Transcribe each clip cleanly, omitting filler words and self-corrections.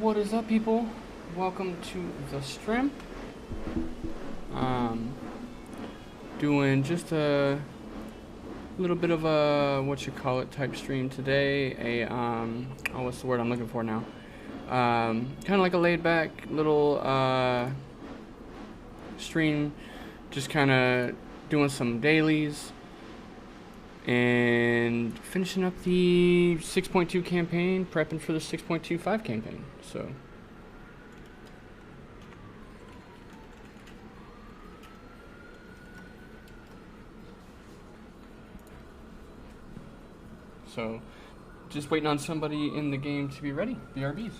What is up, people? Welcome to the stream. Doing just a little bit of a type stream today. What's the word I'm looking for now? Kind of like a laid back little stream, just kind of doing some dailies and finishing up the 6.2 campaign, prepping for the 6.25 campaign. So just waiting on somebody in the game to be ready. BRBs.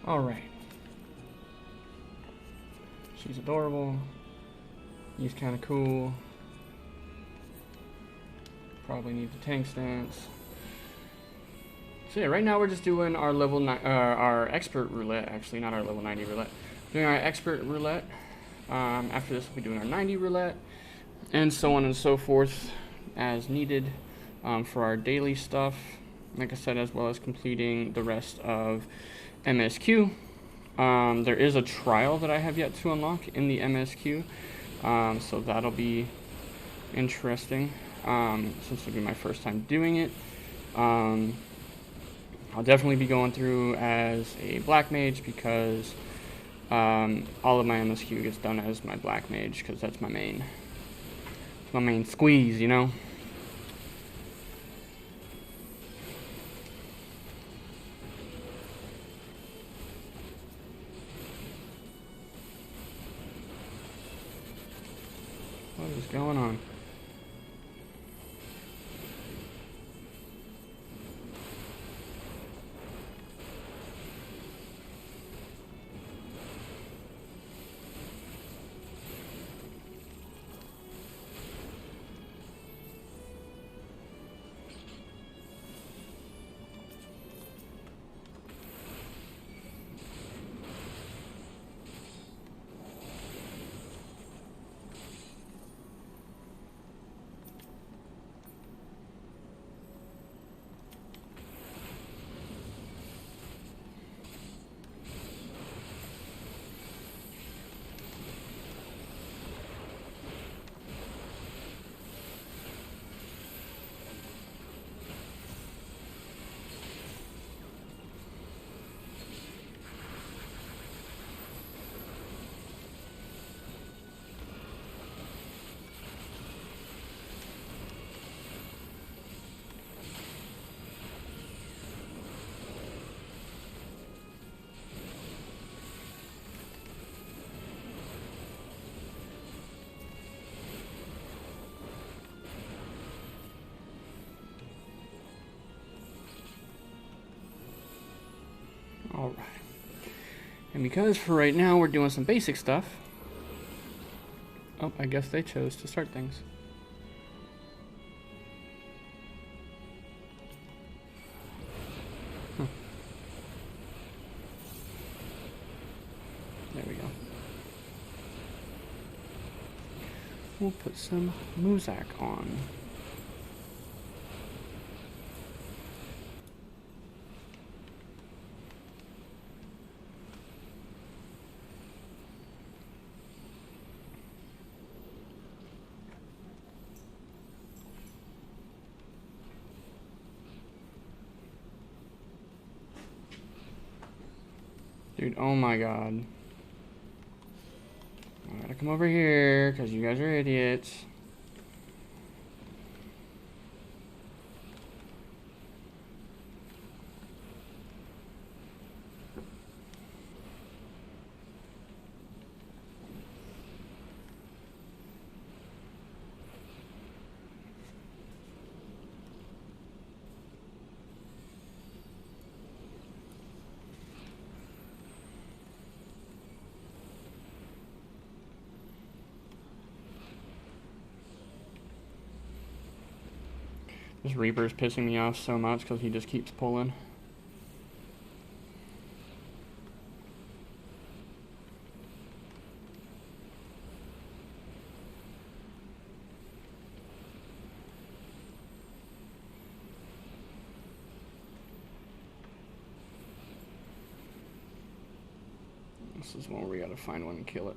Alright. She's adorable. He's kind of cool. Probably need the tank stance. So yeah, right now we're just doing our our expert roulette. Actually, not our level 90 roulette. Doing our expert roulette. After this, we'll be doing our 90 roulette, and so on and so forth, as needed, for our daily stuff. Like I said, as well as completing the rest of MSQ. There is a trial that I have yet to unlock in the MSQ, so that'll be interesting, since it'll be my first time doing it. I'll definitely be going through as a black mage because all of my MSQ gets done as my black mage because that's my main squeeze, you know. What is going on? Alright. And because for right now we're doing some basic stuff. Oh, I guess they chose to start things. Huh. There we go. We'll put some Muzak on. Dude, oh my god. I gotta come over here, because you guys are idiots. This Reaper's pissing me off so much because he just keeps pulling. This is one where we gotta find one and kill it.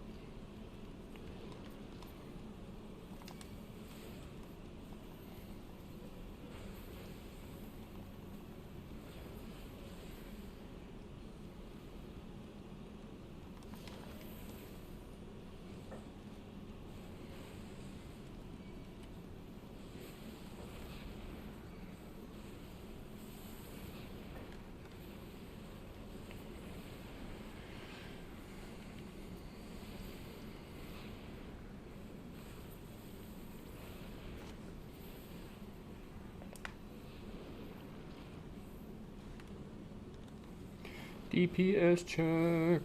DPS check.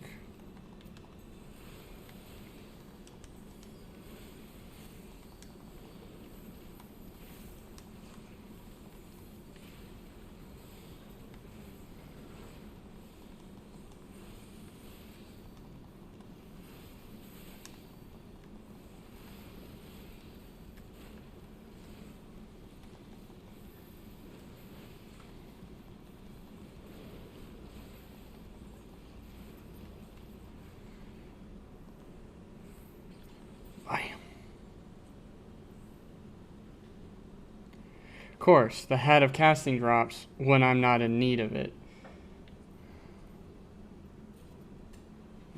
Of course, the Hat of Casting drops when I'm not in need of it.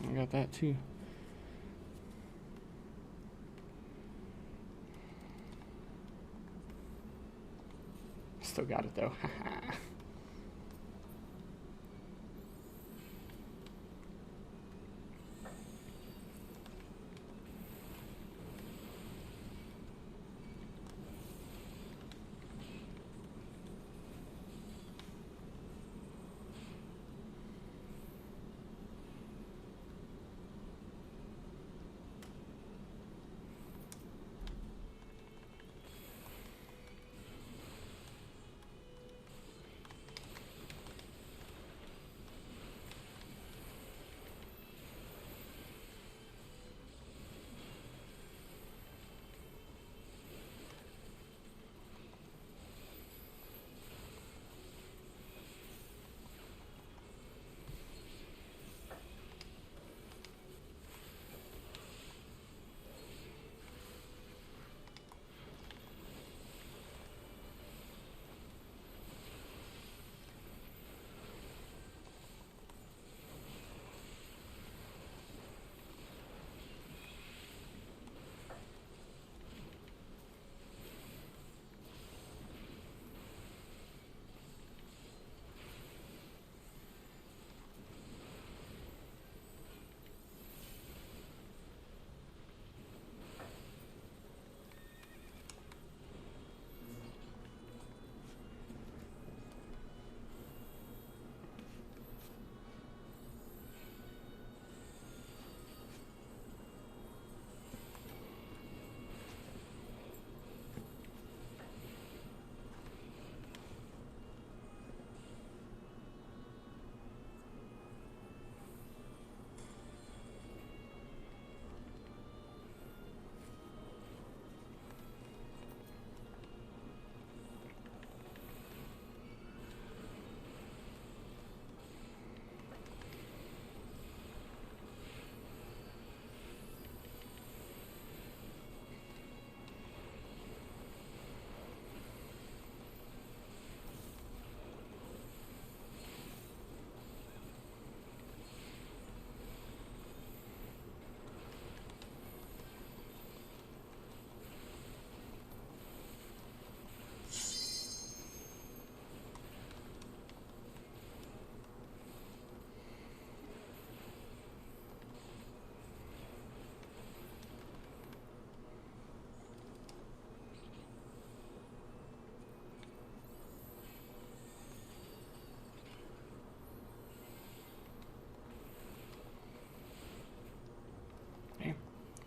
I got that too. Still got it though.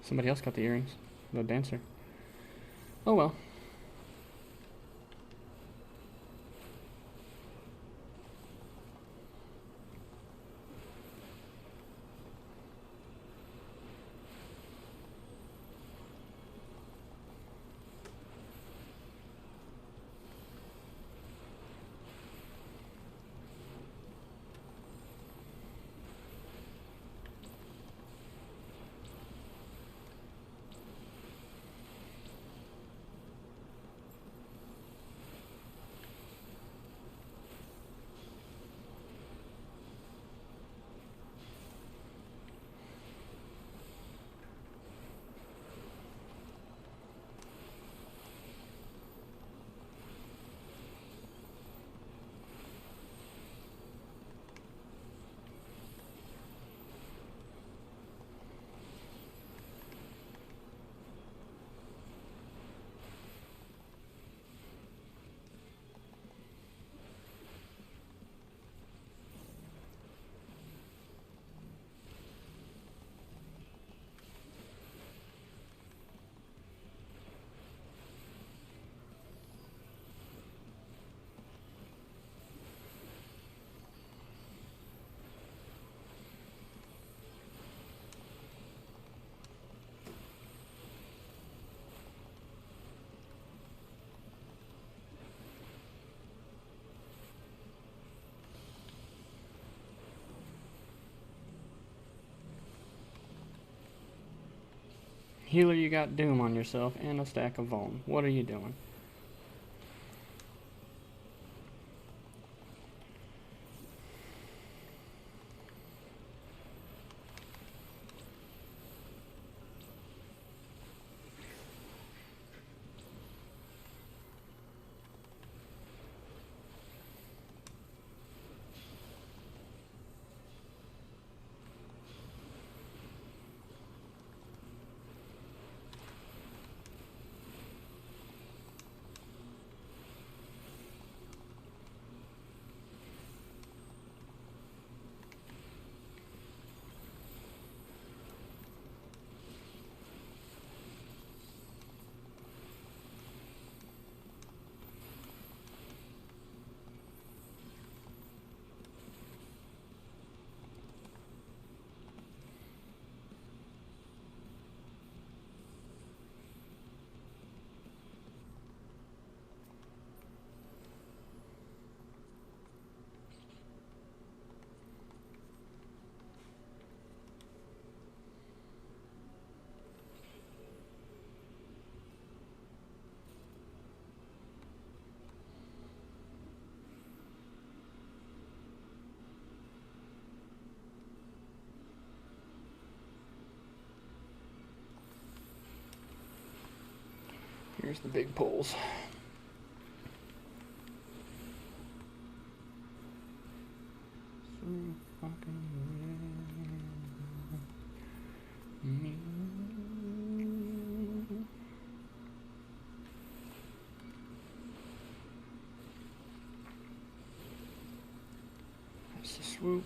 Somebody else got the earrings. The dancer. Oh well. Healer, you got Doom on yourself and a stack of Vuln. What are you doing? Here's the big pulls. That's the swoop.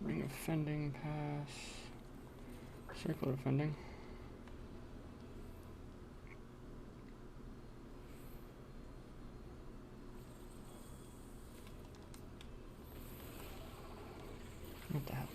Ring of Fending pass. Circle of Fending. What the hell?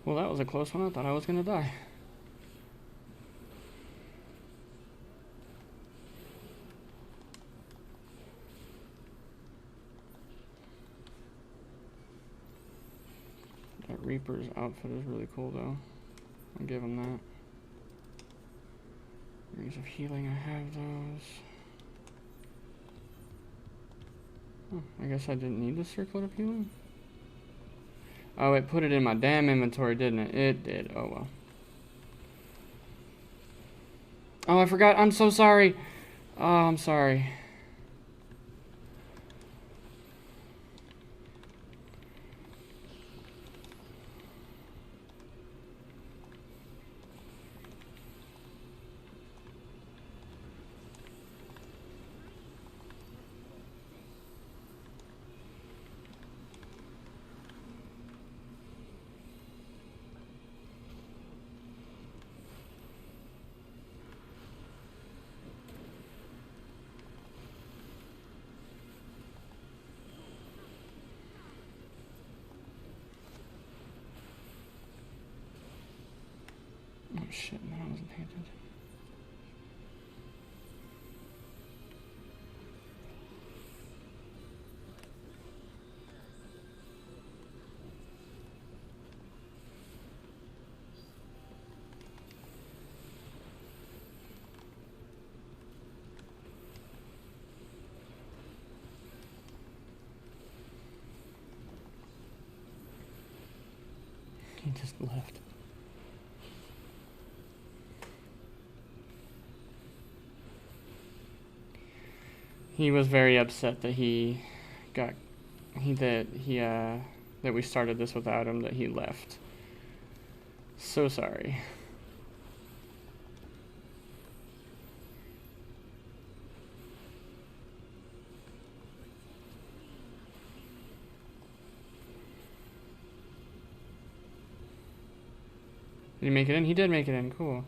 Well, that was a close one. I thought I was gonna die. That Reaper's outfit is really cool, though. I'll give him that. Rings of Healing, I have those. Oh, I guess I didn't need the Circlet of Healing. Oh, it put it in my damn inventory, didn't it? It did. Oh, well. Oh, I forgot. I'm so sorry. Oh, I'm sorry. shit, no, I wasn't paying attention. He just left. He was very upset that that we started this without him, that he left. So sorry. Did he make it in? He did make it in. Cool.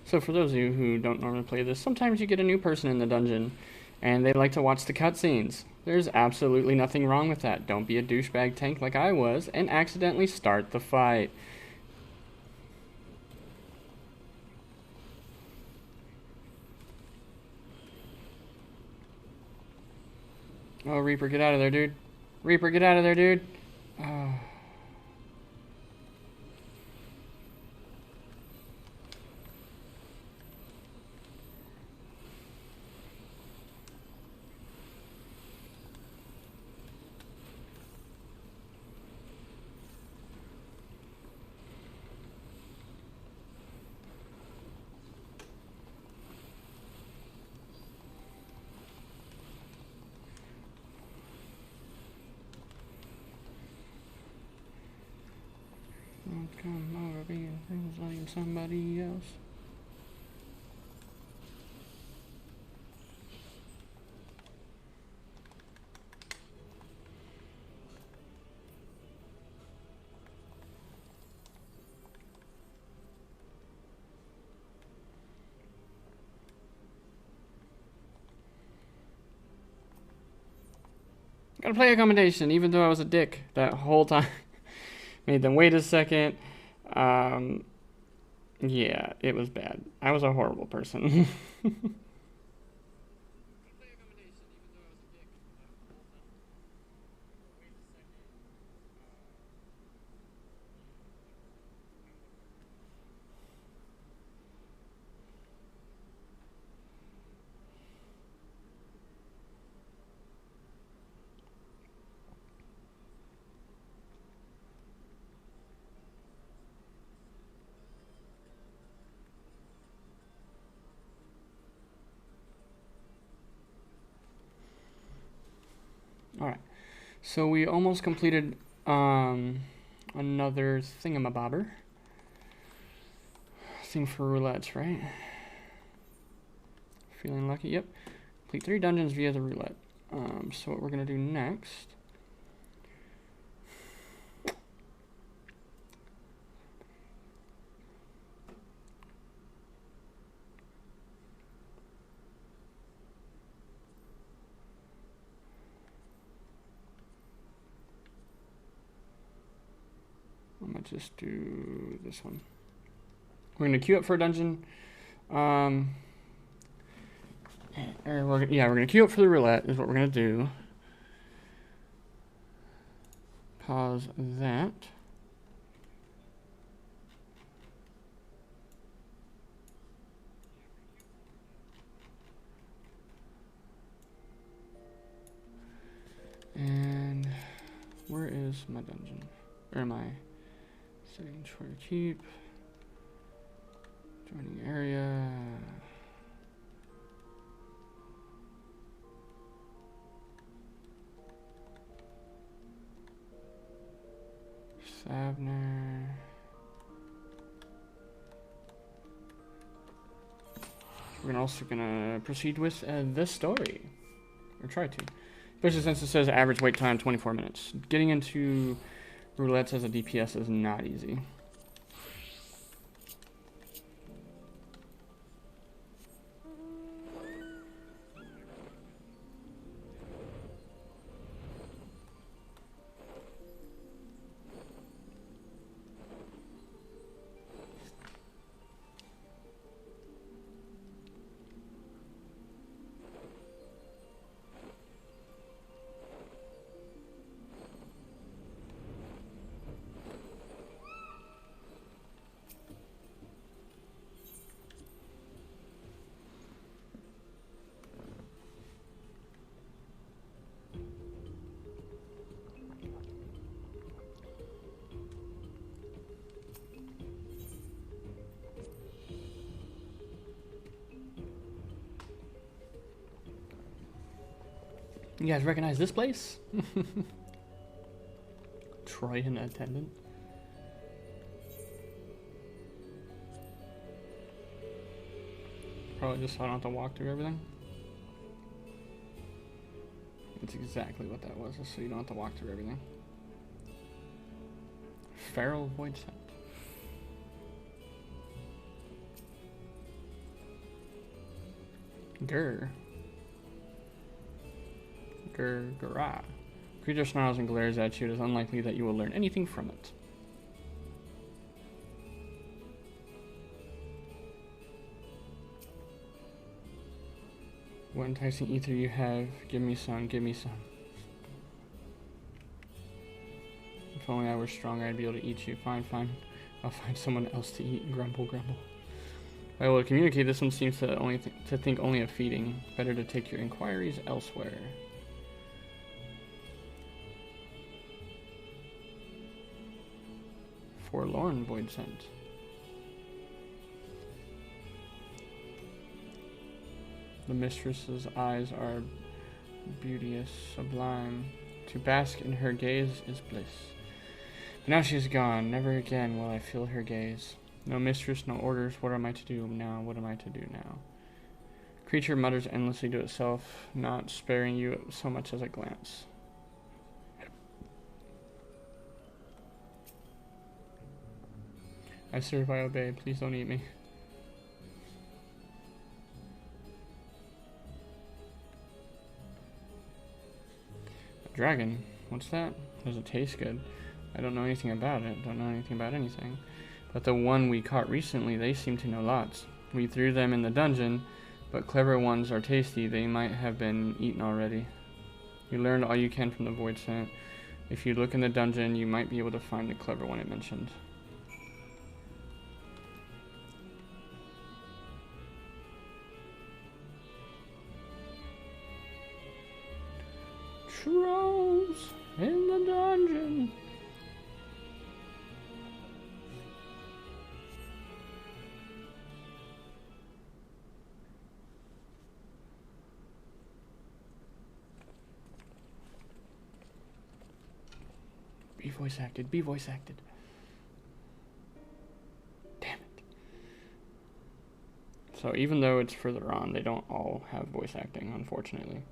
So for those of you who don't normally play this, sometimes you get a new person in the dungeon, and they like to watch the cutscenes. There's absolutely nothing wrong with that. Don't be a douchebag tank like I was, and accidentally start the fight. Oh, Reaper, get out of there, dude. Reaper, get out of there, dude. Oh. Don't come over being things like somebody else. Got a play accommodation, even though I was a dick that whole time. Made them wait a second. Yeah, it was bad. I was a horrible person. Alright, so we almost completed another thingamabobber. Thing for roulettes, right? Feeling lucky? Yep. Complete 3 dungeons via the roulette. So what we're going to do next... I'm going to just do this one. We're going to queue up for a dungeon. We're going to queue up for the roulette is what we're going to do. Pause that. And where is my dungeon? Or am I? Settings for keep. Joining area. Savner. We're also gonna proceed with this story, or try to, especially since it says average wait time 24 minutes. Getting into roulettes as a DPS is not easy. You guys recognize this place? Troy in attendant. Probably just so I don't have to walk through everything. That's exactly what that was, just so you don't have to walk through everything. Feral void scent. Grr. Grrrah. Creature snarls and glares at you. It is unlikely that you will learn anything from it. What enticing ether you have. Give me some, give me some. If only I were stronger, I'd be able to eat you. Fine, fine. I'll find someone else to eat. Grumble, grumble. I will communicate. This one seems to think only of feeding. Better to take your inquiries elsewhere. Forlorn void scent. The mistress's eyes are beauteous, sublime. To bask in her gaze is bliss. But now she is gone. Never again will I feel her gaze. No mistress, no orders. What am I to do now? What am I to do now? Creature mutters endlessly to itself, not sparing you so much as a glance. I serve, I obey. Please don't eat me. Dragon. What's that? Does it taste good? I don't know anything about it. Don't know anything about anything. But the one we caught recently, they seem to know lots. We threw them in the dungeon, but clever ones are tasty. They might have been eaten already. You learned all you can from the void scent. If you look in the dungeon, you might be able to find the clever one it mentioned. Trolls in the dungeon. Be voice acted, be voice acted. Damn it. So even though it's further on, they don't all have voice acting, unfortunately.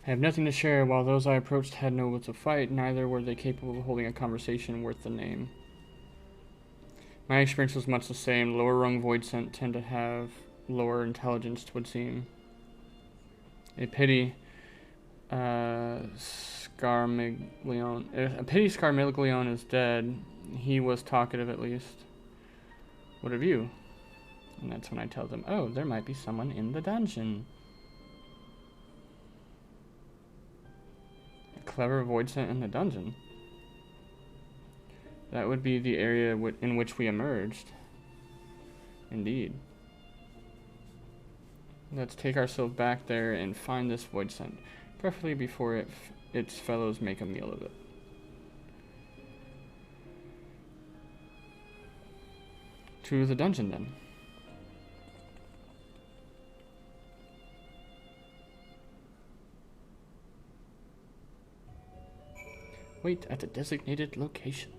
I have nothing to share. While those I approached had no will to fight, neither were they capable of holding a conversation worth the name. My experience was much the same. Lower rung void scent tend to have lower intelligence, 'twould seem. A pity Scarmiglione is dead. He was talkative at least. What of you? And that's when I tell them, oh, there might be someone in the dungeon. Clever void scent in the dungeon. That would be the area in which we emerged. Indeed. Let's take ourselves back there and find this void scent, preferably before its fellows make a meal of it. To the dungeon then. Wait at the designated location.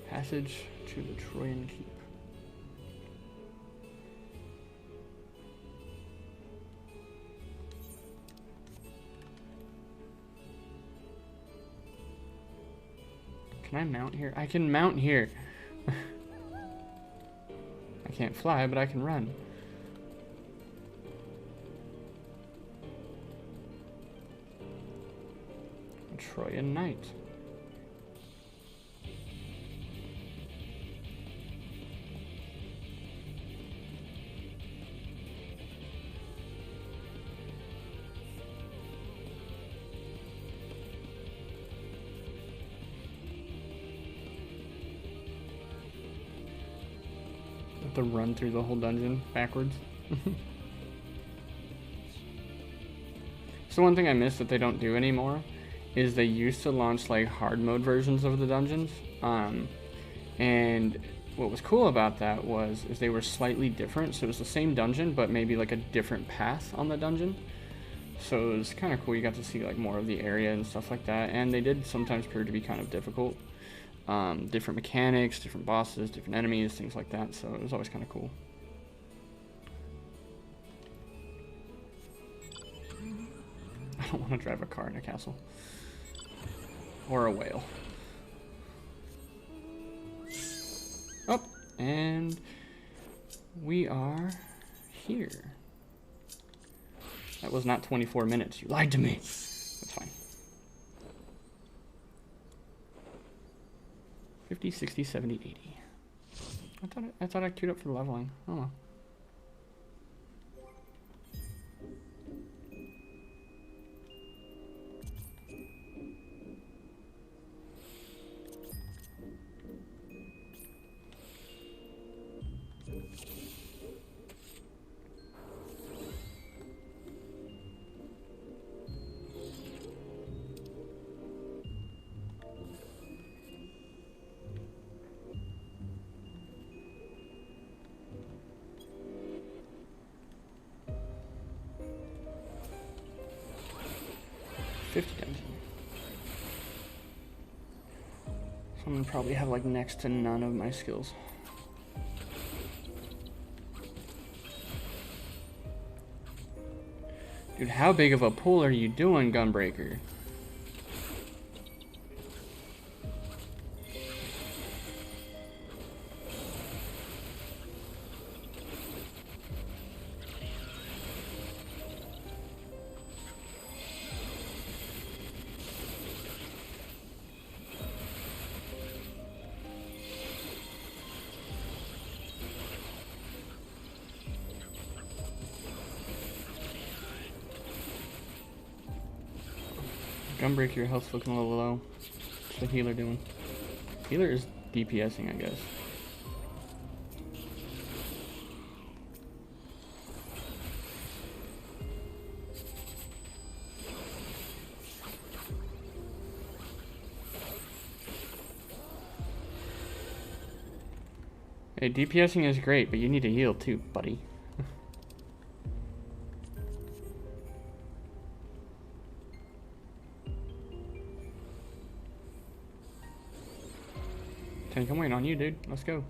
Passage to the Trojan Keep. Can I mount here? I can mount here. I can't fly, but I can run. Trojan Knight. Have to run through the whole dungeon backwards. So one thing I miss that they don't do anymore is they used to launch like hard mode versions of the dungeons, and what was cool about that is they were slightly different. So it was the same dungeon but maybe like a different path on the dungeon, so it was kind of cool. You got to see like more of the area and stuff like that, and they did sometimes prove to be kind of difficult. Different mechanics, different bosses, different enemies, things like that, so it was always kind of cool. I don't want to drive a car in a castle. Or a whale. Oh, and we are here. That was not 24 minutes. You lied to me. That's fine. 50, 60, 70, 80. I thought I queued up for the leveling. Oh well. Someone probably have like next to none of my skills. Dude, how big of a pull are you doing, Gunbreaker? Gunbreaker, your health's looking a little low. What's the healer doing? Healer is DPSing, I guess. Hey, DPSing is great, but you need to heal too, buddy. Tank, I'm waiting on you, dude. Let's go.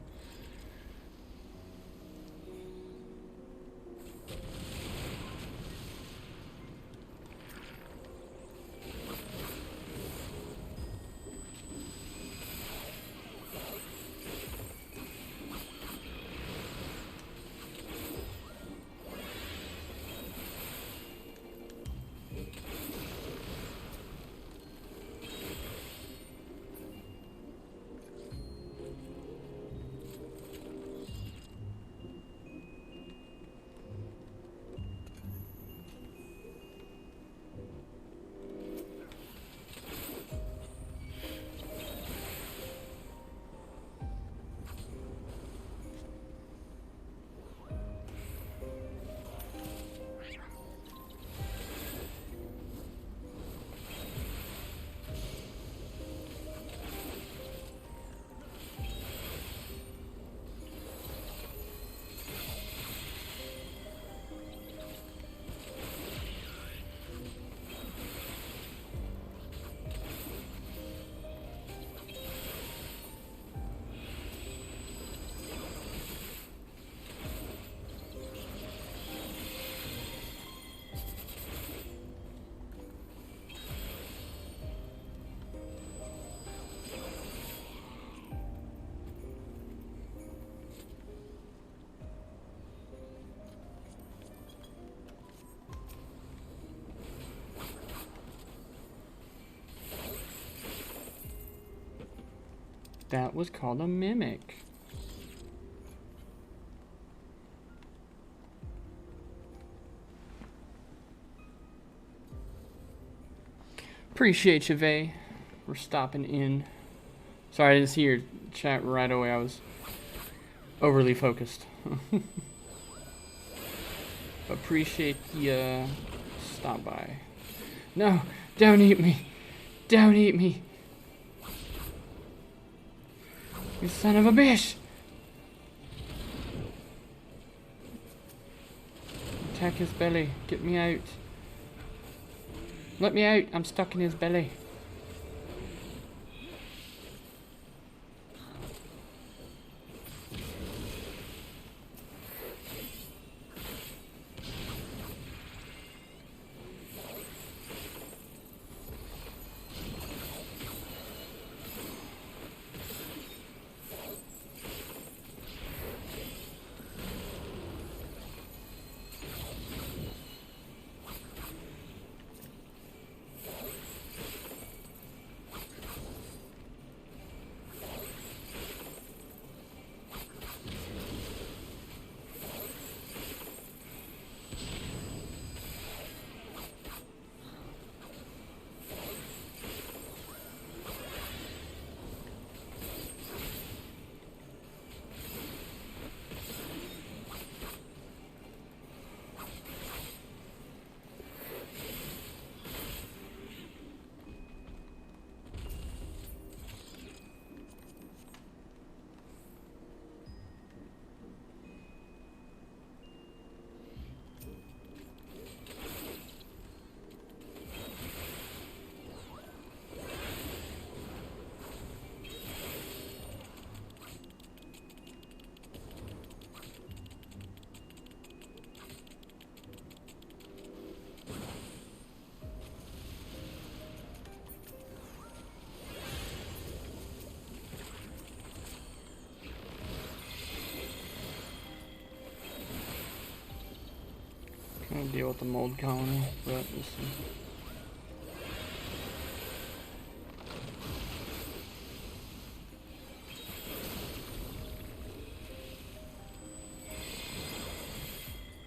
That was called a mimic. Appreciate you, Vay, for stopping in. Sorry, I didn't see your chat right away. I was overly focused. Appreciate the stop by. No, don't eat me. Don't eat me. You son of a bitch! Attack his belly. Get me out. Let me out. I'm stuck in his belly. Trying to deal with the mold colony, but we'll see.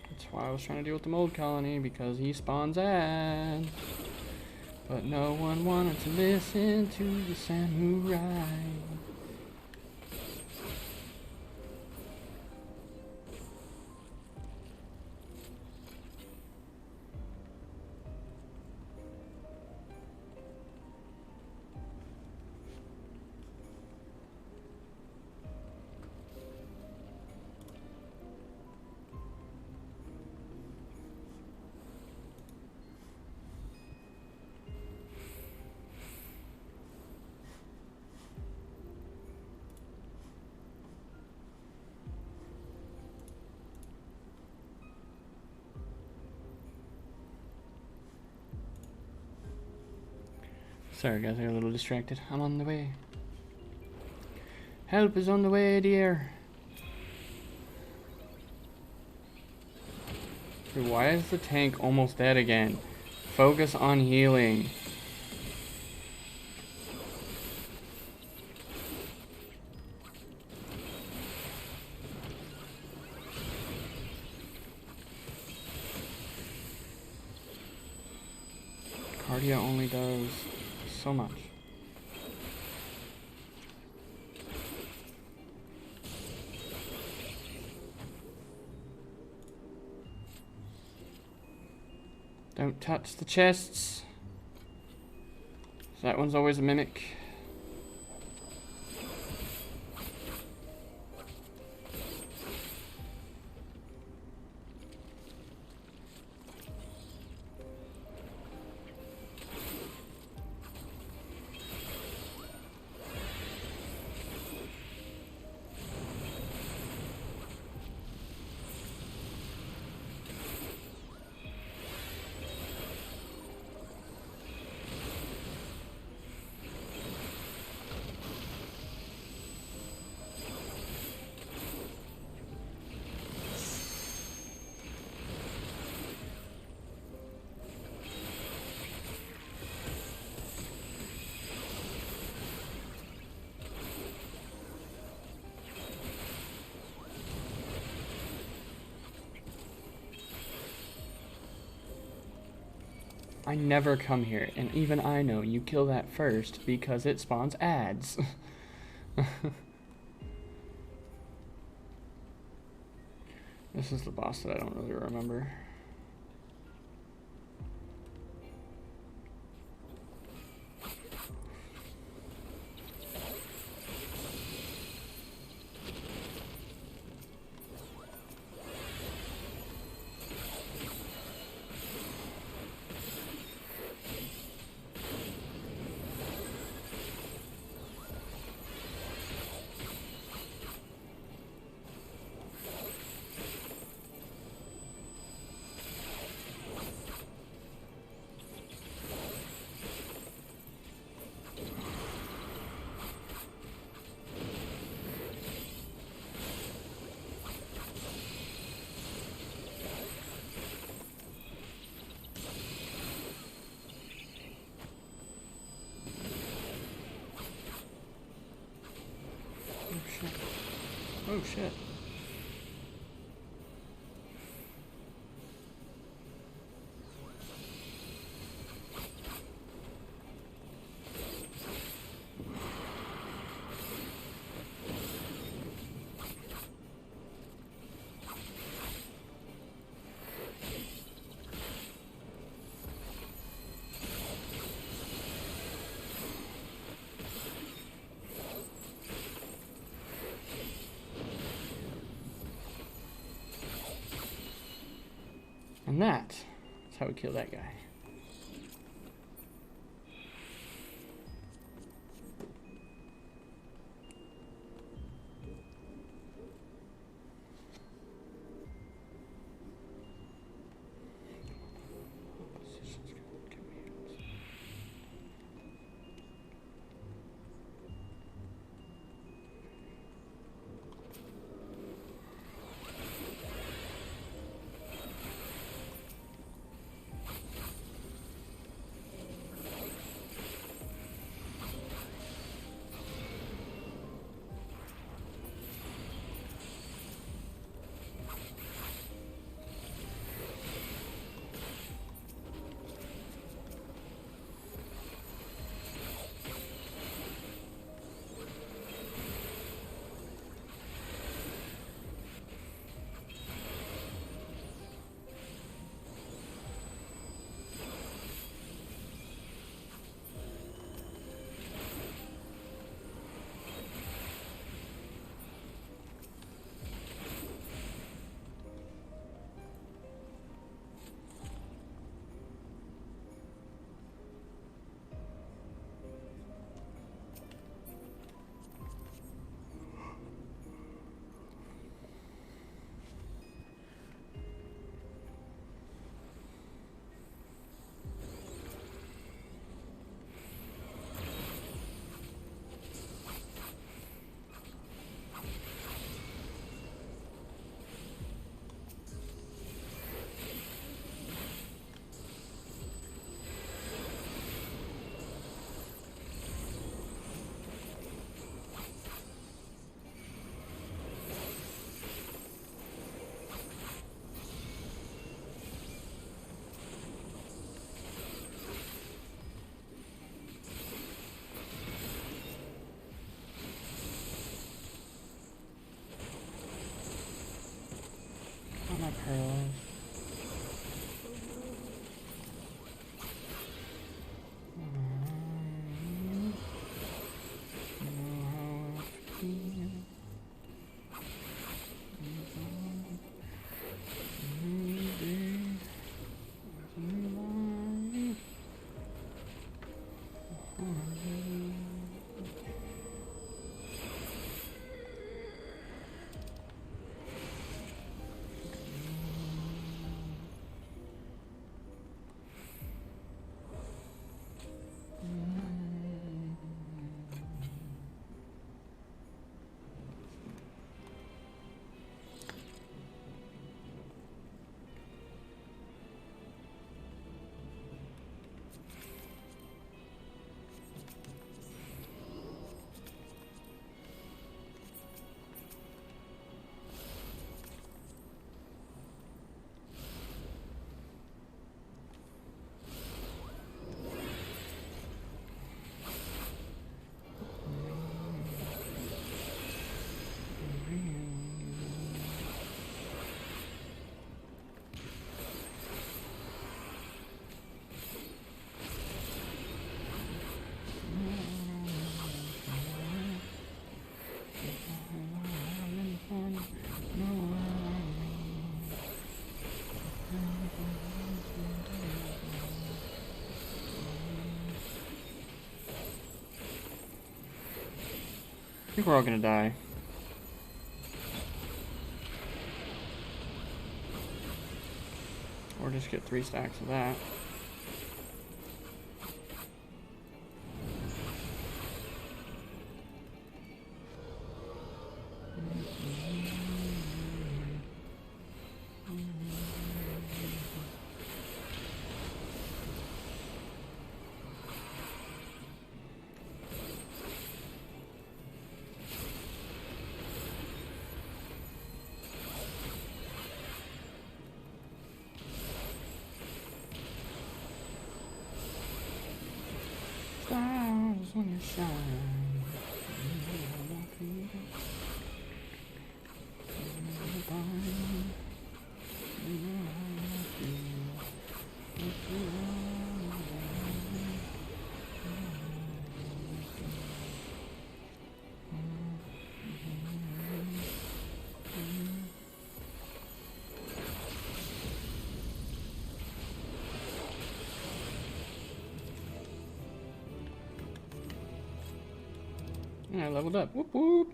That's why I was trying to deal with the mold colony, because he spawns ads. But no one wanted to listen to the samurai. Sorry guys, I got a little distracted. I'm on the way. Help is on the way, dear. Dude, why is the tank almost dead again? Focus on healing. Cardia only does so much. Don't touch the chests. That one's always a mimic. I never come here, and even I know you kill that first because it spawns ads. This is the boss that I don't really remember. Oh shit. And that's how we kill that guy. I think we're all gonna die. Or just get 3 stacks of that. Stars when you shine. Yeah, I leveled up. Whoop whoop.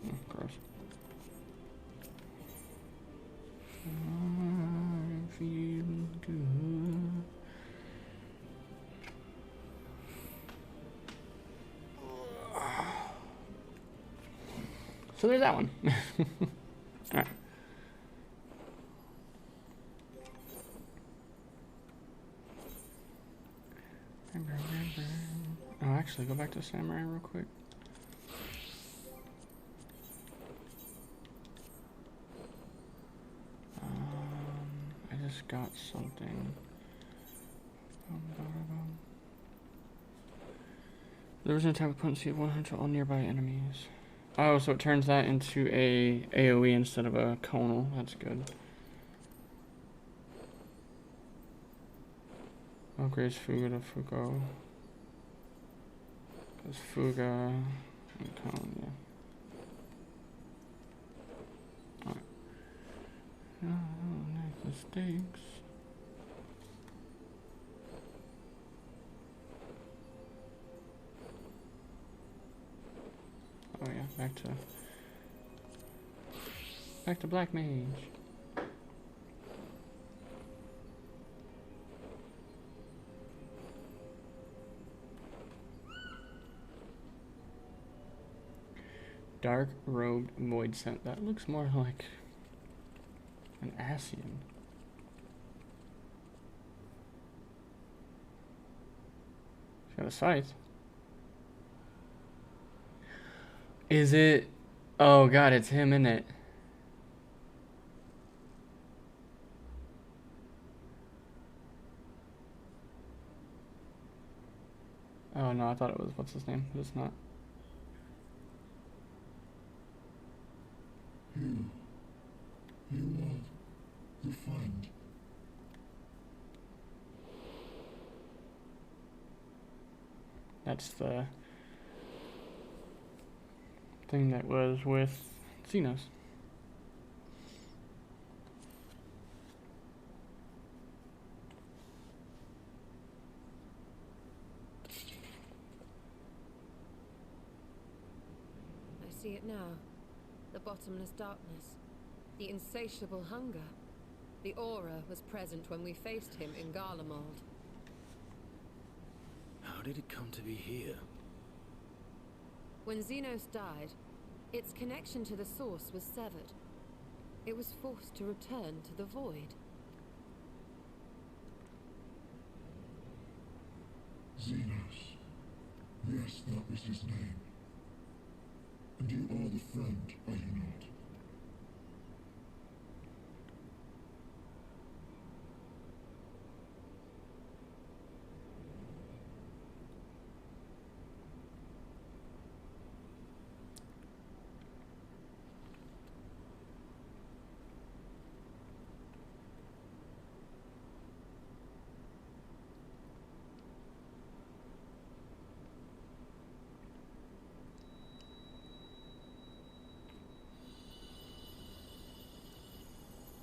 Of course. I feel good. So there's that one. Alright. Oh, actually, go back to Samurai real quick. I just got something. There was an attack with potency of 100 to all nearby enemies. Oh, so it turns that into a AoE instead of a conal. That's good. Upgrades Fuga to Fuko. Because Fuga and Cone, yeah. Alright. Oh, mistakes. Oh yeah, back to Black Mage. Dark Robed Void Scent. That looks more like an Ascian. She's got a scythe. Is it? Oh god, it's him, isn't it? Oh no, I thought it was, what's his name? But it's not. You are the friend. That's the thing that was with Xenos. I see it now. The bottomless darkness. The insatiable hunger. The aura was present when we faced him in Garlemald. How did it come to be here? When Xenos died, its connection to the source was severed. It was forced to return to the void. Xenos. Yes, that was his name. And you are the friend, are you not?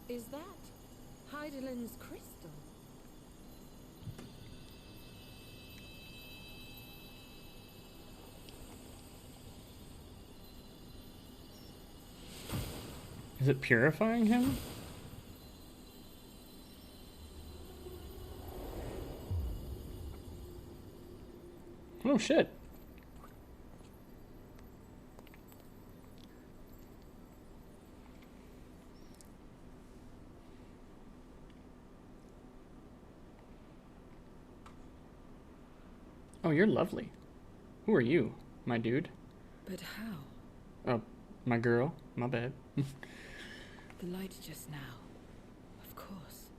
Is that Hydaelyn's crystal. Is it purifying him? Oh shit. Oh, you're lovely. Who are you, my dude? But how? Oh, my girl. My bad. The light just now. Of course.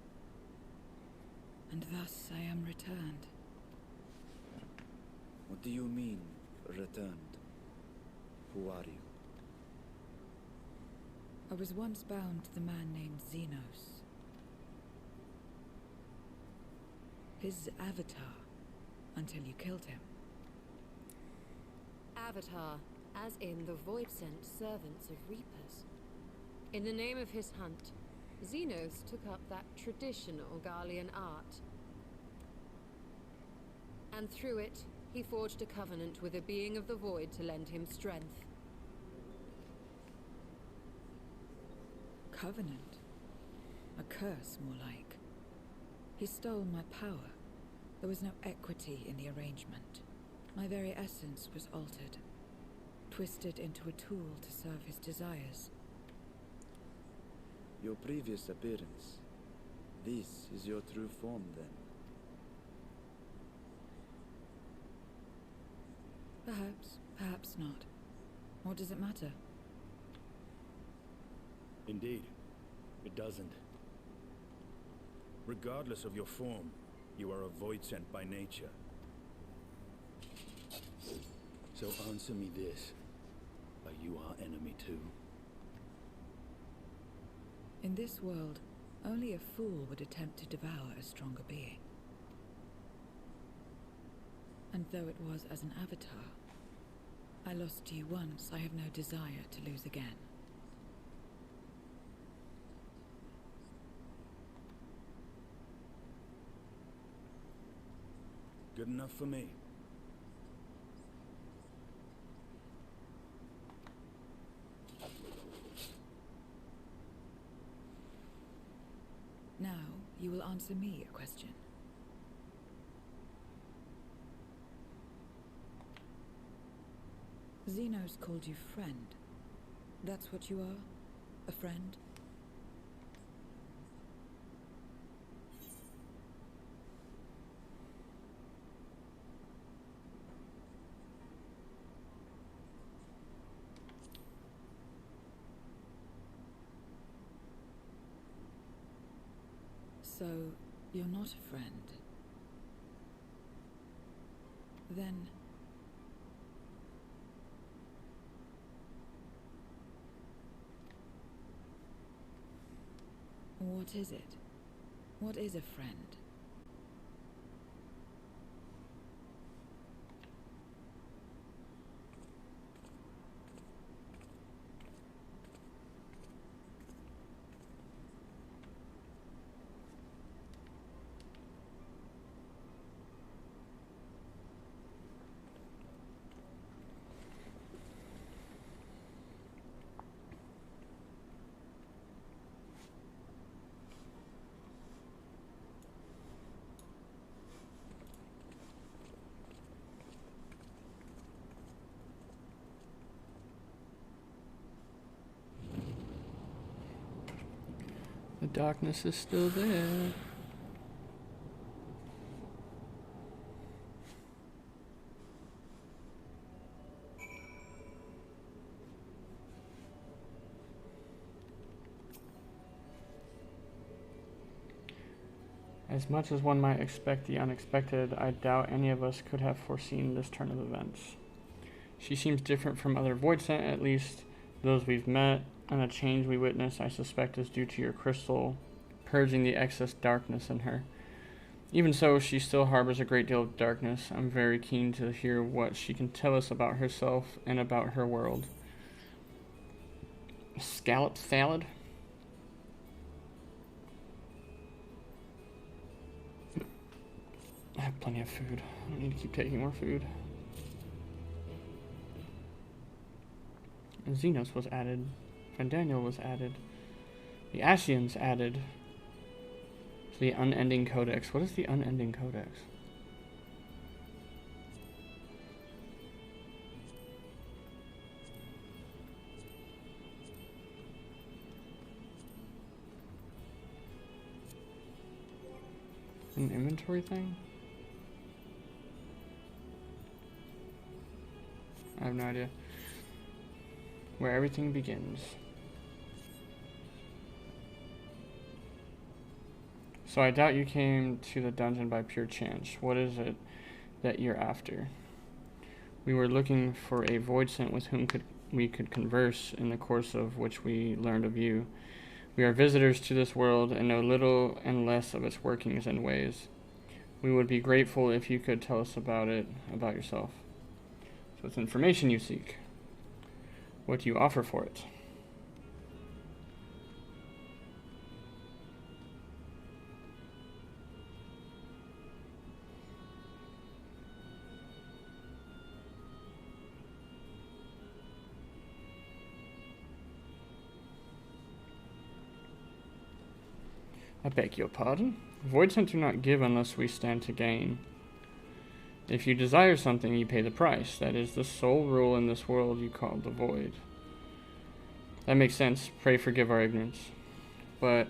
And thus I am returned. What do you mean, returned? Who are you? I was once bound to the man named Xenos. His avatar, until you killed him. Avatar, as in the void-sent servants of Reapers. In the name of his hunt, Xenos took up that traditional Garlean art. And through it, he forged a covenant with a being of the void to lend him strength. Covenant? A curse, more like. He stole my power. There was no equity in the arrangement. My very essence was altered, twisted into a tool to serve his desires. Your previous appearance. This is your true form, then? Perhaps, perhaps not. What does it matter? Indeed, it doesn't. Regardless of your form, you are a void sent by nature. So answer me this. Are you our enemy too? In this world, only a fool would attempt to devour a stronger being. And though it was as an avatar, I lost you once, I have no desire to lose again. Good enough for me. Now, you will answer me a question. Xenos called you friend. That's what you are? A friend? So, you're not a friend. Then... what is it? What is a friend? The darkness is still there. As much as one might expect the unexpected, I doubt any of us could have foreseen this turn of events. She seems different from other Void Sent, at least those we've met, and the change we witness, I suspect, is due to your crystal purging the excess darkness in her. Even so, she still harbors a great deal of darkness. I'm very keen to hear what she can tell us about herself and about her world. Scallop salad? have plenty of food. I don't need to keep taking more food. Xenos was added. Vandaniel was added. The Ascians added. The Unending Codex. What is the Unending Codex? An inventory thing? I have no idea. Where everything begins. So I doubt you came to the dungeon by pure chance. What is it that you're after? We were looking for a void sent with whom we could converse, in the course of which we learned of you. We are visitors to this world and know little and less of its workings and ways. We would be grateful if you could tell us about yourself. So it's information you seek. What do you offer for it? I beg your pardon? Void sent do not give unless we stand to gain. If you desire something, you pay the price. That is the sole rule in this world you call the void. That makes sense. Pray forgive our ignorance. But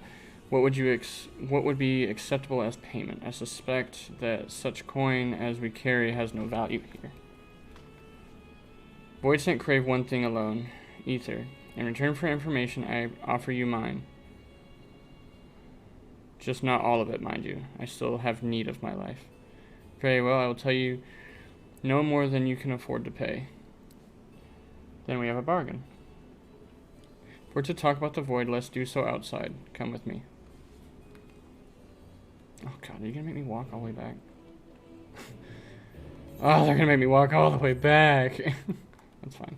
what would be acceptable as payment? I suspect that such coin as we carry has no value here. Void sent crave one thing alone, ether. In return for information, I offer you mine. Just not all of it, mind you. I still have need of my life. Very well, I will tell you no more than you can afford to pay. Then we have a bargain. If we're to talk about the void, let's do so outside. Come with me. Oh god, are you gonna make me walk all the way back? Oh, they're gonna make me walk all the way back. That's fine.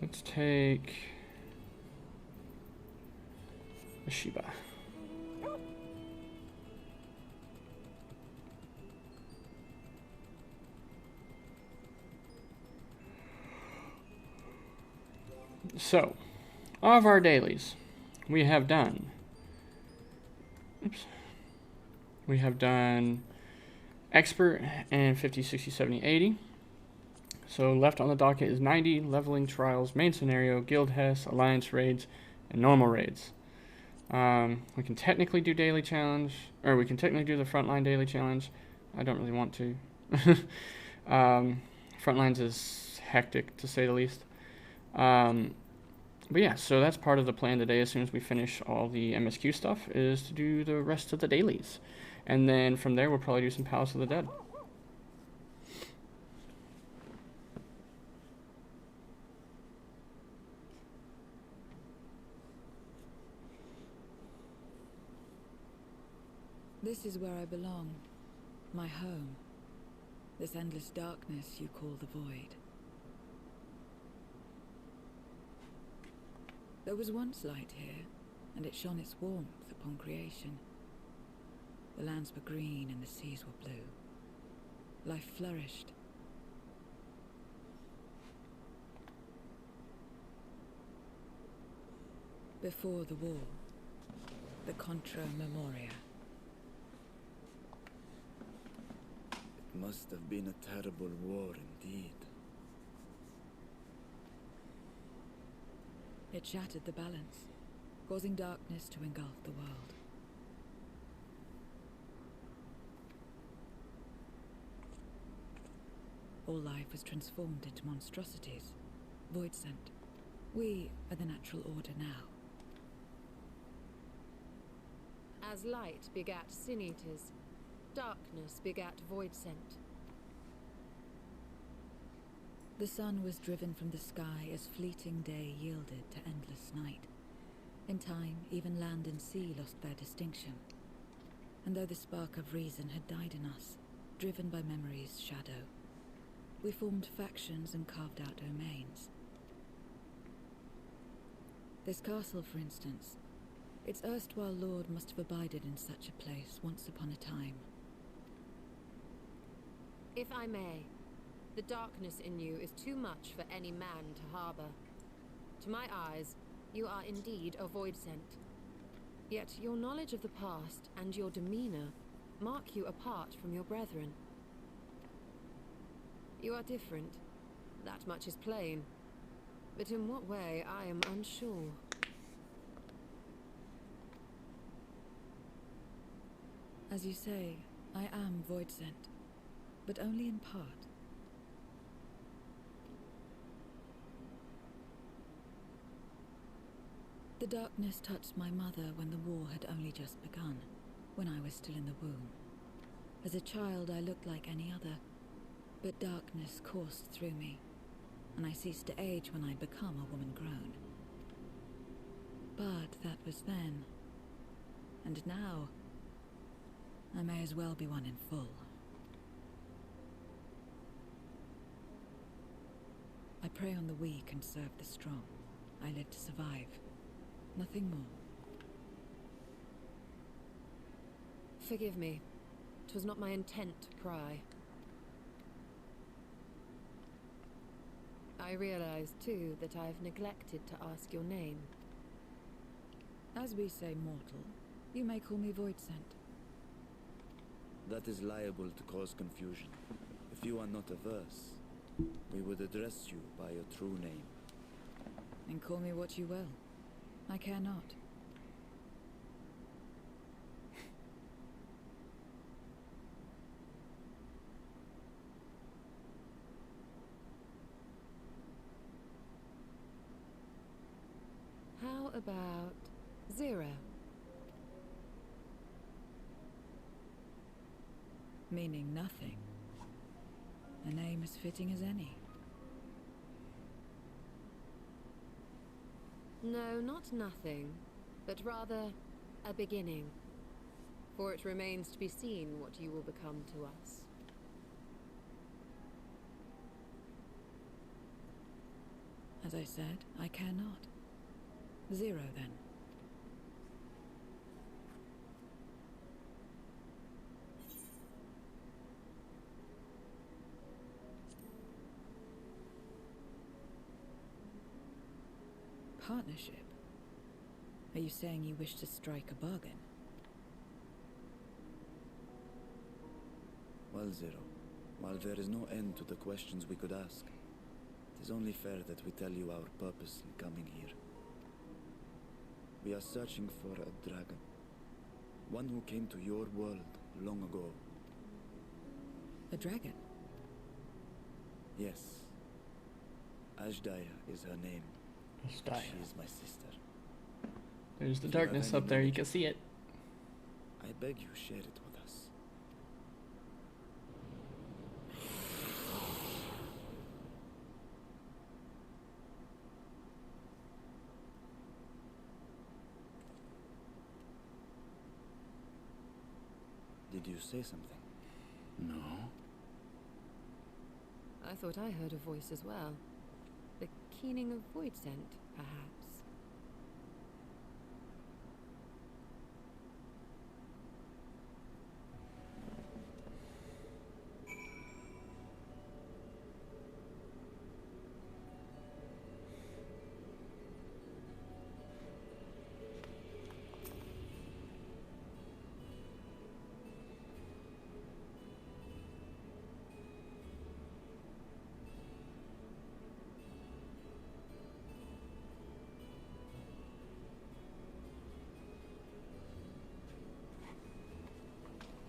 Let's take a Shiba. So, of our dailies, we have done. We have done expert and 50, 60, 70, 80. So left on the docket is 90, leveling trials, main scenario, guild Hess, alliance raids, and normal raids. We can technically do daily challenge, or we can technically do the frontline daily challenge. I don't really want to. Frontlines is hectic, to say the least. But yeah, so that's part of the plan today. As soon as we finish all the MSQ stuff, is to do the rest of the dailies. And then from there, we'll probably do some Palace of the Dead. This is where I belong. My home. This endless darkness you call the void. There was once light here, and it shone its warmth upon creation. The lands were green and the seas were blue. Life flourished. Before the war, the Contra Memoria. It must have been a terrible war indeed. It shattered the balance, causing darkness to engulf the world. All life was transformed into monstrosities, void sent. We are the natural order now. As light begat sin eaters, darkness begat void sent. The sun was driven from the sky as fleeting day yielded to endless night. In time, even land and sea lost their distinction. And though the spark of reason had died in us, driven by memory's shadow, we formed factions and carved out domains. This castle, for instance. Its erstwhile lord must have abided in such a place once upon a time. If I may, the darkness in you is too much for any man to harbor. To my eyes, you are indeed a void sent. Yet your knowledge of the past and your demeanor mark you apart from your brethren. You are different. That much is plain. But in what way, I am unsure. As you say, I am void sent, but only in part. The darkness touched my mother when the war had only just begun, when I was still in the womb. As a child, I looked like any other, but darkness coursed through me, and I ceased to age when I'd become a woman grown. But that was then, and now I may as well be one in full. I prey on the weak and serve the strong. I live to survive. Nothing more. Forgive me. 'Twas not my intent to pry. I realize, too, that I've neglected to ask your name. As we say mortal, you may call me void sent. That is liable to cause confusion. If you are not averse, we would address you by your true name. And call me what you will. I care not. How about Zero? Meaning nothing. A name as fitting as any. No, not nothing, but rather a beginning. For it remains to be seen what you will become to us. As I said, I care not. Zero, then. Partnership? Are you saying you wish to strike a bargain? Well, Zero, while there is no end to the questions we could ask, it is only fair that we tell you our purpose in coming here. We are searching for a dragon. One who came to your world long ago. A dragon? Yes. Ashdaya is her name. Ashdaya. She is my sister. There's the If you have darkness any up there, you knowledge, can see it. I beg you share it with us. Did you say something? No. I thought I heard a voice as well. The keening of void scent, perhaps.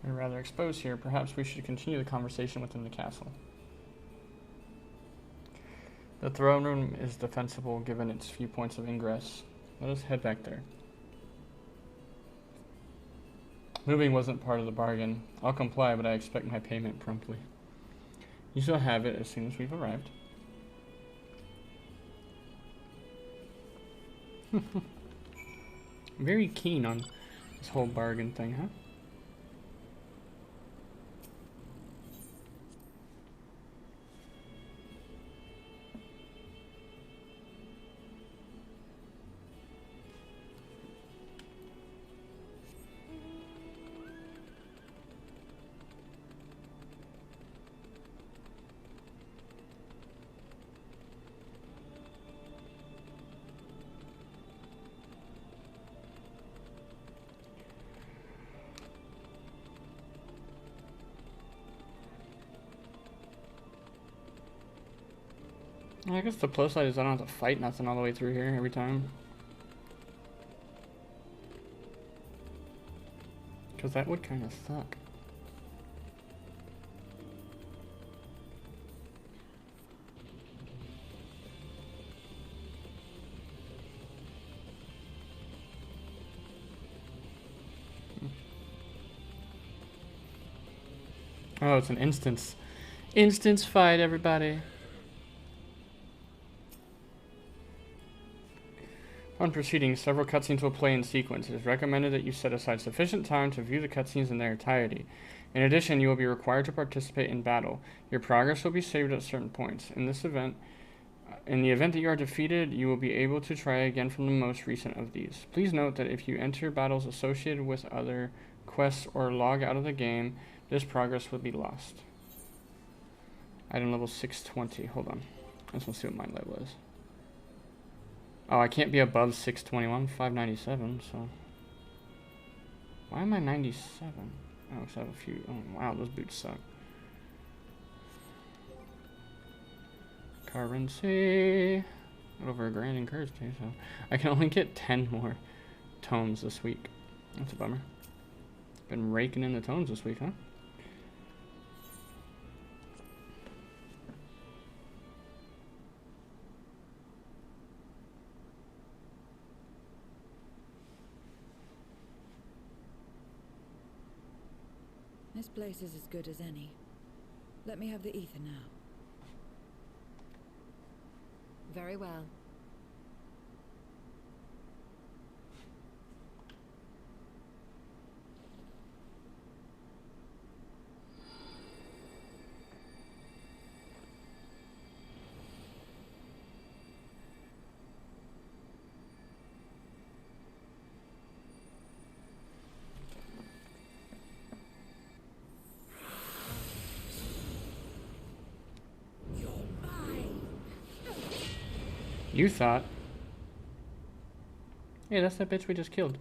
We're rather exposed here. Perhaps we should continue the conversation within the castle. The throne room is defensible given its few points of ingress. Let us head back there. Moving wasn't part of the bargain. I'll comply, but I expect my payment promptly. You shall have it as soon as we've arrived. Very keen on this whole bargain thing, huh? I guess the plus side is I don't have to fight nothing all the way through here every time. Because that would kind of suck. Oh, it's an instance. Instance fight, everybody. On proceeding, several cutscenes will play in sequence. It is recommended that you set aside sufficient time to view the cutscenes in their entirety. In addition, you will be required to participate in battle. Your progress will be saved at certain points. In the event that you are defeated, you will be able to try again from the most recent of these. Please note that if you enter battles associated with other quests or log out of the game, this progress will be lost. Item level 620. Hold on. I just want to see what my level is. Oh, I can't be above 621, 597, so. Why am I 97? Oh, because I have a few. Oh, wow, those boots suck. Currency. Over $1,000 in currency, so. I can only get 10 more tomes this week. That's a bummer. Been raking in the tomes this week, huh? This place is as good as any. Let me have the ether now. Very well. You thought. Hey, that's that bitch we just killed.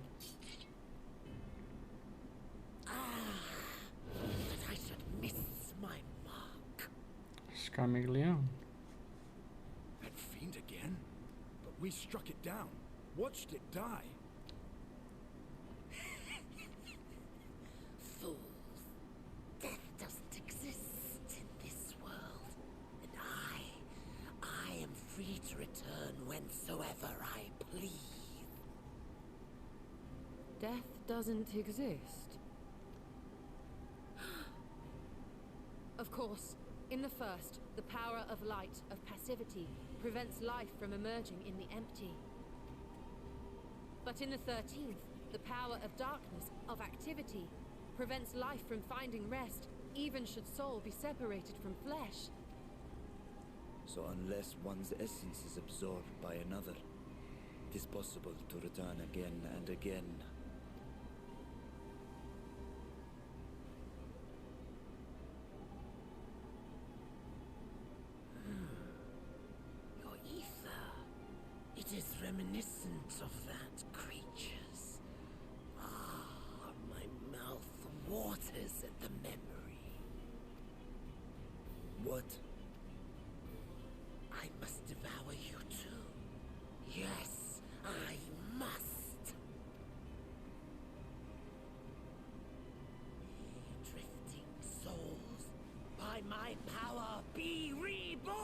That I should miss my mark. Scarmiglione. That fiend again? But we struck it down. Watched it die. Fools. Death doesn't exist in this world. And I am free to return whensoever I please. Death doesn't exist. Of course, in the first, the power of light, of passivity, prevents life from emerging in the empty. But in the 13th, the power of darkness, of activity, prevents life from finding rest, even should soul be separated from flesh. So unless one's essence is absorbed by another, it is possible to return again and again. Your ether. It is reminiscent of that creature's. Ah, my mouth waters at the memory. What? I must devour you too. Yes, I must. Drifting souls, by my power be reborn!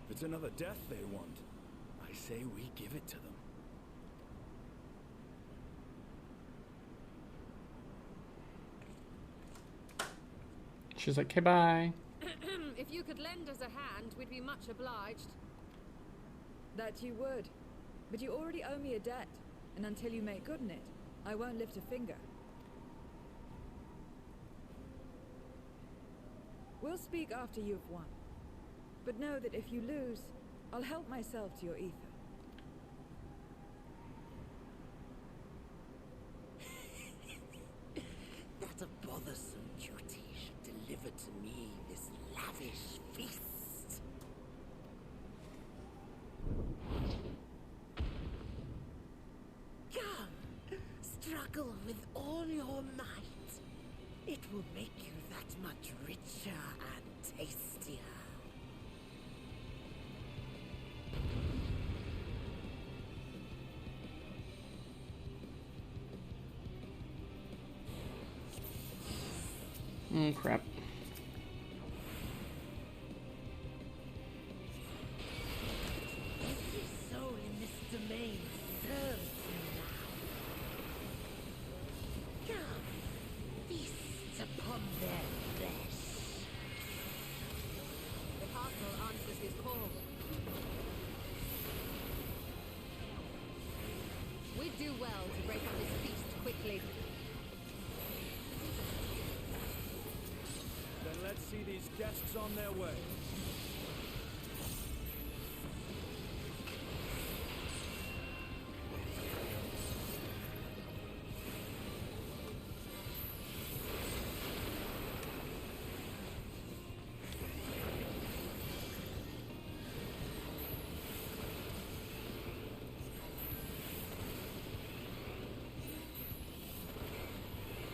If it's another death they want, I say we give it to them. She's like, okay, bye. If you could lend us a hand, we'd be much obliged. That you would. But you already owe me a debt, and until you make good on it, I won't lift a finger. We'll speak after you've won. But know that if you lose, I'll help myself to your ether. offer to me this lavish feast. Come, struggle with all your might. It will make you that much richer and tastier. Crap. Every soul in this domain serves you now. Come, feast upon their flesh. The castle answers his call. We'd do well to break up this feast quickly. Then let's see these guests on their way.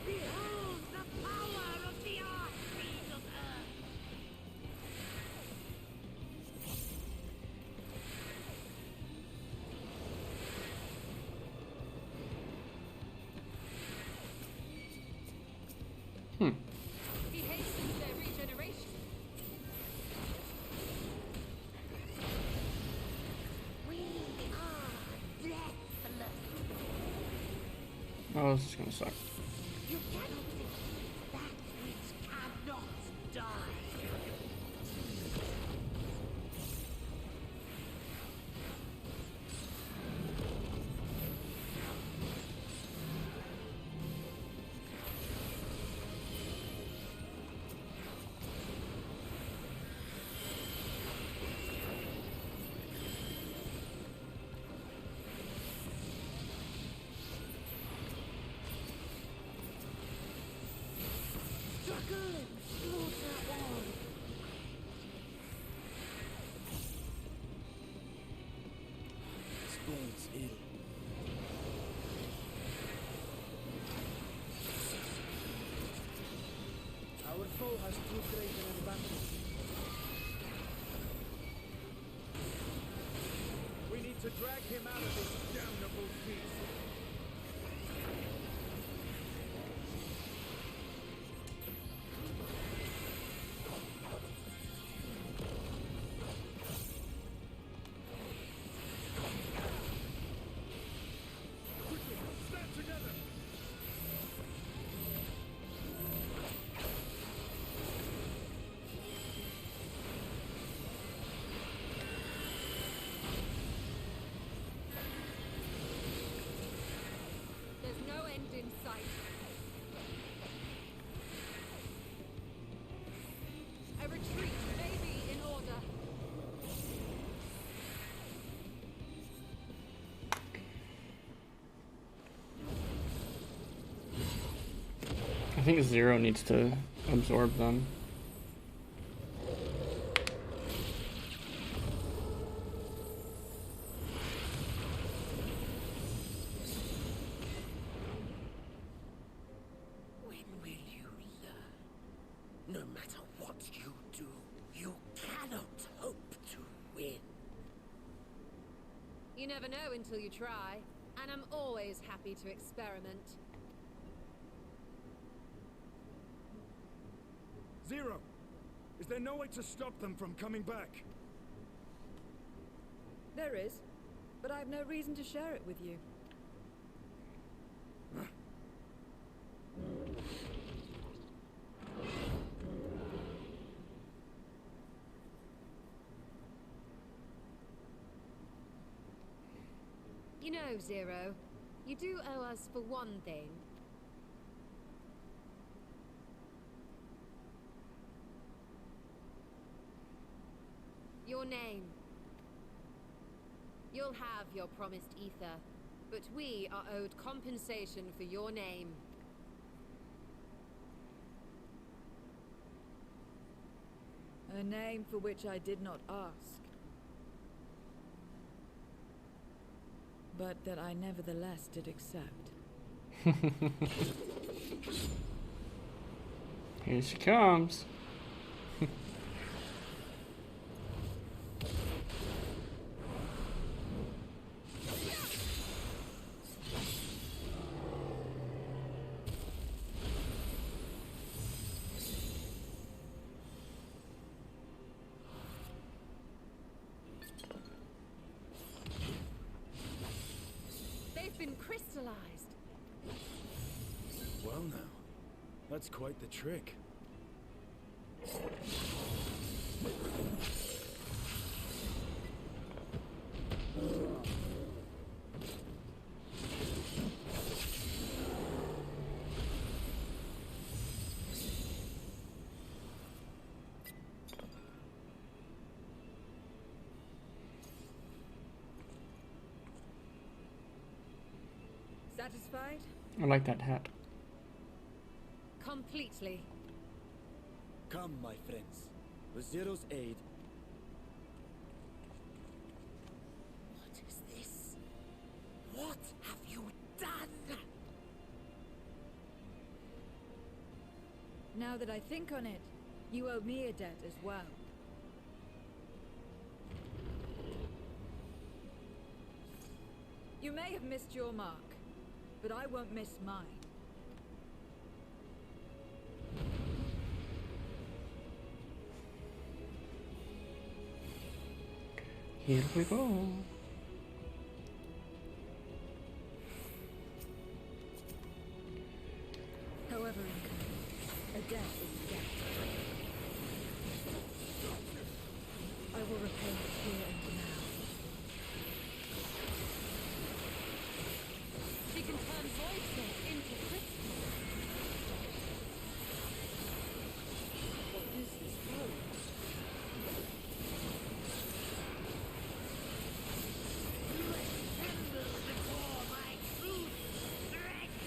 Behold the power of the Archfiend of Earth! He hastens their regeneration. We are deathless. Oh, this is gonna suck. You cannot defeat that which cannot die. Struggle and slaughter all. This bodes ill. Our foe has too great an advantage. We need to drag him out of this damnable feast. Quickly, stand together! There's no end in sight. A retreat may be in order. I think Zero needs to absorb them. When will you learn? No matter what you do, you cannot hope to win. You never know until you try, and I'm always happy to experiment. Zero! Is there no way to stop them from coming back? There is, but I have no reason to share it with you. You know, Zero, you do owe us for one thing. Your name. You'll have your promised ether, but we are owed compensation for your name. A name for which I did not ask, but that I nevertheless did accept. Here she comes. They've been crystallized. Well now, that's quite the trick. Satisfied? I like that hat. Completely. Come, my friends. With Zero's aid, What is this? What have you done? Now that I think on it, you owe me a debt as well. You may have missed your mark, but I won't miss mine. Here we go. However incurred, a debt is a debt. I will repay it here and now. She can turn void sense into crystal. What is this road? Tremble before my truth strength.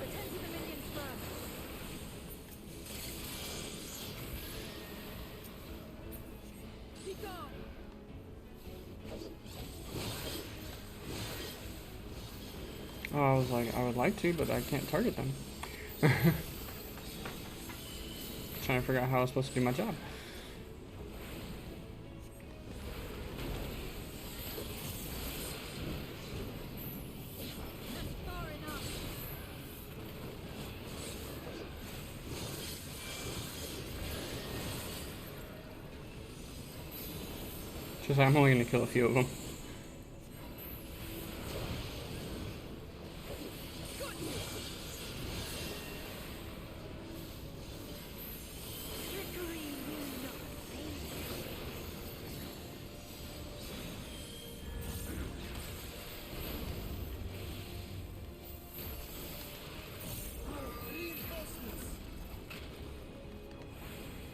Attend to the minions first. Be gone! Oh, I was like, I would like to, but I can't target them. Trying to figure out how I was supposed to do my job. That's far enough. Just I'm only gonna kill a few of them. Trickery will not fade.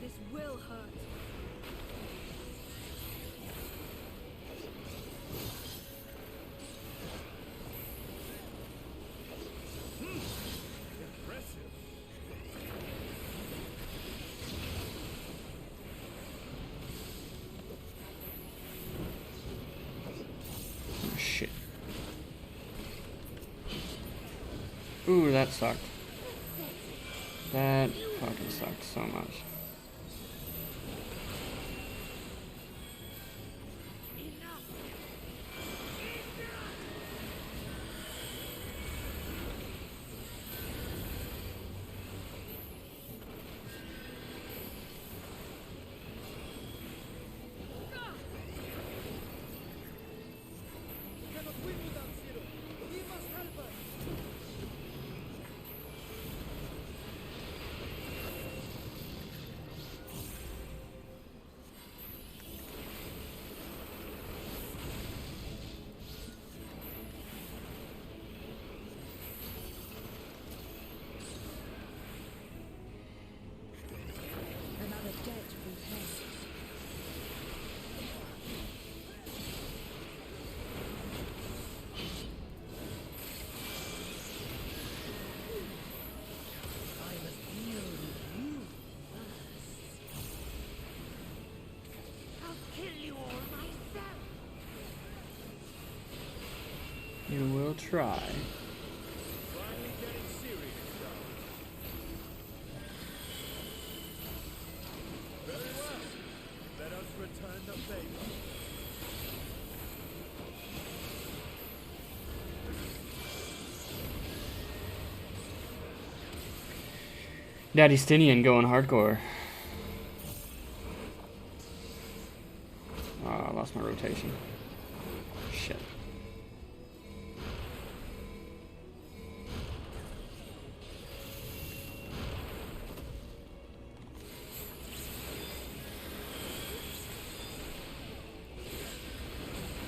This will hurt. Impressive. Oh, shit. Ooh, that sucked. That fucking sucked so much. You will try. Finally getting serious, though. Very well. Let us return the favor. Daddy Stinian going hardcore. Oh, I lost my rotation. Shit.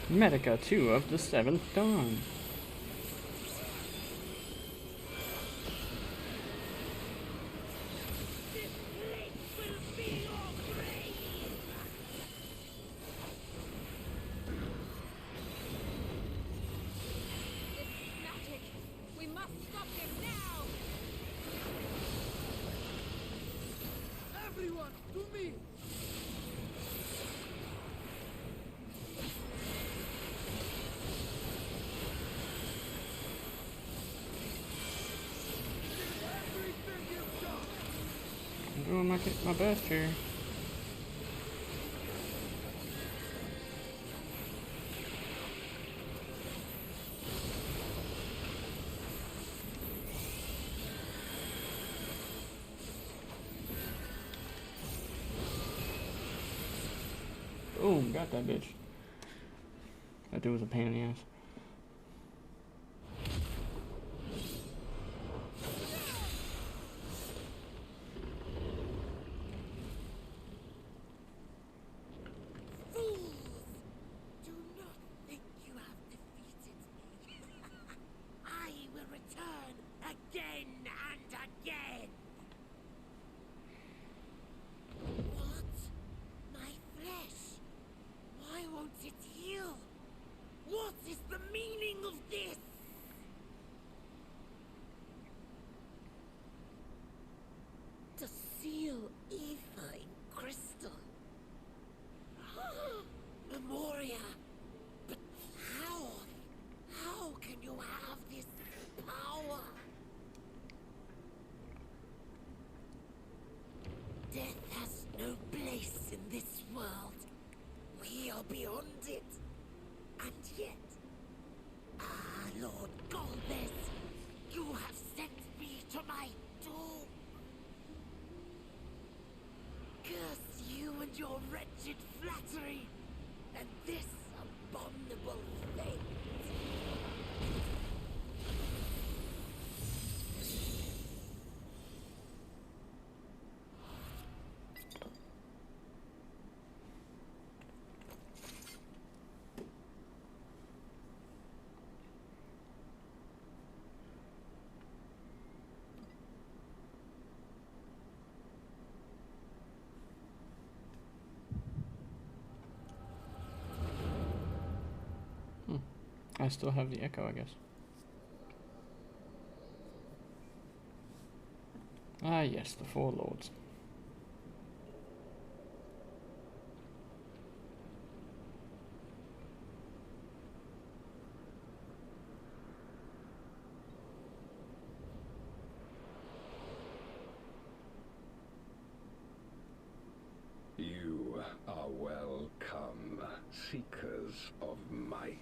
Medica 2 of the 7th Dawn. We must stop him now! Everyone, to me! I'm doing my best here. Boom, got that bitch. That dude was a pain in the ass. Fools! Do not think you have defeated me. I will return again and again. What? My flesh? Why won't it heal? What is the meaning of this? To seal ether in crystal. Memoria. But how? How can you have this power? Death has no place in this world. We are beyond it. And yet, Lord Golbez, you have sent me to my doom. Curse you and your wretched flattery, and this abominable fate. I still have the echo, I guess. Ah, yes, the Four Lords. You are welcome, seekers of might.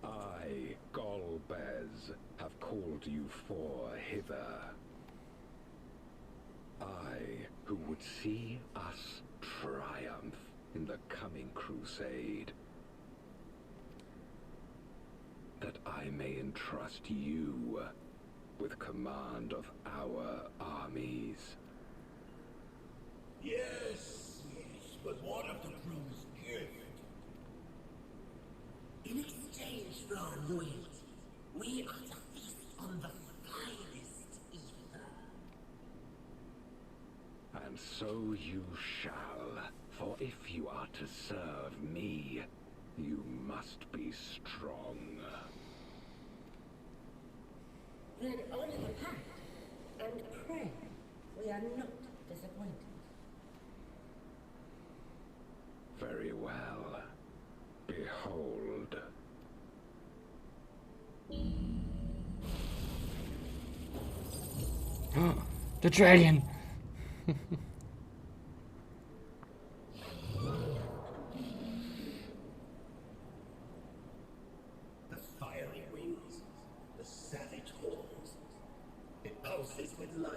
I, Golbez, have called you hither. I, who would see us triumph in the coming crusade. That I may entrust you with command of our armies. Yes, but what of the crew's gift? In exchange for our loyalty, we are to feast on the finest ether. And so you shall, for if you are to serve me, you must be strong. Then honor the pact, and pray we are not disappointed. Very well. The dragon! The fiery wings, the savage horns. It pulses with life.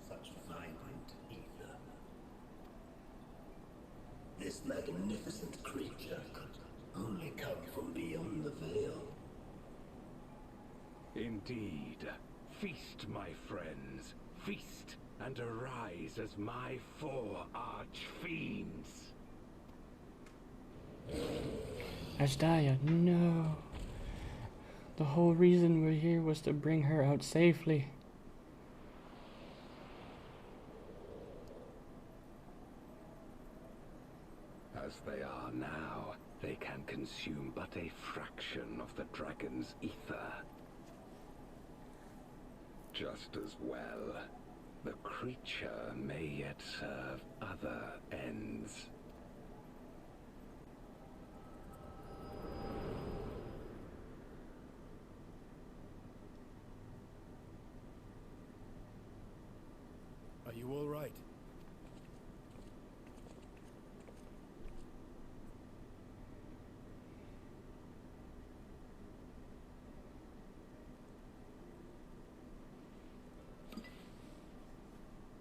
Such vibrant ether. This magnificent creature could only come from beyond the veil. Indeed. Feast, my friends. Feast and arise as my 4 arch-fiends. Ashdaya, no. The whole reason we're here was to bring her out safely. As they are now, they can consume but a fraction of the dragon's ether. Just as well, the creature may yet serve other ends. Are you all right?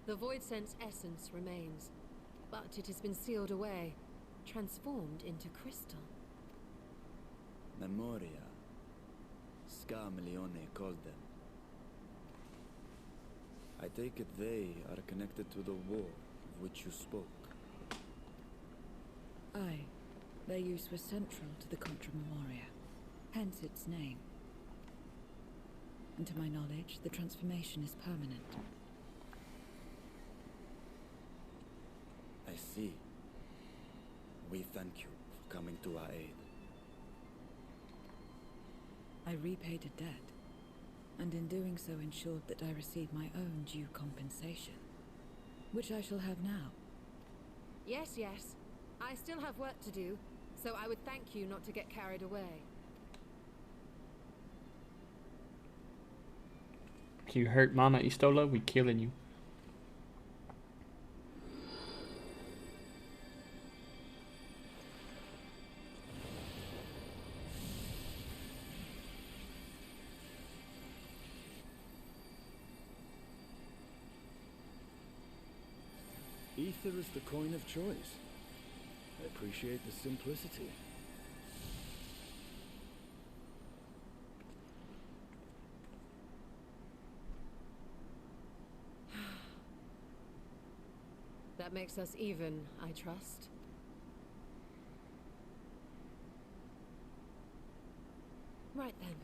The Void Sense essence remains, but it has been sealed away, transformed into crystal. Memoria. Scameleone called them. I take it they are connected to the war of which you spoke. Aye. Their use was central to the Contra Memoria, hence its name. And to my knowledge, the transformation is permanent. I see. We thank you for coming to our aid. I repaid a debt, and in doing so ensured that I received my own due compensation, which I shall have now. Yes, yes. I still have work to do, so I would thank you not to get carried away. If you hurt Mama Istola, we killing you. Ether is the coin of choice. I appreciate the simplicity. That makes us even, I trust. Right then.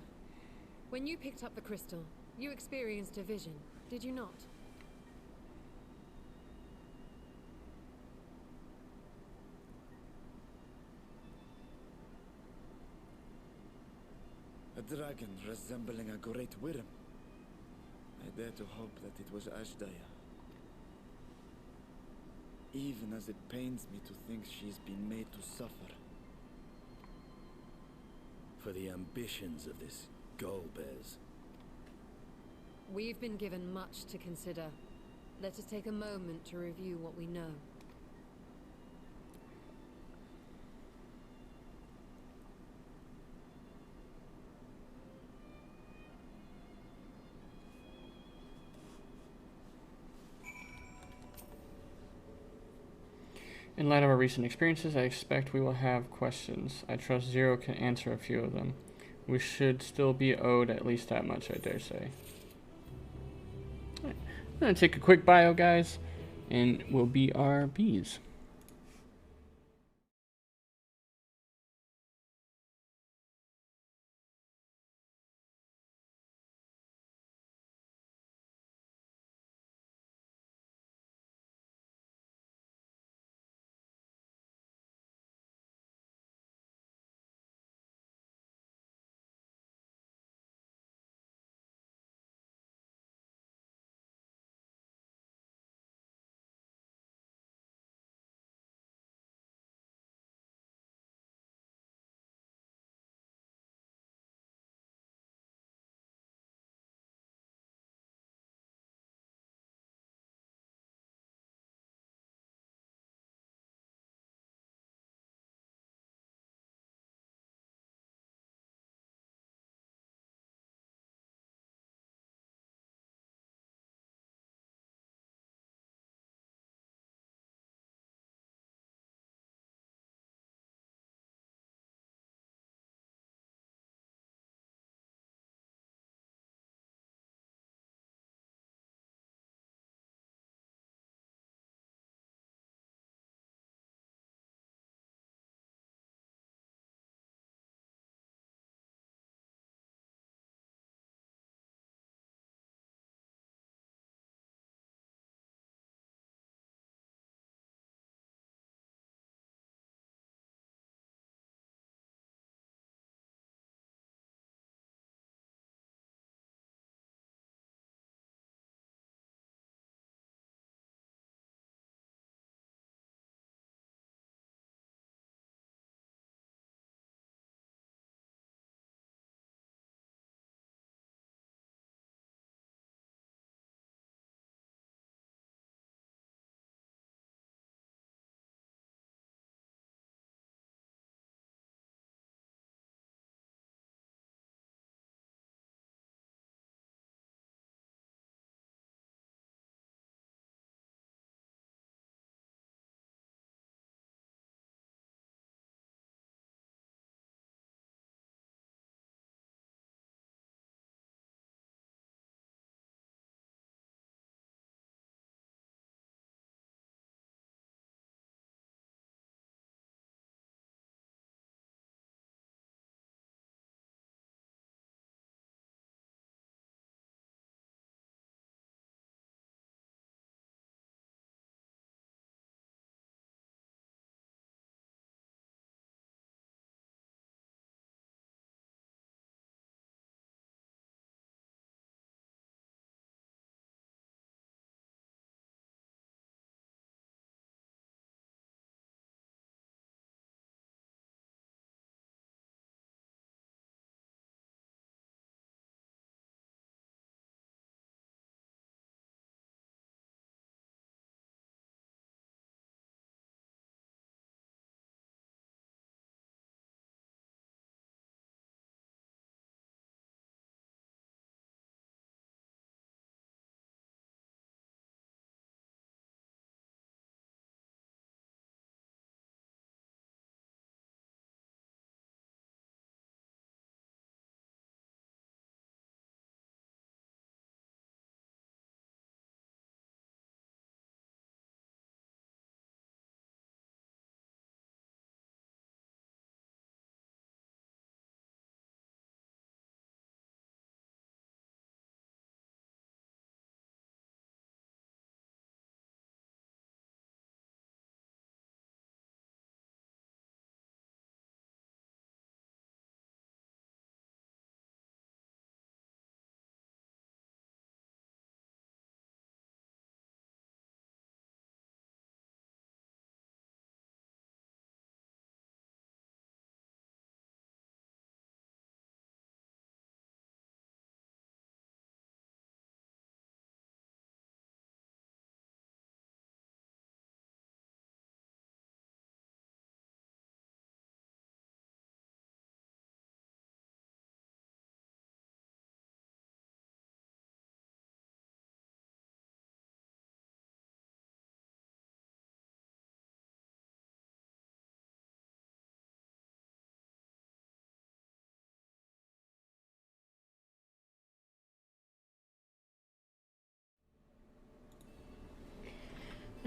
When you picked up the crystal, you experienced a vision, did you not? A dragon resembling a great worm. I dare to hope that it was Ashdaya. Even as it pains me to think she's been made to suffer. For the ambitions of this Golbez. We've been given much to consider. Let us take a moment to review what we know. In light of our recent experiences, I expect we will have questions. I trust Zero can answer a few of them. We should still be owed at least that much, I dare say. I'm going to take a quick bio, guys, and we'll be our bees.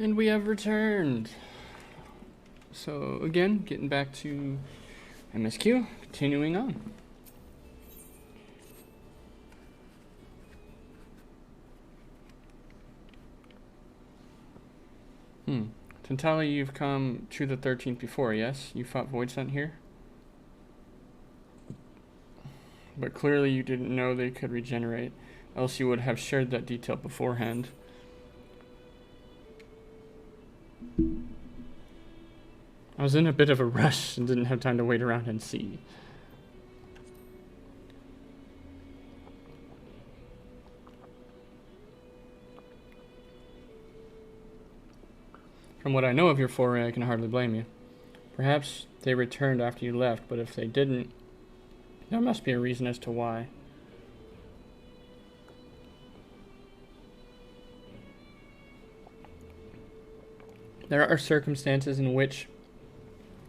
And we have returned. So again, getting back to MSQ, continuing on. Tantali, you've come to the 13th before, yes? You fought Voidsent here? But clearly you didn't know they could regenerate, else you would have shared that detail beforehand. I was in a bit of a rush and didn't have time to wait around and see. From what I know of your foray, I can hardly blame you. Perhaps they returned after you left, but if they didn't, there must be a reason as to why. There are circumstances in which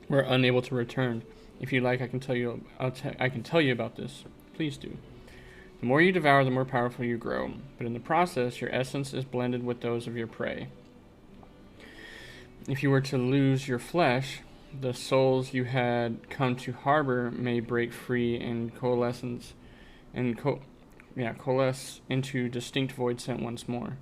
we're unable to return. If you like, I can tell you. I can tell you about this. Please do. The more you devour, the more powerful you grow. But in the process, your essence is blended with those of your prey. If you were to lose your flesh, the souls you had come to harbor may break free and coalesce into distinct Voidsent once more.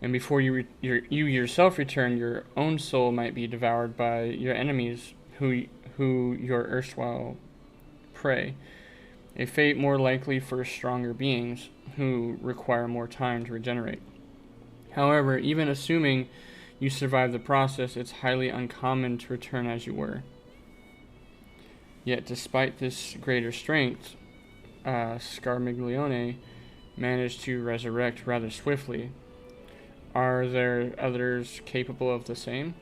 And before you yourself return, your own soul might be devoured by your enemies, who your erstwhile prey. A fate more likely for stronger beings, who require more time to regenerate. However, even assuming you survive the process, it's highly uncommon to return as you were. Yet, despite this greater strength, Scarmiglione managed to resurrect rather swiftly. Are there others capable of the same?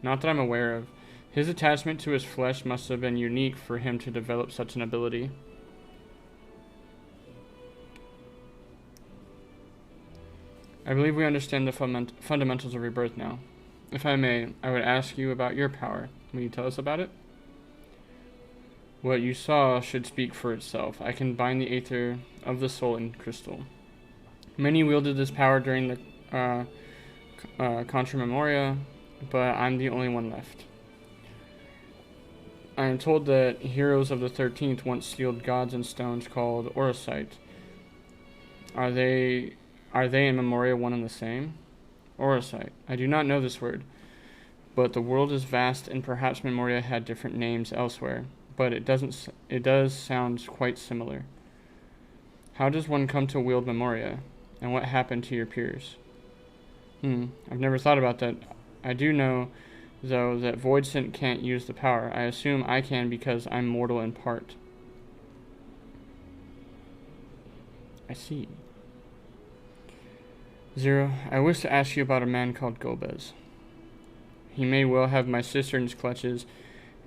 Not that I'm aware of. His attachment to his flesh must have been unique for him to develop such an ability. I believe we understand the fundamentals of rebirth now. If I may, I would ask you about your power. Will you tell us about it? What you saw should speak for itself. I can bind the aether of the soul in crystal. Many wielded this power during the Contra Memoria, but I'm the only one left. I am told that heroes of the 13th once sealed gods in stones called Orosite. Are they in Memoria one and the same? Orosite. I do not know this word, but the world is vast and perhaps Memoria had different names elsewhere, but it does sound quite similar. How does one come to wield Memoria, and what happened to your peers? I've never thought about that. I do know, though, that Voidsent can't use the power. I assume I can because I'm mortal in part. I see. Zero, I wish to ask you about a man called Gomez. He may well have my sister in his clutches.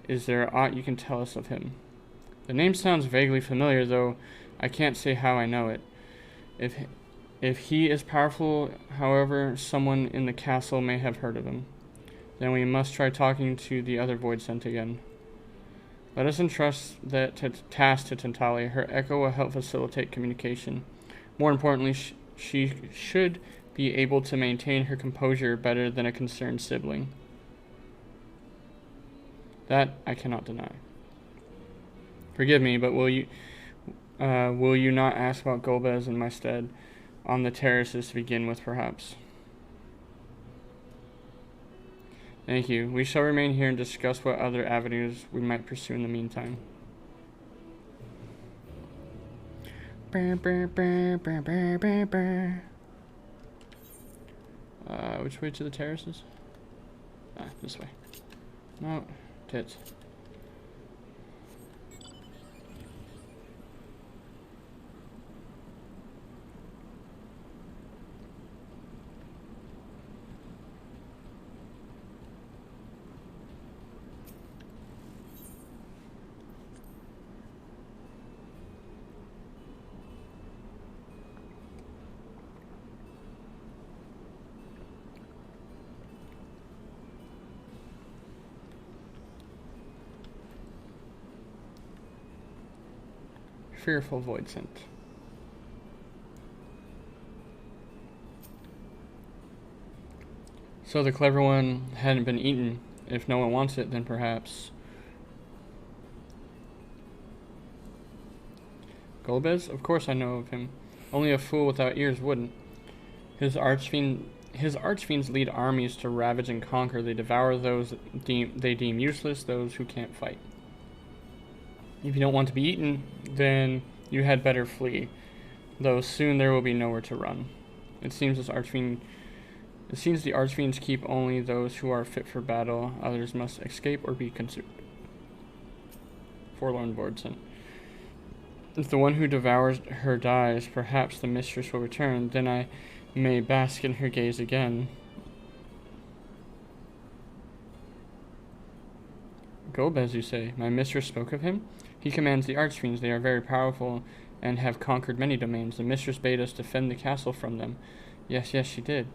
Is there aught you can tell us of him? The name sounds vaguely familiar, though I can't say how I know it. If he is powerful, however, someone in the castle may have heard of him. Then we must try talking to the other Voidsent again. Let us entrust that task to Tantali. Her echo will help facilitate communication. More importantly, she should be able to maintain her composure better than a concerned sibling. That I cannot deny. Forgive me, but will you not ask about Gomez in my stead on the terraces to begin with, perhaps? Thank you. We shall remain here and discuss what other avenues we might pursue in the meantime. Which way to the terraces? This way. No, tits. Fearful Voidsent. So the clever one hadn't been eaten. If no one wants it, then perhaps... Golbez? Of course I know of him. Only a fool without ears wouldn't. His archfiends lead armies to ravage and conquer. They devour those they deem useless, those who can't fight. If you don't want to be eaten, then you had better flee, though soon there will be nowhere to run. It seems the archfiends keep only those who are fit for battle. Others must escape or be consumed. Forlorn Vordson. If the one who devours her dies, perhaps the mistress will return. Then I may bask in her gaze again. Golbez, you say? My mistress spoke of him? He commands the archfiends. They are very powerful and have conquered many domains. The mistress bade us defend the castle from them. Yes, she did.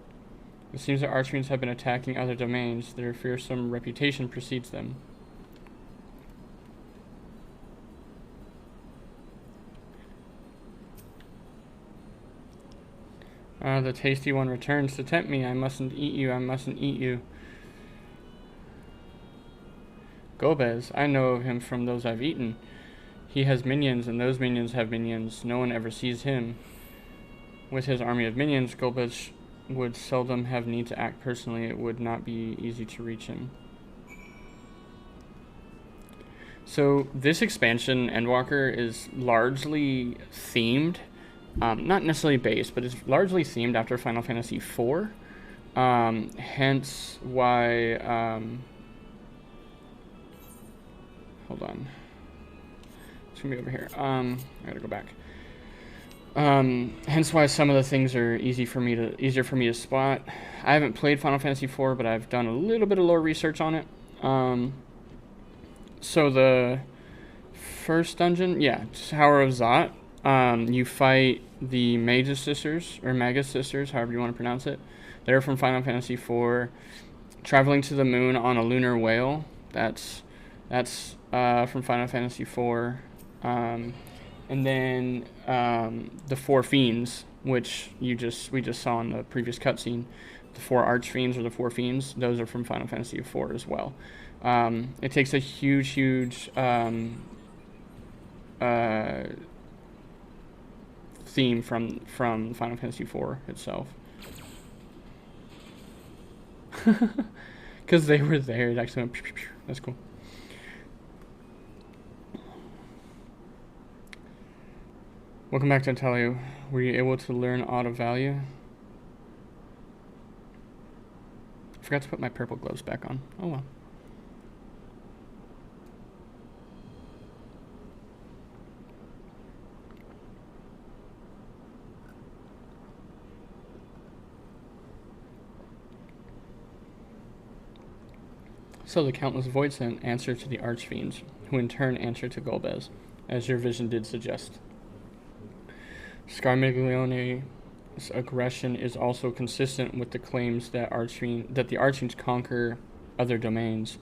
It seems the archfiends have been attacking other domains. Their fearsome reputation precedes them. The tasty one returns to tempt me. I mustn't eat you. I mustn't eat you. Golbez, I know of him from those I've eaten. He has minions, and those minions have minions. No one ever sees him. With his army of minions, Golbez would seldom have need to act personally. It would not be easy to reach him. So this expansion, Endwalker, is largely themed. Not necessarily based, but it's largely themed after Final Fantasy IV. Hence why... hold on. It's going to be over here. I gotta go back. Hence why some of the things are easier for me to spot. I haven't played Final Fantasy IV, but I've done a little bit of lore research on it. So the first dungeon, Tower of Zot. You fight the Magus Sisters, or Magus Sisters, however you want to pronounce it. They're from Final Fantasy IV. Traveling to the moon on a lunar whale. That's from Final Fantasy IV. And then the four fiends, which we just saw in the previous cutscene. The four archfiends or the four fiends, those are from Final Fantasy IV as well. It takes a huge theme from Final Fantasy IV itself. Because they were there, it actually went pew, pew, pew. That's cool. Welcome back to Antalya. Were you able to learn aught of value? I forgot to put my purple gloves back on. Oh well. So the countless void sent answer to the archfiends, who in turn answer to Golbez, as your vision did suggest. Scarmiglione's aggression is also consistent with the claims that the archfiends conquer other domains.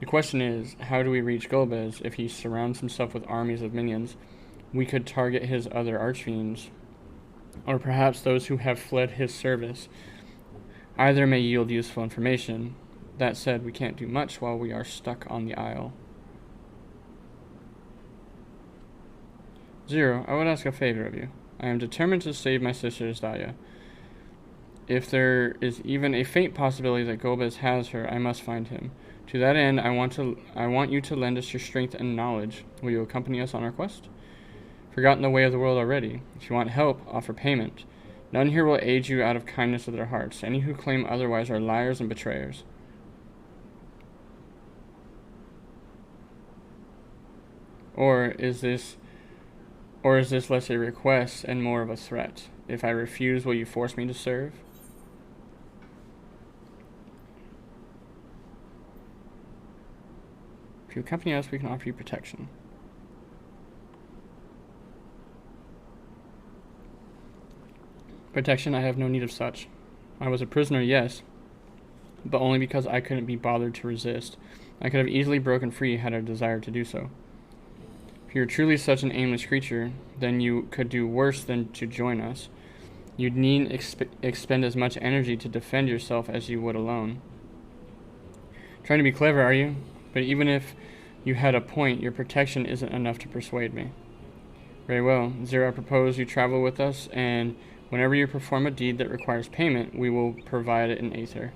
The question is, how do we reach Golbez? If he surrounds himself with armies of minions, we could target his other archfiends, or perhaps those who have fled his service. Either may yield useful information. That said, we can't do much while we are stuck on the isle. Zero, I would ask a favor of you. I am determined to save my sister Daya. If there is even a faint possibility that Golbez has her, I must find him. To that end, I want you to lend us your strength and knowledge. Will you accompany us on our quest? Forgotten the way of the world already. If you want help, offer payment. None here will aid you out of kindness of their hearts. Any who claim otherwise are liars and betrayers. Or is this less a request and more of a threat? If I refuse, will you force me to serve? If you accompany us, we can offer you protection. Protection, I have no need of such. I was a prisoner, yes, but only because I couldn't be bothered to resist. I could have easily broken free had I desired to do so. If you're truly such an aimless creature, then you could do worse than to join us. You'd need expend as much energy to defend yourself as you would alone. Trying to be clever, are you? But even if you had a point, your protection isn't enough to persuade me. Very well. Zero, I propose you travel with us, and whenever you perform a deed that requires payment, we will provide it in Aether.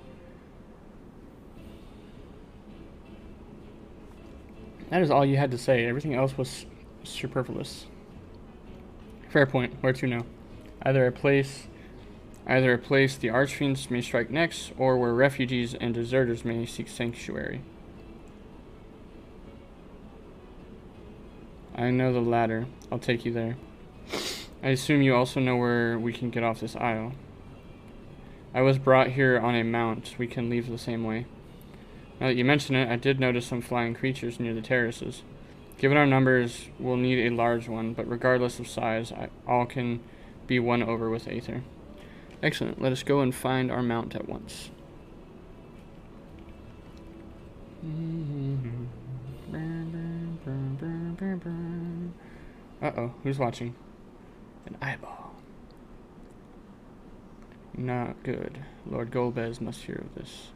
That is all you had to say. Everything else was superfluous. Fair point. Where to now? Either a place the archfiends may strike next, or where refugees and deserters may seek sanctuary. I know the latter. I'll take you there. I assume you also know where we can get off this isle. I was brought here on a mount. We can leave the same way. Now that you mention it, I did notice some flying creatures near the terraces. Given our numbers, we'll need a large one, but regardless of size, all can be won over with Aether. Excellent. Let us go and find our mount at once. Uh-oh. Who's watching? An eyeball. Not good. Lord Golbez must hear of this.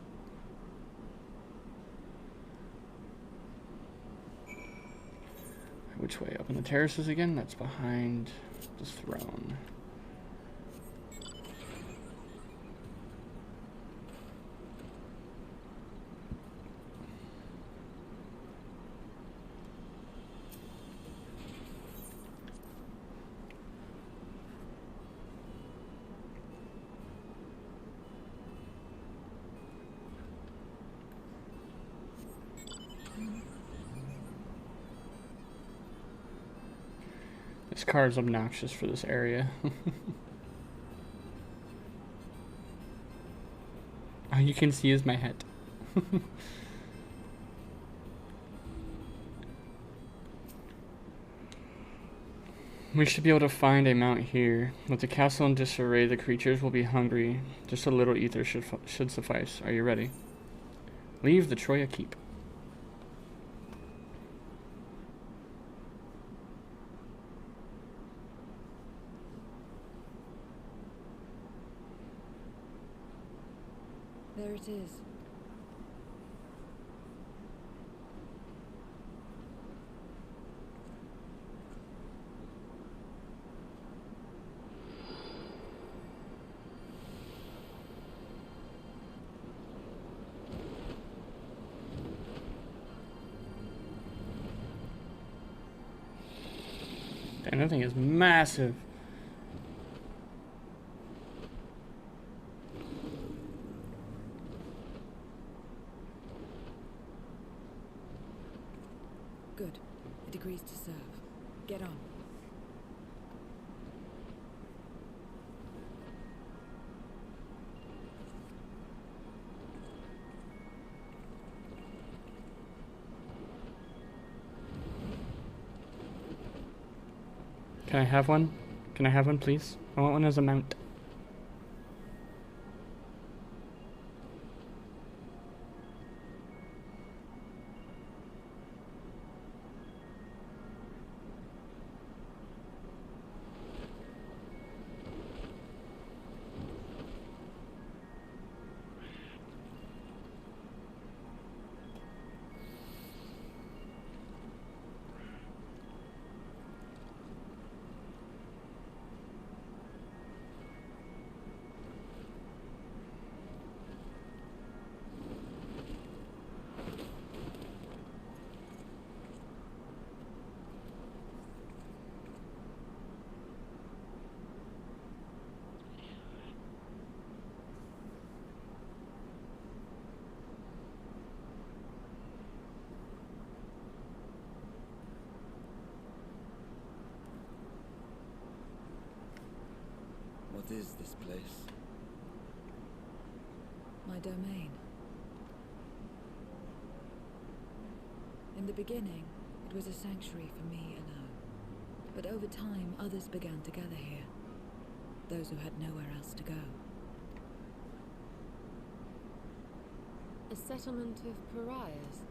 Which way? Up in the terraces again? That's behind the throne. This car is obnoxious for this area. All you can see is my head. We should be able to find a mount here. With the castle in disarray, the creatures will be hungry. Just a little ether should suffice. Are you ready? Leave the Troya Keep. There it is. Damn, that thing is massive. Good. It agrees to serve. Get on. Can I have one? Can I have one, please? I want one as a mount. What is this place? My domain. In the beginning, it was a sanctuary for me alone. But over time, others began to gather here. Those who had nowhere else to go. A settlement of pariahs?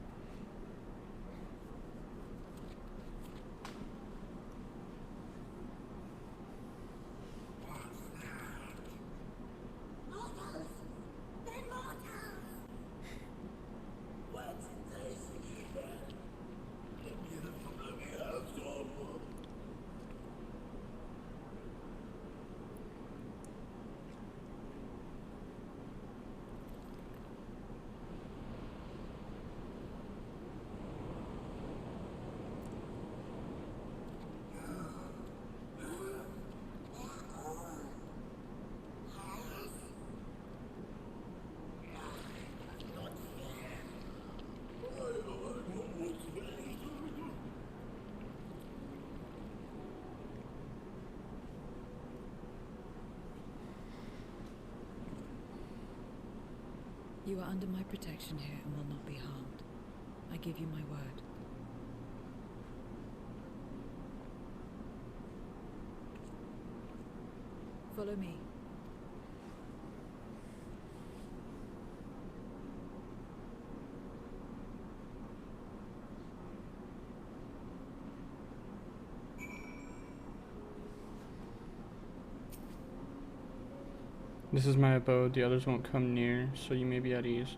You are under my protection here and will not be harmed. I give you my word. Follow me. This is my abode. The others won't come near, so you may be at ease.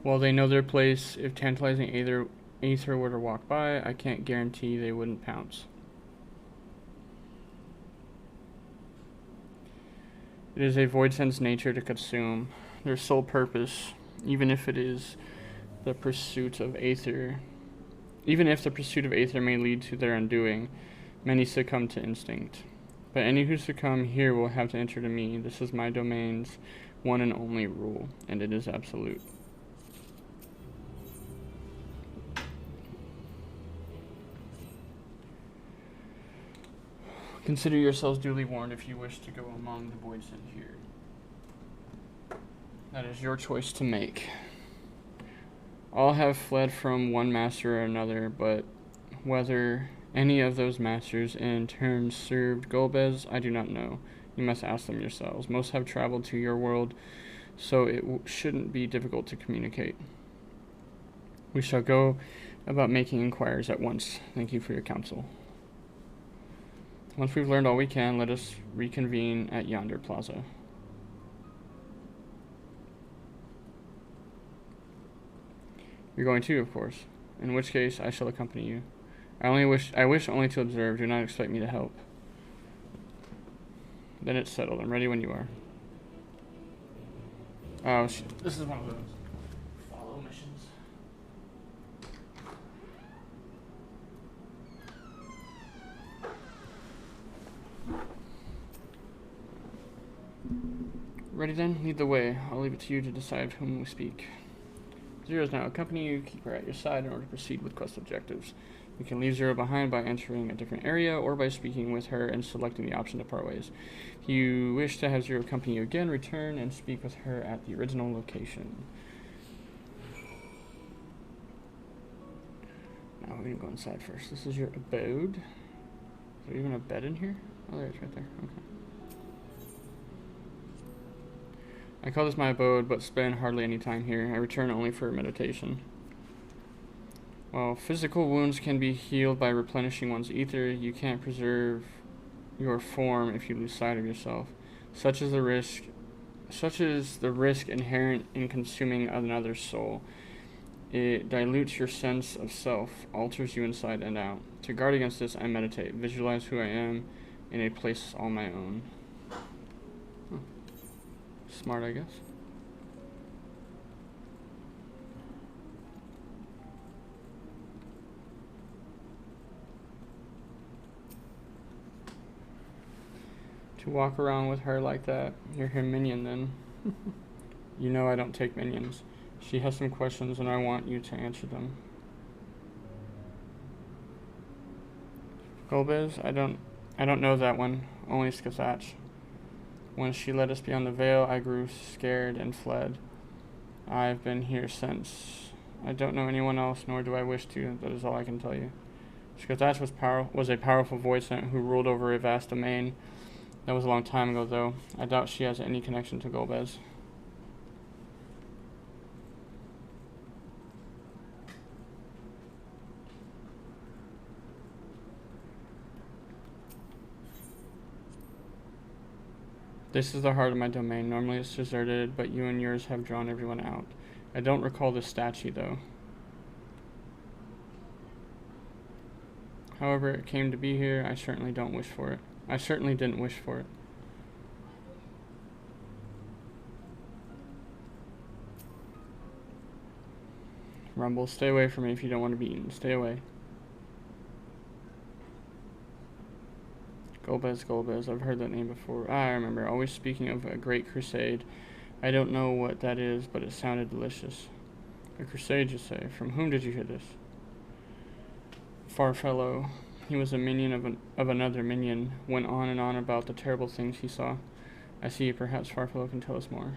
While they know their place, if tantalizing aether were to walk by, I can't guarantee they wouldn't pounce. It is a void sense nature to consume. Their sole purpose, even if the pursuit of aether may lead to their undoing, many succumb to instinct. But any who succumb here will have to answer to me. This is my domain's one and only rule, and it is absolute. Consider yourselves duly warned if you wish to go among the void sent here. That is your choice to make. All have fled from one master or another, but whether any of those masters in turn served Golbez, I do not know. You must ask them yourselves. Most have traveled to your world, so it shouldn't be difficult to communicate. We shall go about making inquiries at once. Thank you for your counsel. Once we've learned all we can, let us reconvene at yonder plaza. You're going too, of course. In which case, I shall accompany you. I wish only to observe. Do not expect me to help. Then it's settled. I'm ready when you are. Oh, this is one of those follow missions. Ready then? Lead the way. I'll leave it to you to decide whom we speak. Zero is now accompanying you. Keep her at your side in order to proceed with quest objectives. You can leave Zero behind by entering a different area or by speaking with her and selecting the option to part ways. If you wish to have Zero accompany you again, return and speak with her at the original location. Now we're going to go inside first. This is your abode. Is there even a bed in here? Oh, there it is right there. Okay. I call this my abode, but spend hardly any time here. I return only for meditation. While physical wounds can be healed by replenishing one's ether, you can't preserve your form if you lose sight of yourself. Such is the risk inherent in consuming another's soul. It dilutes your sense of self, alters you inside and out. To guard against this, I meditate, visualize who I am in a place all my own. Huh. Smart, I guess. To walk around with her like that, you're her minion then. You know I don't take minions. She has some questions and I want you to answer them. Golbez, I don't know that one, only Skathach. When she led us beyond the veil, I grew scared and fled. I've been here since. I don't know anyone else, nor do I wish to. That is all I can tell you. Skathach was a powerful void sent who ruled over a vast domain. That was a long time ago, though. I doubt she has any connection to Golbez. This is the heart of my domain. Normally it's deserted, but you and yours have drawn everyone out. I don't recall this statue, though. However it came to be here, I certainly don't wish for it. I certainly didn't wish for it. Rumble, stay away from me if you don't want to be eaten. Stay away. Golbez, I've heard that name before. I remember, always speaking of a great crusade. I don't know what that is, but it sounded delicious. A crusade, you say? From whom did you hear this? Farfellow. He was a minion of another minion, went on and on about the terrible things he saw. I see, perhaps Farfellow can tell us more.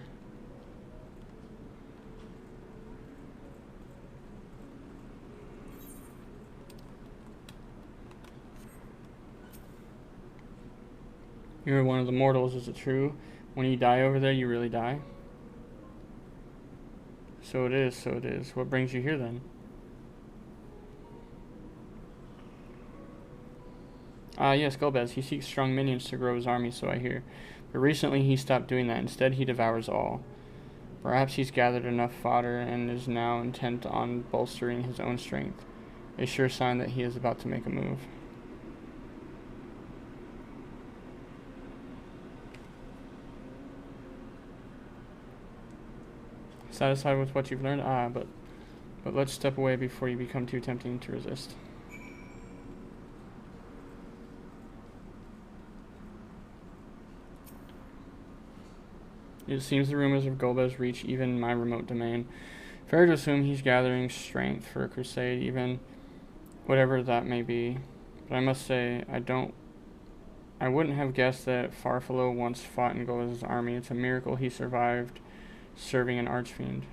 You're one of the mortals, is it true? When you die over there, you really die? So it is, so it is. What brings you here then? Yes, Golbez. He seeks strong minions to grow his army, so I hear. But recently he stopped doing that. Instead, he devours all. Perhaps he's gathered enough fodder and is now intent on bolstering his own strength. A sure sign that he is about to make a move. Satisfied with what you've learned? But let's step away before you become too tempting to resist. It seems the rumors of Golbez reach even my remote domain. Fair to assume he's gathering strength for a crusade, even whatever that may be. But I must say, I wouldn't have guessed that Farfalo once fought in Golbez's army. It's a miracle he survived serving an archfiend.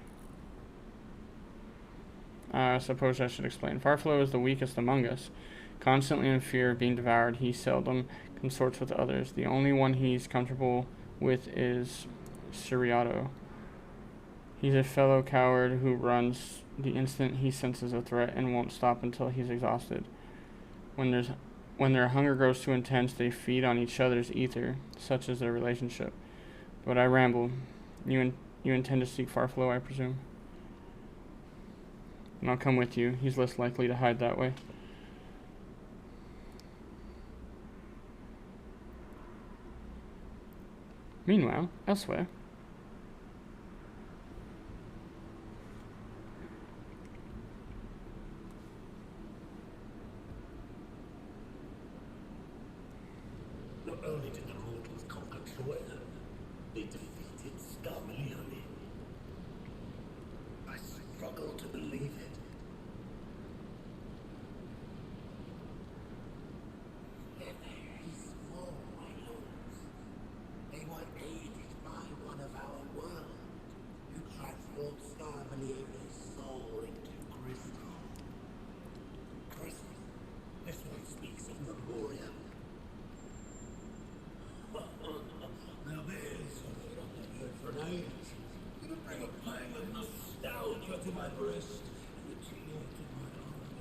I suppose I should explain. Farfalo is the weakest among us. Constantly in fear of being devoured, he seldom consorts with others. The only one he's comfortable with is Siriato. He's a fellow coward who runs the instant he senses a threat and won't stop until he's exhausted. When their hunger grows too intense, they feed on each other's ether. Such is their relationship. But I ramble. You intend to seek Farfalo, I presume? And I'll come with you. He's less likely to hide that way. Meanwhile, elsewhere. Not only did the mortals conquer Troy, they defeated Scarmalione. I struggle to believe it. They're very small, my lords. They were aided by one of our world, who transformed Scarmalione's soul into crystal. Crystal? This one speaks of Memoria. Now there's something I've not heard for an age. It'll bring a pang of nostalgia to my breast and a tear to my heart.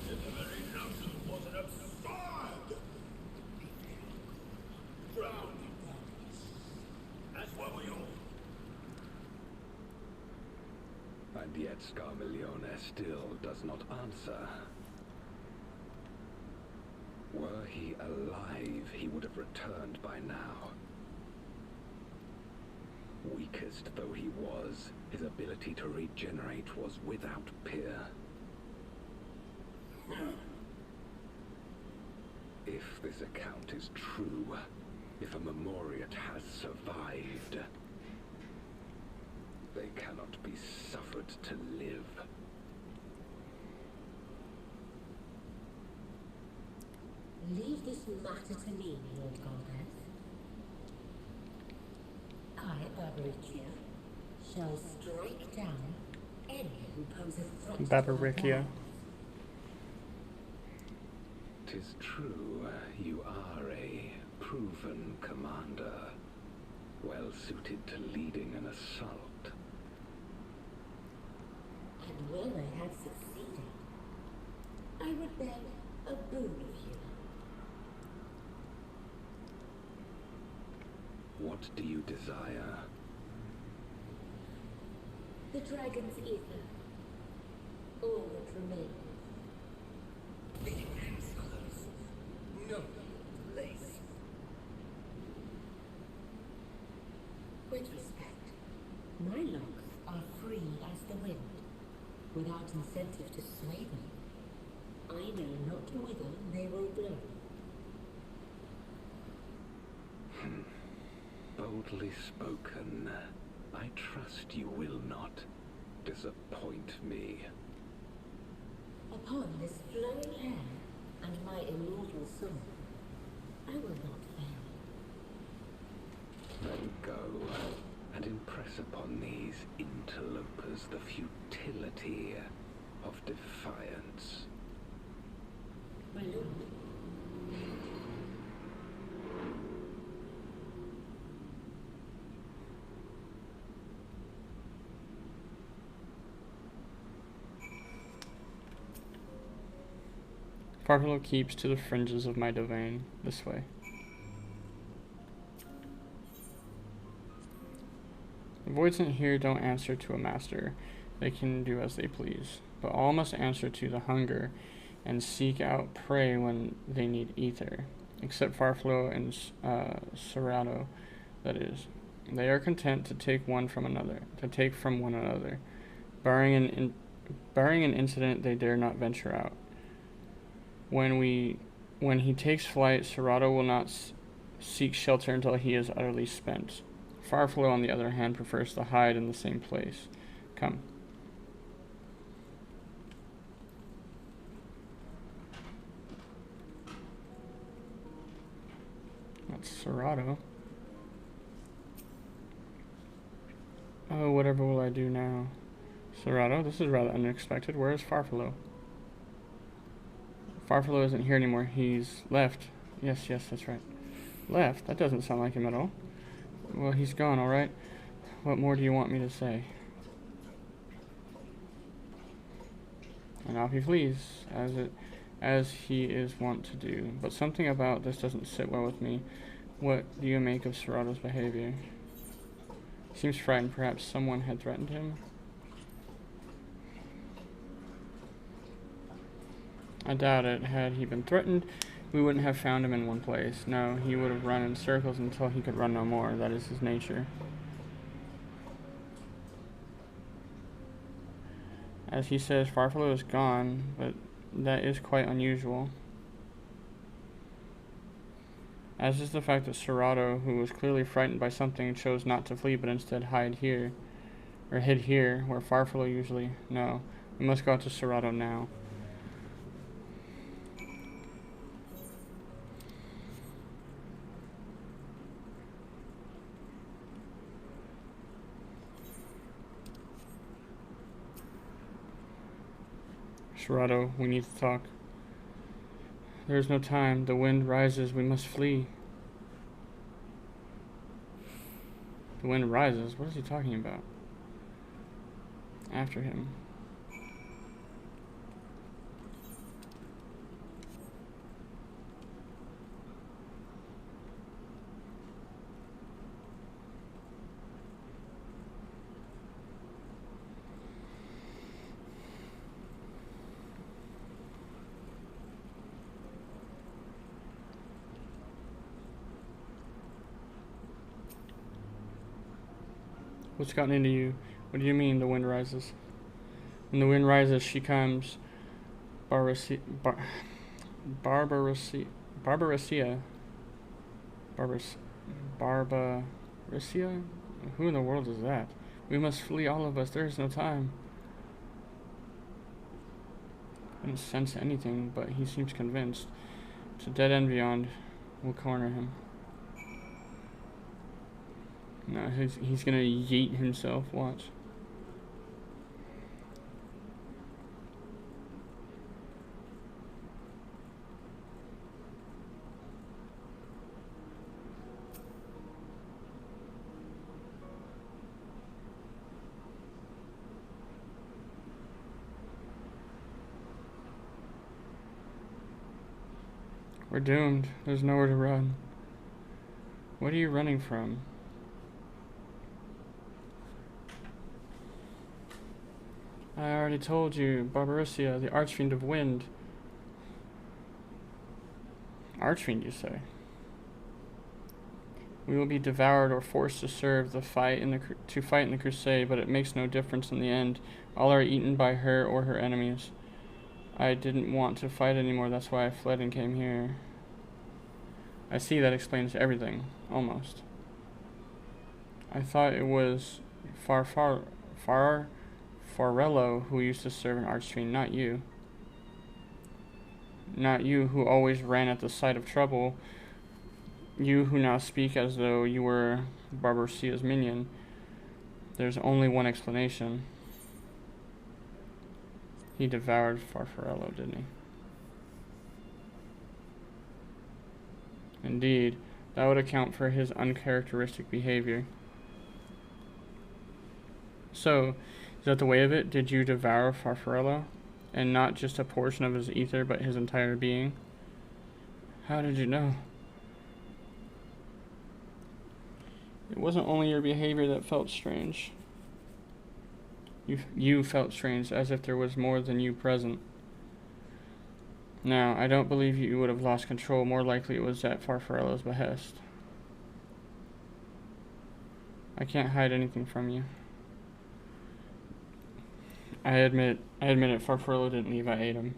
And the very notion was an absurd. Drowned in darkness, as were we all. And yet Scarmalione still does not answer. Were he alive, he would have returned by now. Weakest though he was, his ability to regenerate was without peer. If this account is true, if a Memoriat has survived, they cannot be suffered to live. Leave this matter to me, Lord Golbez. I, Barbaricia, shall strike down any who pose a threat. Barbaricia. 'Tis true, you are a proven commander, well suited to leading an assault. And when I had succeeded, I would beg a boon of you. What do you desire? The dragon's ether. All that remains. The answers. No place. With respect, my locks are free as the wind, without incentive to sway them. I know not whither they will blow. Boldly spoken. I trust you will not disappoint me. Upon this flowing hair and my immortal soul, I will not fail. Then go and impress upon these interlopers the futility of defiance. My lord, Farfelo keeps to the fringes of my domain. This way. The Voidsent here don't answer to a master. They can do as they please. But all must answer to the hunger and seek out prey when they need ether. Except Farfelo and Serrato, that is. They are content to take one from another, from one another. Barring an incident, they dare not venture out. When he takes flight, Serrato will not seek shelter until he is utterly spent. Farfelo, on the other hand, prefers to hide in the same place. Come. That's Serrato. Oh, whatever will I do now? Serrato, this is rather unexpected. Where is Farfelo? Farfelo isn't here anymore. He's left. Yes, that's right. Left? That doesn't sound like him at all. Well, he's gone, alright. What more do you want me to say? And off he flees, as he is wont to do. But something about this doesn't sit well with me. What do you make of Serrato's behavior? Seems frightened. Perhaps someone had threatened him? I doubt it. Had he been threatened, we wouldn't have found him in one place. No, he would have run in circles until he could run no more. That is his nature. As he says, Farfelo is gone, but that is quite unusual. As is the fact that Serrato, who was clearly frightened by something, chose not to flee but instead hid here, where Farfelo usually... No, we must go out to Serrato now. Serrato, we need to talk. There is no time. The wind rises. We must flee. The wind rises? What is he talking about? After him. What's gotten into you? What do you mean the wind rises? When the wind rises, she comes. Barbaressia. Who in the world is that? We must flee, all of us. There is no time. I didn't sense anything, but he seems convinced. It's a dead end beyond. We'll corner him. No, he's gonna yeet himself, watch. We're doomed. There's nowhere to run. What are you running from? I already told you, Barbaressia, the Archfiend of Wind. Archfiend, you say? We will be devoured or forced to serve to fight in the crusade, but it makes no difference in the end. All are eaten by her or her enemies. I didn't want to fight anymore, that's why I fled and came here. I see, that explains everything, almost. I thought it was Farello who used to serve an Archfiend, not you. Not you who always ran at the sight of trouble. You who now speak as though you were Barbaressia's minion. There's only one explanation. He devoured Farfarello, didn't he? Indeed, that would account for his uncharacteristic behavior. So, is that the way of it? Did you devour Farfarello? and not just a portion of his ether, but his entire being? How did you know? It wasn't only your behavior that felt strange. You felt strange, as if there was more than you present. Now, I don't believe you would have lost control. More likely it was at Farfarello's behest. I can't hide anything from you. I admit it, Farfarello didn't leave, I ate him.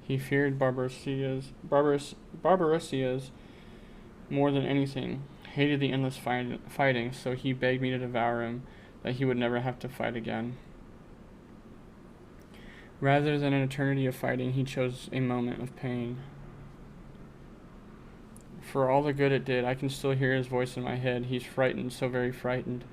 He feared Barbarossia's more than anything, hated the endless fighting, so he begged me to devour him, that he would never have to fight again. Rather than an eternity of fighting, he chose a moment of pain. For all the good it did, I can still hear his voice in my head. He's frightened, so very frightened.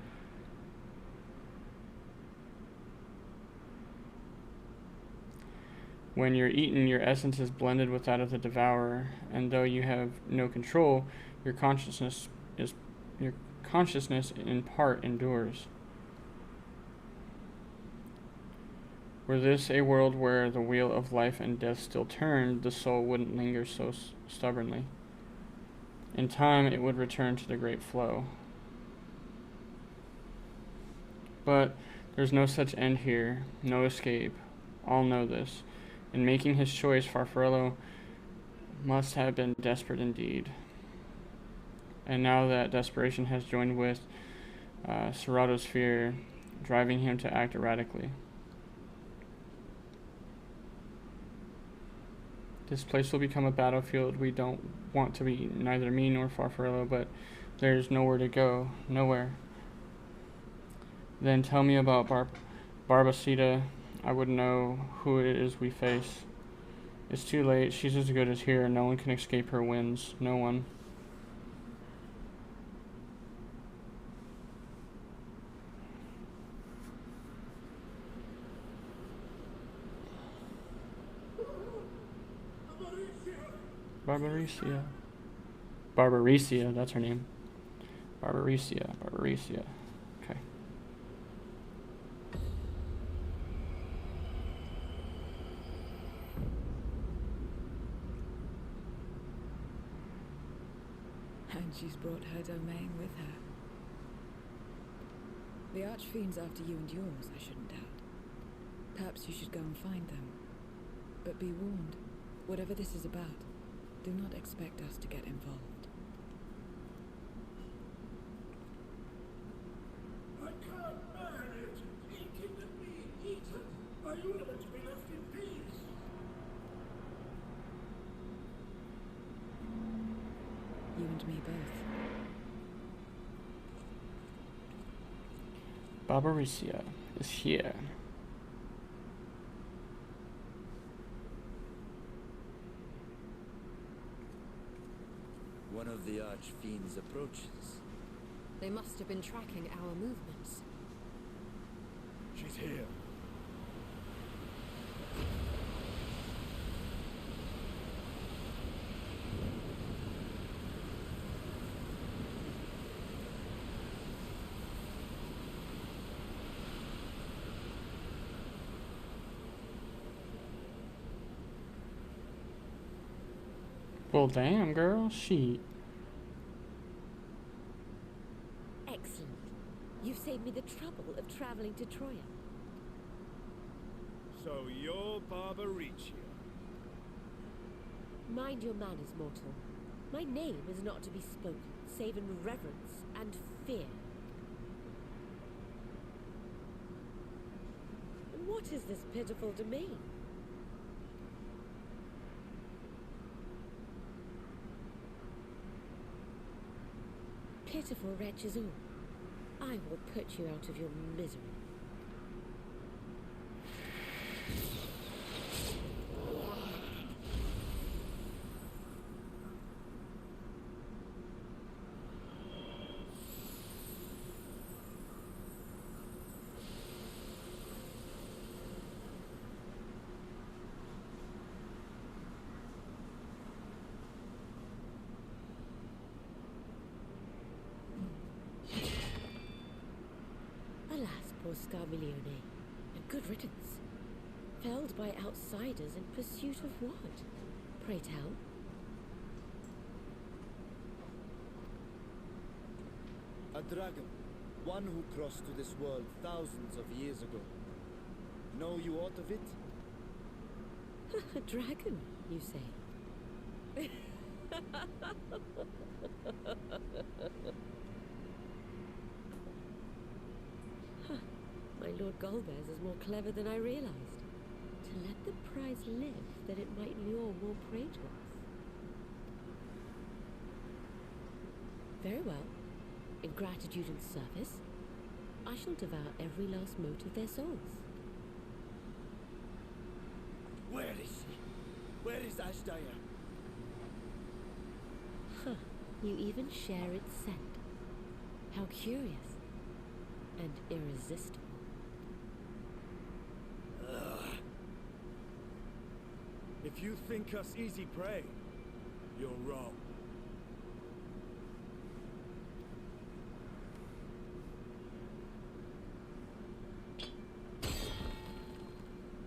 When you're eaten, your essence is blended with that of the devourer, and though you have no control, your consciousness in part endures. Were this a world where the wheel of life and death still turned, the soul wouldn't linger so stubbornly. In time, it would return to the great flow. But there's no such end here, no escape. All know this. In making his choice, Farfarello must have been desperate indeed. And now that desperation has joined with Serrato's fear, driving him to act erratically. This place will become a battlefield we don't want to be, neither me nor Farfarello, but there's nowhere to go, nowhere. Then tell me about Barbacida. I would know who it is we face. It's too late. She's as good as here. No one can escape her winds. No one. Barbaricia, that's her name. Barbaricia. Okay. And she's brought her domain with her. The Archfiend's after you and yours, I shouldn't doubt. Perhaps you should go and find them. But be warned, whatever this is about, do not expect us to get involved. I can't bear it! Eating and being eaten! Are you ever to be left in peace? You and me both. Barbaricia is here. One of the Archfiend's approaches. They must have been tracking our movements. She's here. Well, damn, girl. She. Excellent. You've saved me the trouble of traveling to Troya. So you're Barbaricia. Mind your manners, mortal. My name is not to be spoken, save in reverence and fear. And what is this pitiful domain? Pitiful wretches all. I will put you out of your misery. Alas, poor Scarmiglione. A good riddance. Felled by outsiders in pursuit of what? Pray tell. A dragon. One who crossed to this world thousands of years ago. Know you aught of it? A dragon, you say? Huh. My Lord Golbez is more clever than I realized. To let the prize live, that it might lure more prey to us. Very well. In gratitude and service, I shall devour every last mote of their souls. Where is she? Where is Ashdaya? Huh. You even share its scent. How curious. And irresistible. If you think us easy prey, you're wrong.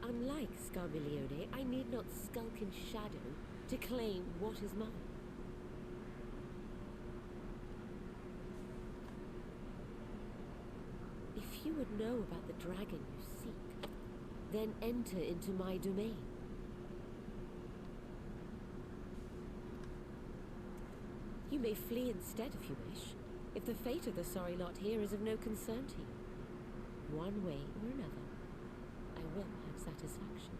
Unlike Scarmiglione, I need not skulk in shadow to claim what is mine. If you would know about the dragon you seek, then enter into my domain. You may flee instead if you wish, if the fate of the sorry lot here is of no concern to you. One way or another, I will have satisfaction.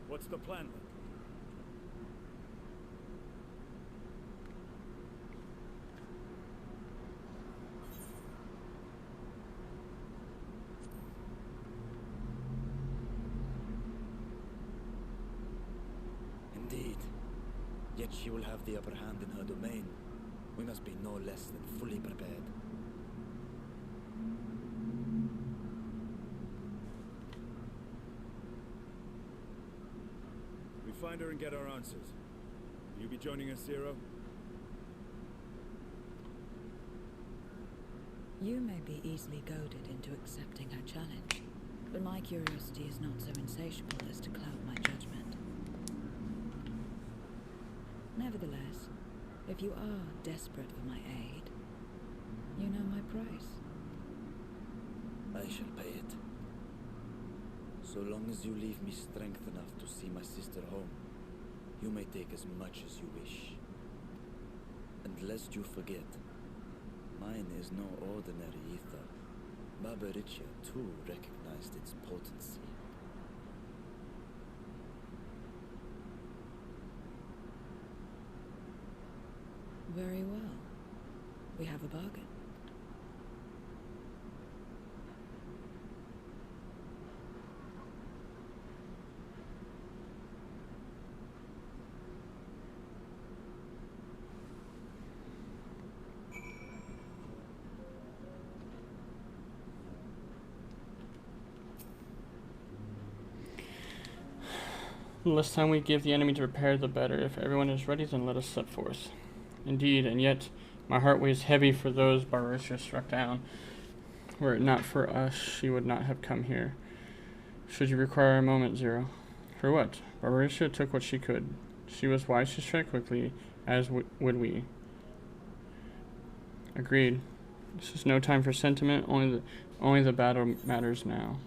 What's the plan then? Indeed. Yet she will have the upper hand in her domain. We must be no less than fully prepared. We find her and get our answers. Will you be joining us, Zero? You may be easily goaded into accepting her challenge, but my curiosity is not so insatiable as to cloud my judgment. Nevertheless, if you are desperate for my aid, you know my price. I shall pay it. So long as you leave me strength enough to see my sister home, you may take as much as you wish. And lest you forget, mine is no ordinary ether. Barbaricia too recognized its potency. Very well. We have a bargain. The less time we give the enemy to prepare, the better. If everyone is ready, then let us set forth. Indeed, and yet my heart weighs heavy for those Barbaricia struck down. Were it not for us, she would not have come here. Should you require a moment, Zero? For what? Barbaricia took what she could. She was wise to strike quickly, as would we. Agreed. This is no time for sentiment, only the battle matters now.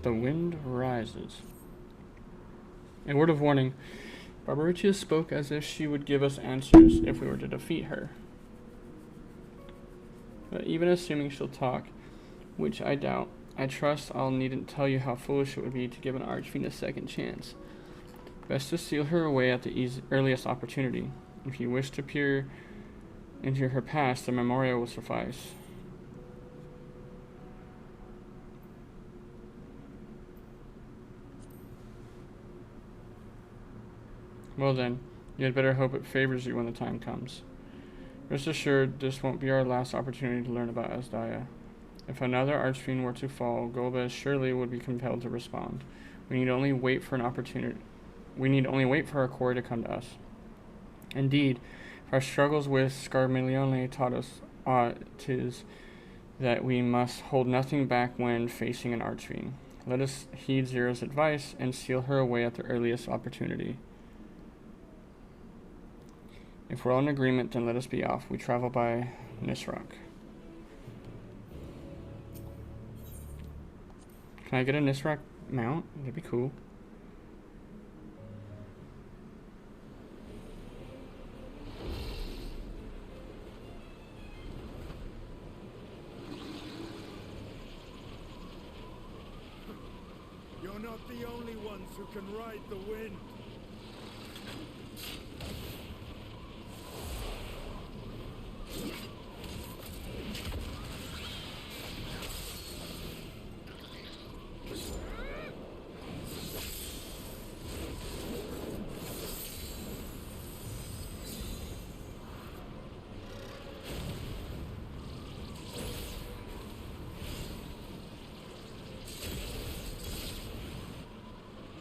The wind rises. A word of warning. Barbaricia spoke as if she would give us answers if we were to defeat her. But even assuming she'll talk, which I doubt, I trust I'll needn't tell you how foolish it would be to give an archfiend a second chance. Best to steal her away at the earliest opportunity. If you wish to peer into her past, the memorial will suffice. Well then, you had better hope it favors you when the time comes. Rest assured, this won't be our last opportunity to learn about Asdaya. If another archfiend were to fall, Golbez surely would be compelled to respond. We need only wait for an opportunity. We need only wait for our quarry to come to us. Indeed, if our struggles with Scarmiglione taught us aught, 'tis that we must hold nothing back when facing an archfiend. Let us heed Zero's advice and seal her away at the earliest opportunity. If we're all in agreement, then let us be off. We travel by Nisroch. Can I get a Nisroch mount? That'd be cool. You're not the only ones who can ride the wind.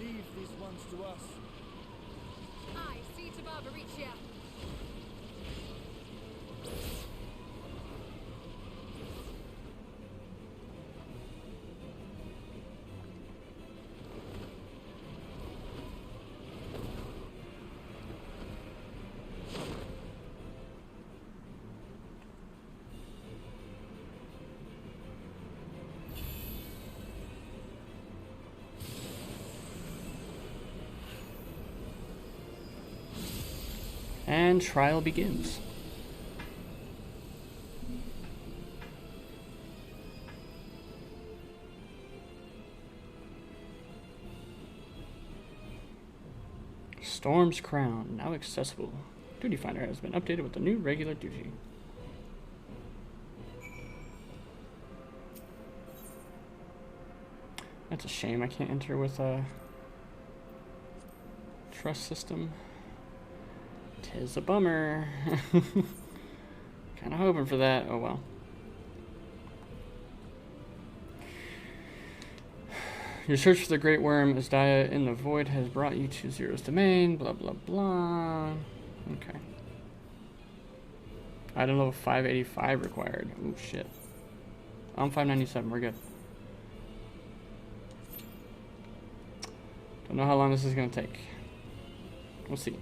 Leave these ones to us. I see to Barbaricia. And trial begins. Storm's Crown, now accessible. Duty Finder has been updated with the new regular duty. That's a shame I can't enter with a trust system. 'Tis a bummer. Kinda hoping for that. Oh well. Your search for the Great Worm Asdaya in the Void has brought you to Zero's domain. Blah blah blah. Okay. Item level 585 required. Oh shit. I'm 597. We're good. Don't know how long this is gonna take. We'll see.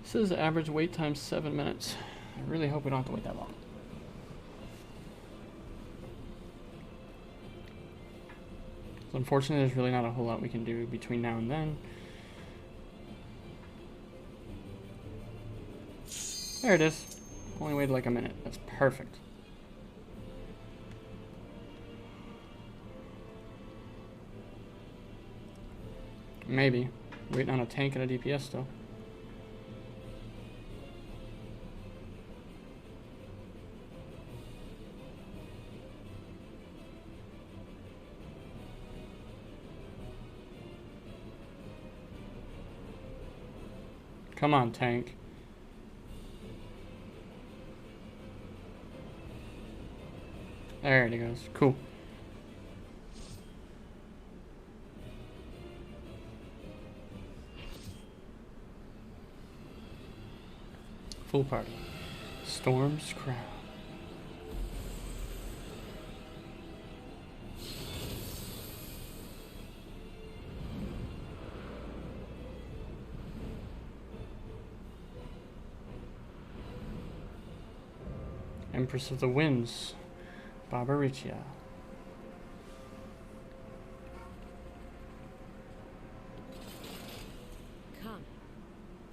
This is average wait time 7 minutes. I really hope we don't have to wait that long. So unfortunately, there's really not a whole lot we can do between now and then. There it is. Only waited like a minute. That's perfect. Maybe. Waiting on a tank and a DPS still. Come on, tank. There it goes. Cool. Full party. Storm's Crown. Empress of the Winds, Barbaricia. Come,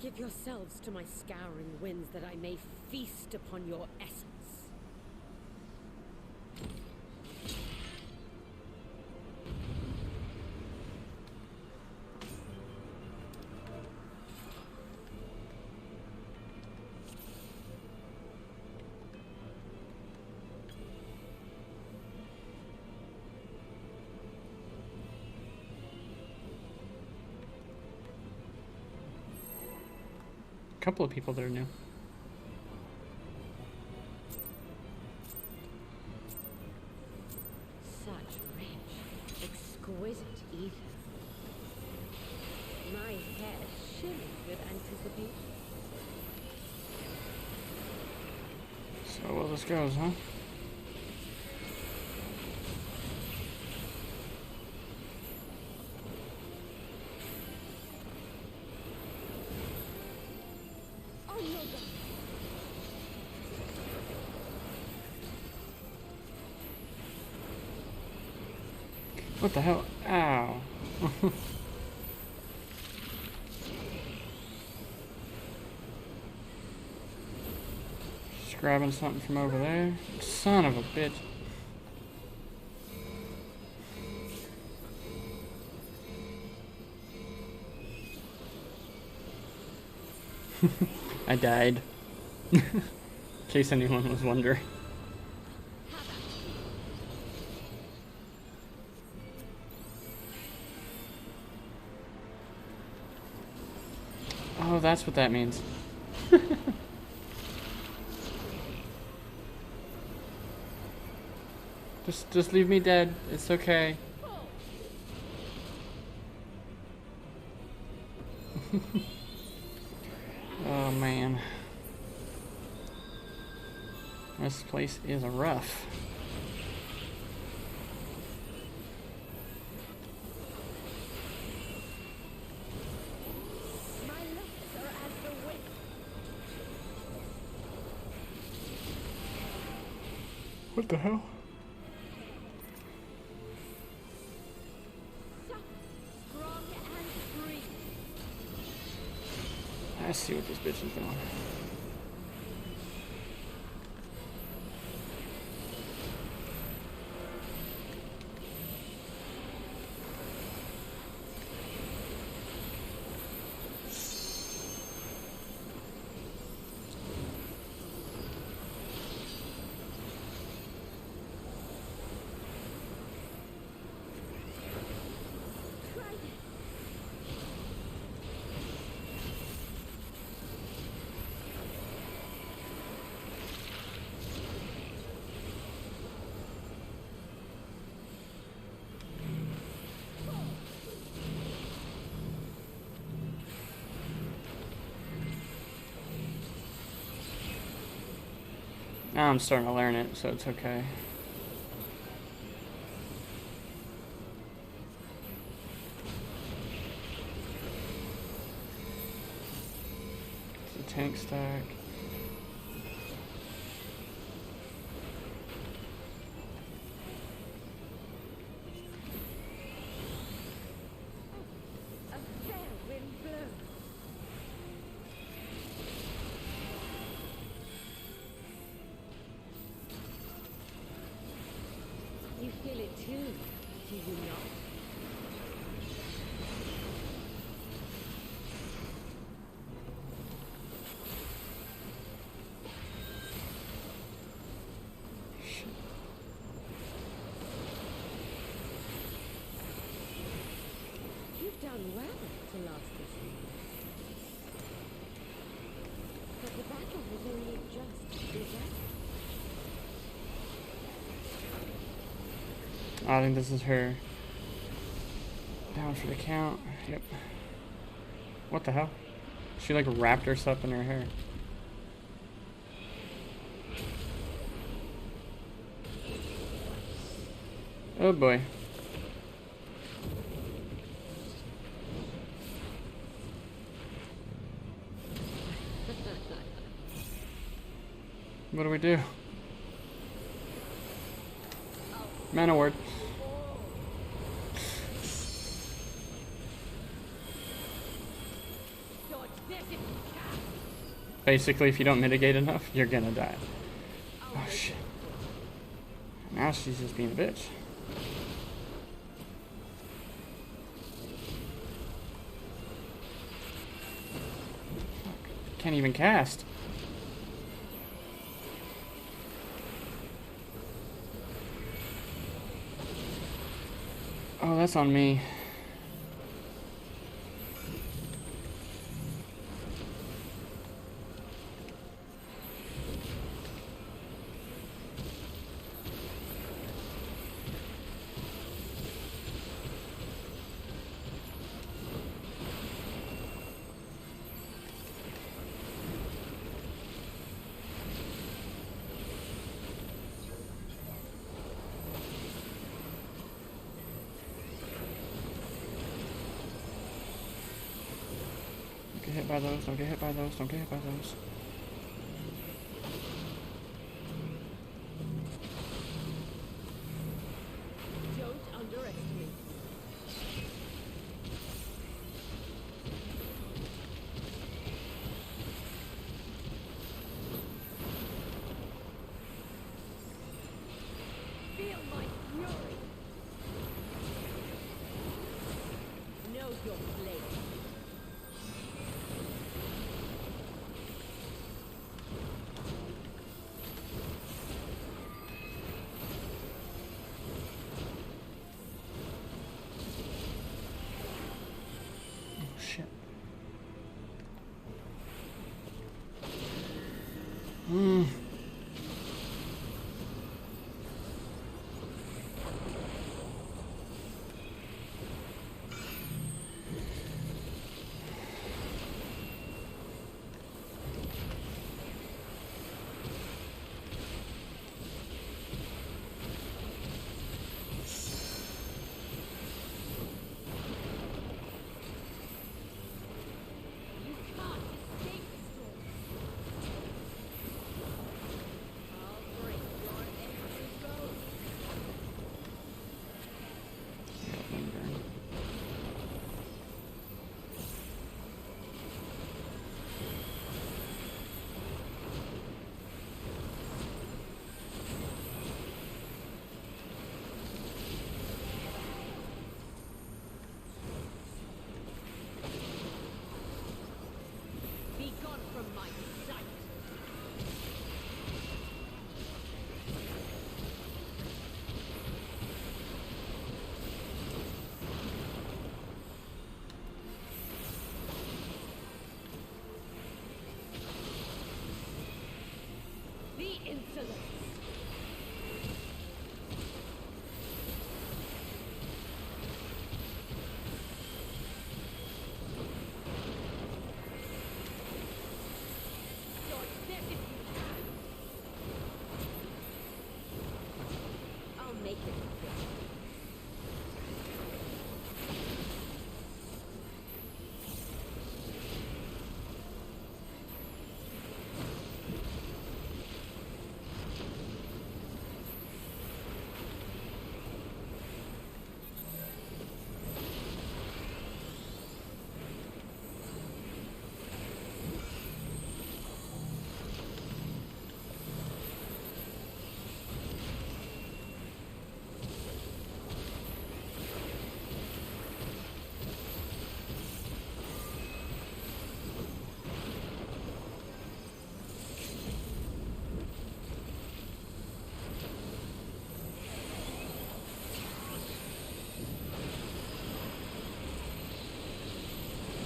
give yourselves to my scouring winds that I may feast upon your essence. Couple of people that are new. Such rich, exquisite ether. My head shimmers with anticipation. So well this goes, huh? What the hell? Ow. Just grabbing something from over there. Son of a bitch. I died. In case anyone was wondering. Oh, that's what that means. Just leave me dead. It's okay. Oh man. This place is rough. What the hell? Strong and free. I see what this bitch is doing. Now I'm starting to learn it, so it's okay. It's a tank stack. A fair wind blows. You feel it too, do you not? You've done well to last this long. But the battle has only just begun. I think this is her. Down for the count. Yep. What the hell? She like wrapped herself in her hair. Oh boy. What do we do? Mana word. Basically, if you don't mitigate enough, you're gonna die. Oh shit. Now she's just being a bitch. Can't even cast. Oh, that's on me. Don't get hit by those, don't get hit by those, don't get hit by those. Don't underestimate. Feel my fury. Know your place. Shit. You can't escape the storm. I'll break your every road. Be gone from my sight. The insolence. You're dead if you can. I'll make it.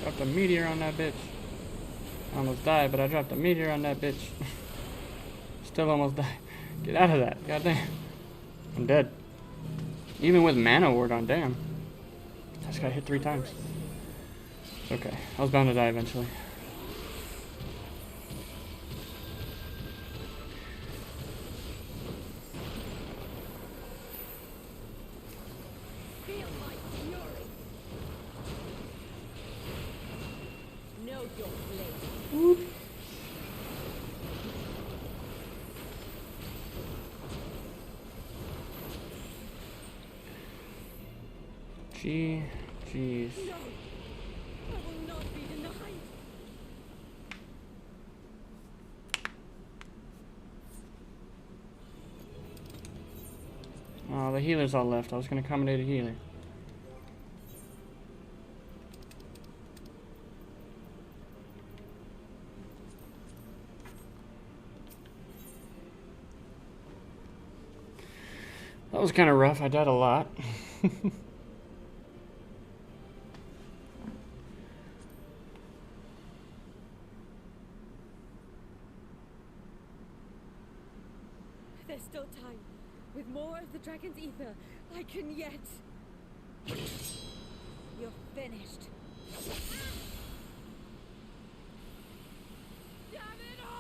Dropped a meteor on that bitch. I almost died, but I dropped a meteor on that bitch. Still almost died. Get out of that. Goddamn. I'm dead. Even with mana ward on, damn. I just got hit 3 times. Okay. I was bound to die eventually. Feel my fury. Know your place. Jeez. No! I will not be denied! Oh, the healer's all left. I was gonna accommodate a healer. That was kind of rough. I died a lot. There's still time. With more of the dragon's ether, I can yet... You're finished. Damn it all!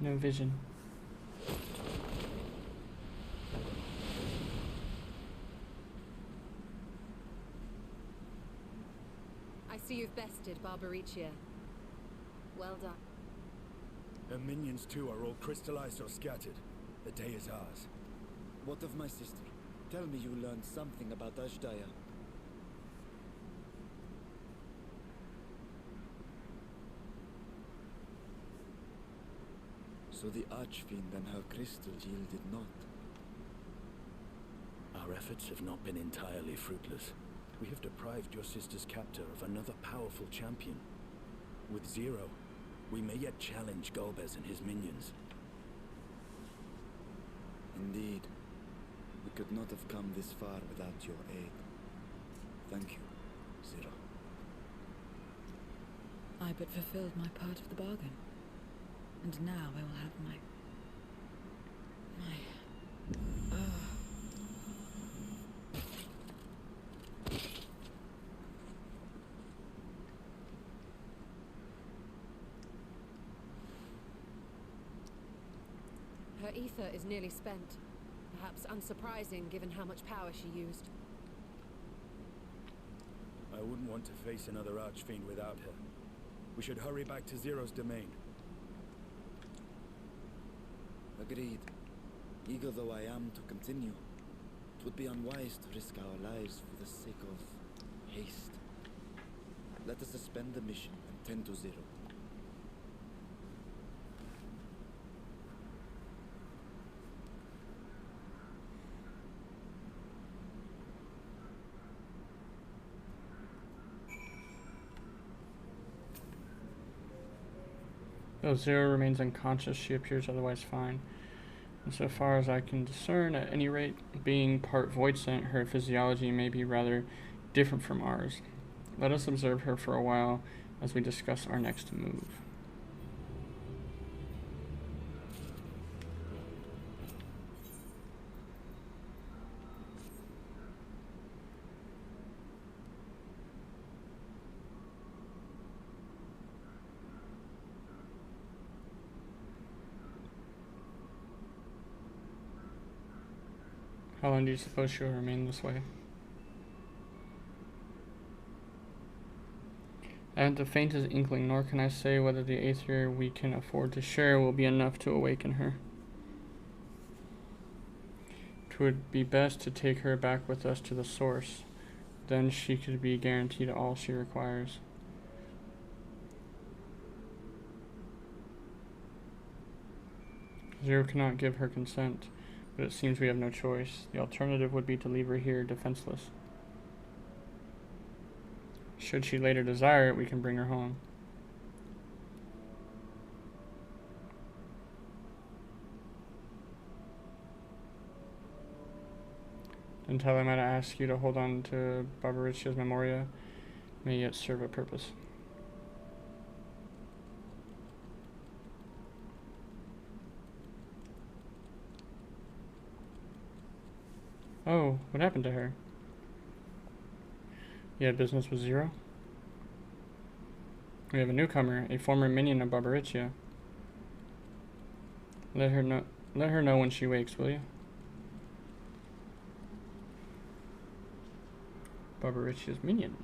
No vision. I see you've bested Barbaricia. Well done. Her minions too are all crystallized or scattered. The day is ours. What of my sister? Tell me you learned something about Ashdaya. So the Archfiend and her crystal yielded not. Our efforts have not been entirely fruitless. We have deprived your sister's captor of another powerful champion. With Zero, we may yet challenge Golbez and his minions. Indeed. We could not have come this far without your aid. Thank you, Zero. I but fulfilled my part of the bargain. And now I will have my... Her ether is nearly spent. Perhaps unsurprising given how much power she used. I wouldn't want to face another Archfiend without her. We should hurry back to Zero's domain. Agreed. Eager though I am to continue, it would be unwise to risk our lives for the sake of haste. Let us suspend the mission and tend to Zero. Though Zero remains unconscious, she appears otherwise fine. And so far as I can discern, at any rate, being part void sent, her physiology may be rather different from ours. Let us observe her for a while as we discuss our next move. How long do you suppose she'll remain this way? I haven't the faintest inkling, nor can I say whether the aether we can afford to share will be enough to awaken her. 'Twould be best to take her back with us to the source. Then she could be guaranteed all she requires. Zero cannot give her consent, but it seems we have no choice. The alternative would be to leave her here defenseless. Should she later desire it, we can bring her home. Then tell him I ask you to hold on to Barbaricia's memoria. May yet serve a purpose. Oh, what happened to her? You had business with Zero? We have a newcomer, a former minion of Barbaricia. Let her know when she wakes, will you? Barbaricia's minion.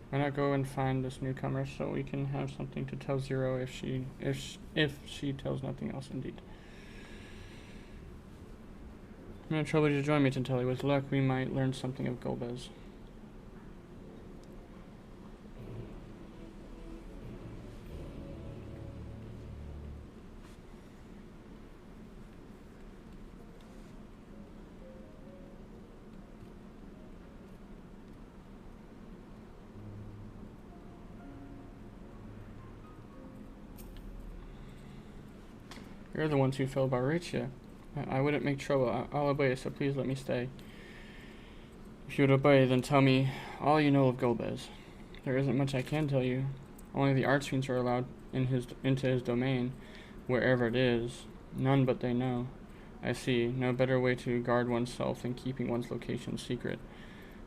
Why not go and find this newcomer so we can have something to tell Zero if she tells nothing else indeed. I'm gonna trouble you to join me, Tintelli. With luck, we might learn something of Golbez. You're the ones who fell Barbaricia. I wouldn't make trouble. I'll obey, so please let me stay. If you would obey, then tell me all you know of Golbez. There isn't much I can tell you. Only the Archfiends are allowed into his domain, wherever it is. None but they know. I see. No better way to guard oneself than keeping one's location secret.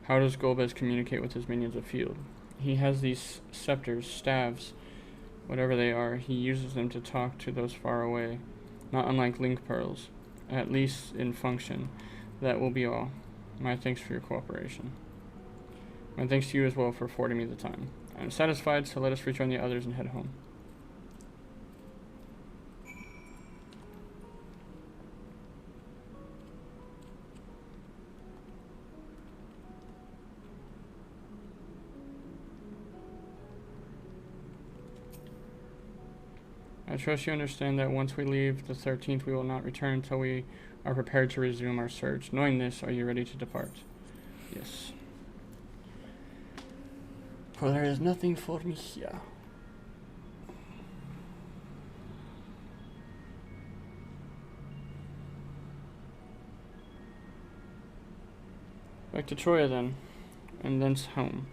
How does Golbez communicate with his minions afield? He has these scepters, staves, whatever they are. He uses them to talk to those far away. Not unlike link pearls. At least in function. That will be all. My thanks for your cooperation. My thanks to you as well for affording me the time. I'm satisfied, so let us rejoin the others and head home. I trust you understand that once we leave the 13th, we will not return until we are prepared to resume our search. Knowing this, are you ready to depart? Yes. For there is nothing for me here. Back to Troya then, and thence home.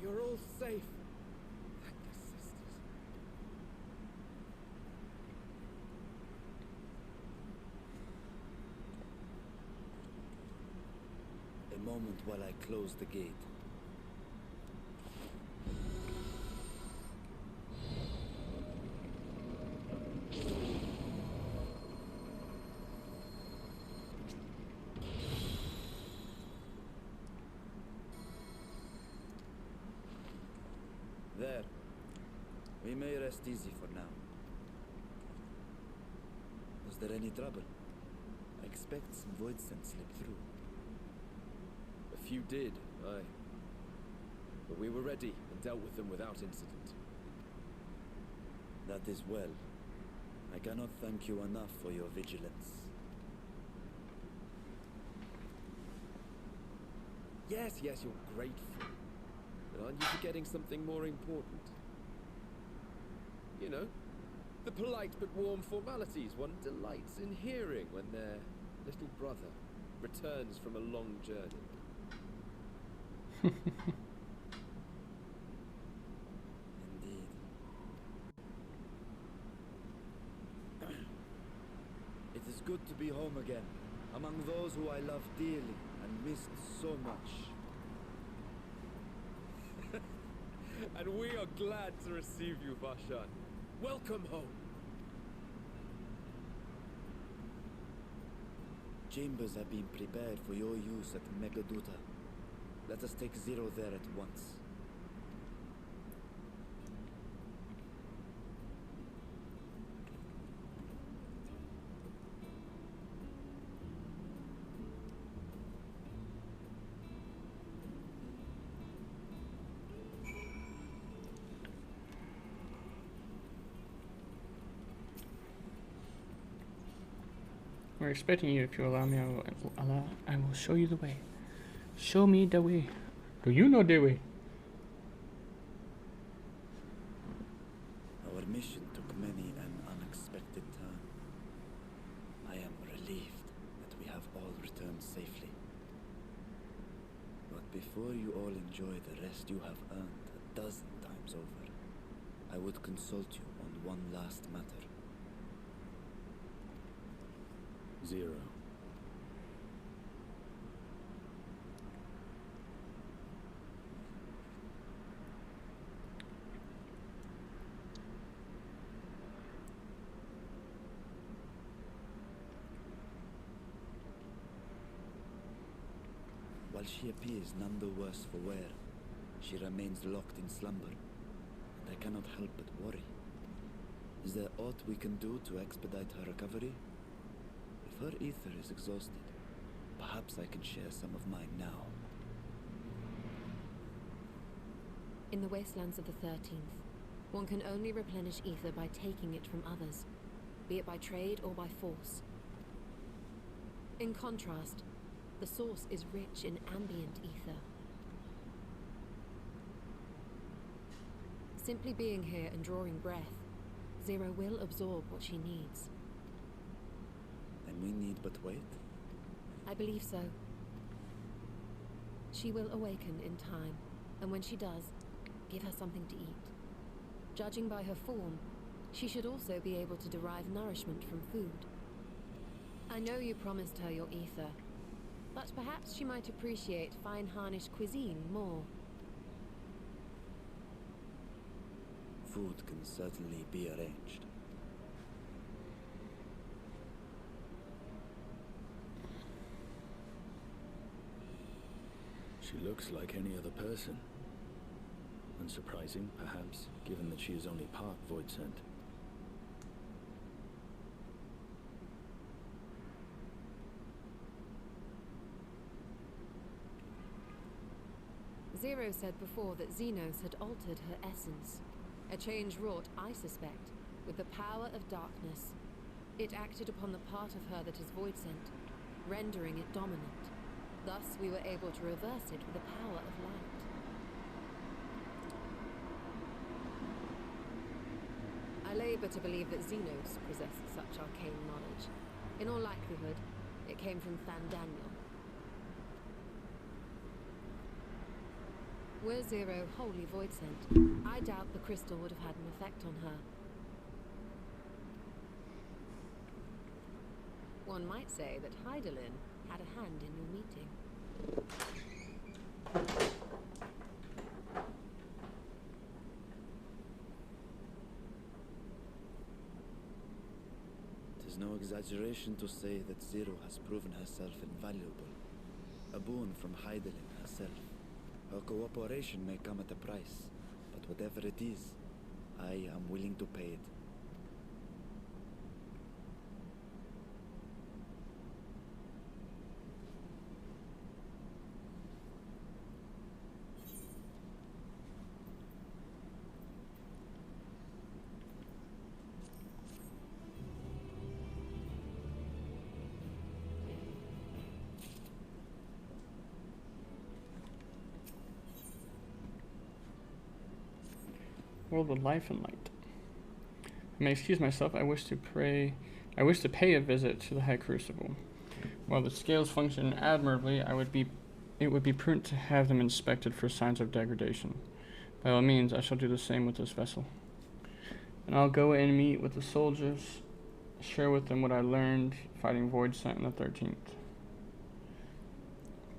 You're all safe. Thank the sisters. A moment while I close the gate. There. We may rest easy for now. Was there any trouble? I expect some void scent slipped through. A few did, aye. But we were ready and dealt with them without incident. That is well. I cannot thank you enough for your vigilance. Yes, you're grateful. But aren't you forgetting something more important? You know, the polite but warm formalities one delights in hearing when their little brother returns from a long journey. Indeed. It is good to be home again, among those who I love dearly and missed so much. And we are glad to receive you, Varshan. Welcome home. Chambers have been prepared for your use at Megaduta. Let us take Zero there at once. We're expecting you. If you allow me, I will show you the way. Show me the way. Do you know the way? Our mission took many an unexpected turn. I am relieved that we have all returned safely. But before you all enjoy the rest you have earned 12 times over, I would consult you on one last matter. Zero. While she appears none the worse for wear, she remains locked in slumber, and I cannot help but worry. Is there aught we can do to expedite her recovery? If her ether is exhausted, perhaps I can share some of mine now. In the wastelands of the 13th, one can only replenish ether by taking it from others, be it by trade or by force. In contrast, the source is rich in ambient ether. Simply being here and drawing breath, Zero will absorb what she needs. And we need but wait? I believe so. She will awaken in time, and when she does, give her something to eat. Judging by her form, she should also be able to derive nourishment from food. I know you promised her your ether, but perhaps she might appreciate fine Harnish cuisine more. Food can certainly be arranged. She looks like any other person. Unsurprising, perhaps, given that she is only part void sent. Zero said before that Xenos had altered her essence. A change wrought, I suspect, with the power of darkness. It acted upon the part of her that is void sent, rendering it dominant. Thus we were able to reverse it with the power of light. I labor to believe that Xenos possessed such arcane knowledge. In all likelihood, it came from Thandaniel. Were Zero wholly void sent, I doubt the crystal would have had an effect on her. One might say that Hydaelyn had a hand in your meeting. It is no exaggeration to say that Zero has proven herself invaluable. A boon from Hydaelyn herself. Her cooperation may come at a price, but whatever it is, I am willing to pay it. World of life and light. I may excuse myself. I wish to pay a visit to the High Crucible. While the scales function admirably, it would be prudent to have them inspected for signs of degradation. By all means, I shall do the same with this vessel. And I'll go and meet with the soldiers, share with them what I learned fighting Void Sent in the 13th.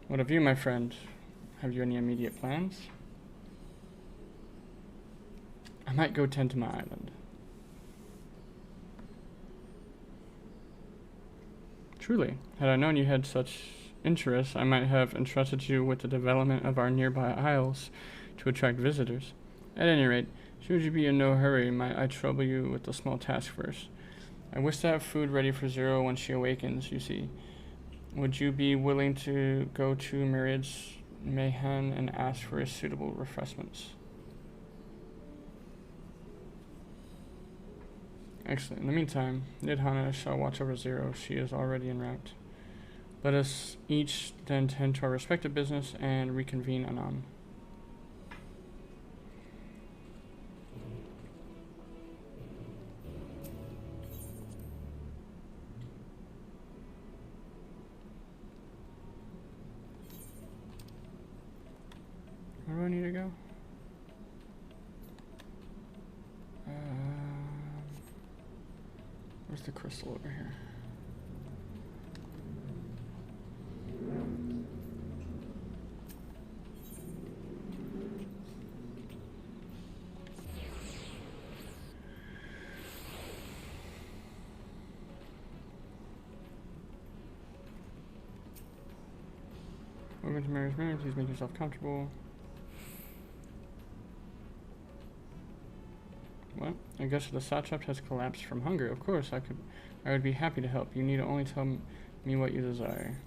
What of you, my friend? Have you any immediate plans? I might go tend to my island. Truly, had I known you had such interests, I might have entrusted you with the development of our nearby isles to attract visitors. At any rate, should you be in no hurry, might I trouble you with a small task first? I wish to have food ready for Zero when she awakens, you see. Would you be willing to go to Myriad's Mayhem and ask for suitable refreshments? Excellent. In the meantime, Nidhana shall watch over Zero. She is already en route. Let us each then tend to our respective business and reconvene anon. Where do I need to go? Where's the crystal over here? Welcome to Mary's Manor. Please make yourself comfortable. What? I guess the satrap has collapsed from hunger. Of course, I would be happy to help. You need to only tell me what you desire.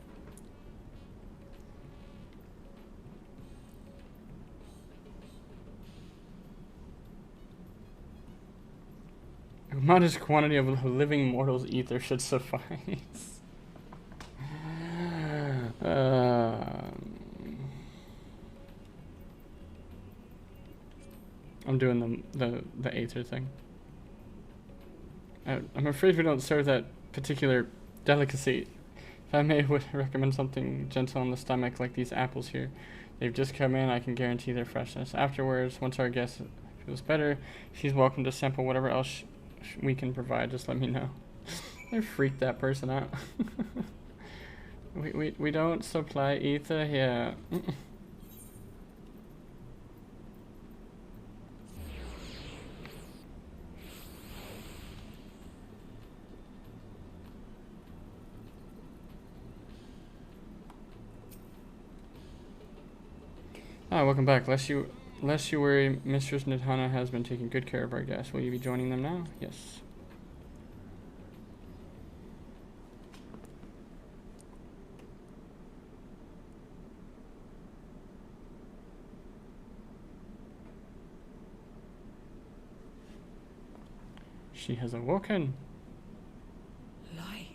A modest quantity of living mortal's ether should suffice. I'm doing the Aether thing. I'm afraid we don't serve that particular delicacy. If I may recommend something gentle on the stomach like these apples here. They've just come in, I can guarantee their freshness. Afterwards, once our guest feels better, she's welcome to sample whatever else we can provide. Just let me know. I freaked that person out. we don't supply ether here. Welcome back. Lest you worry, Mistress Nidhana has been taking good care of our guests. Will you be joining them now? Yes. She has awoken. Light.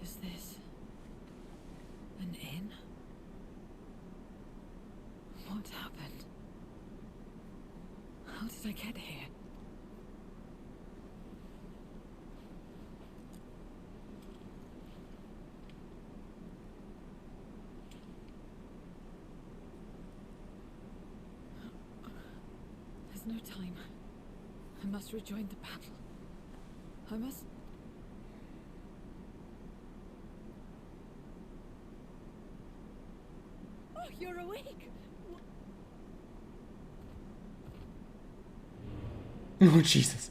Is this an inn? What happened? How did I get here? There's no time. I must rejoin the battle. I must... Oh, you're awake! Oh, Jesus.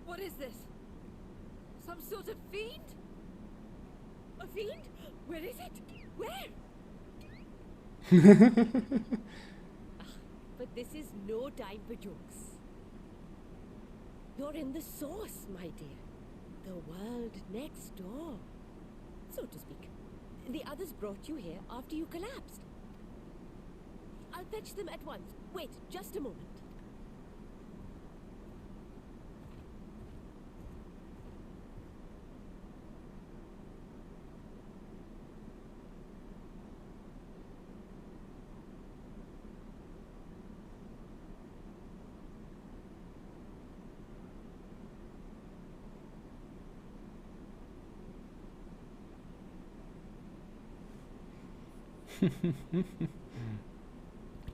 What is this? Some sort of fiend? A fiend? Where is it? Where? But this is no time for jokes. You're in the source, my dear. The world next door, so to speak. The others brought you here after you collapsed. I'll fetch them at once. Wait, just a moment.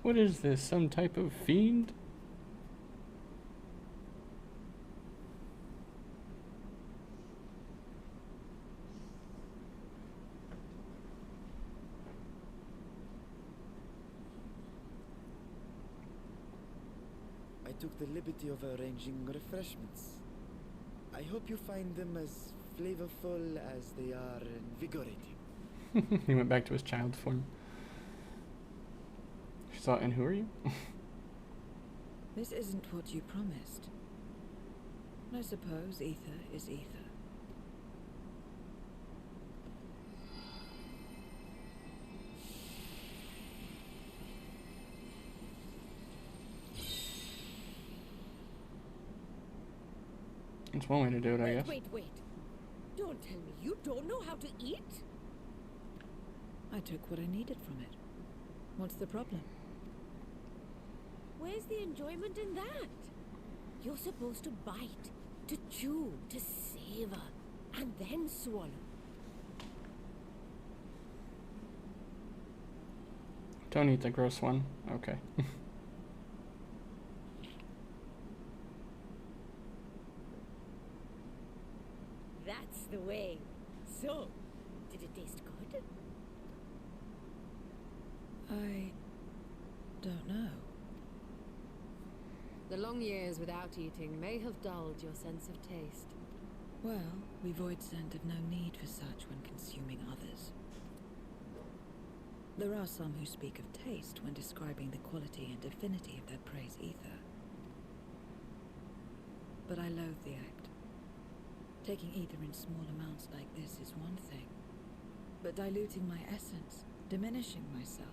What is this? Some type of fiend? I took the liberty of arranging refreshments. I hope you find them as flavorful as they are invigorating. He went back to his child form. She saw, and who are you? This isn't what you promised. I suppose ether is ether. That's one way to do it, I guess. Wait. Don't tell me you don't know how to eat? I took what I needed from it. What's the problem? Where's the enjoyment in that? You're supposed to bite, to chew, to savor, and then swallow. Don't eat the gross one. Okay. That's the way. So, did it taste good? I don't know. The long years without eating may have dulled your sense of taste. Well, we void scent have no need for such when consuming others. There are some who speak of taste when describing the quality and affinity of their prey's ether. But I loathe the act. Taking ether in small amounts like this is one thing, but diluting my essence, diminishing myself,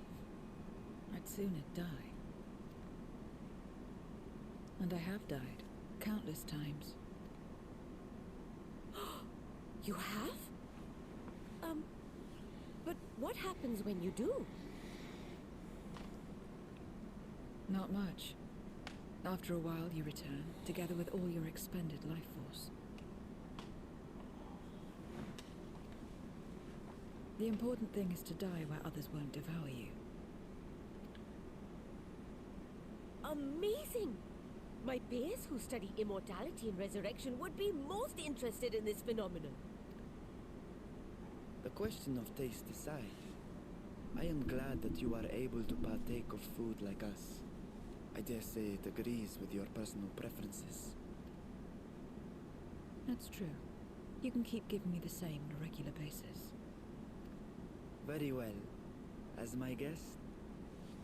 I'd sooner die. And I have died, countless times. You have? But what happens when you do? Not much. After a while you return, together with all your expended life force. The important thing is to die where others won't devour you. Amazing! My peers who study immortality and resurrection would be most interested in this phenomenon. The question of taste aside, I am glad that you are able to partake of food like us. I dare say it agrees with your personal preferences. That's true. You can keep giving me the same on a regular basis. Very well. As my guest,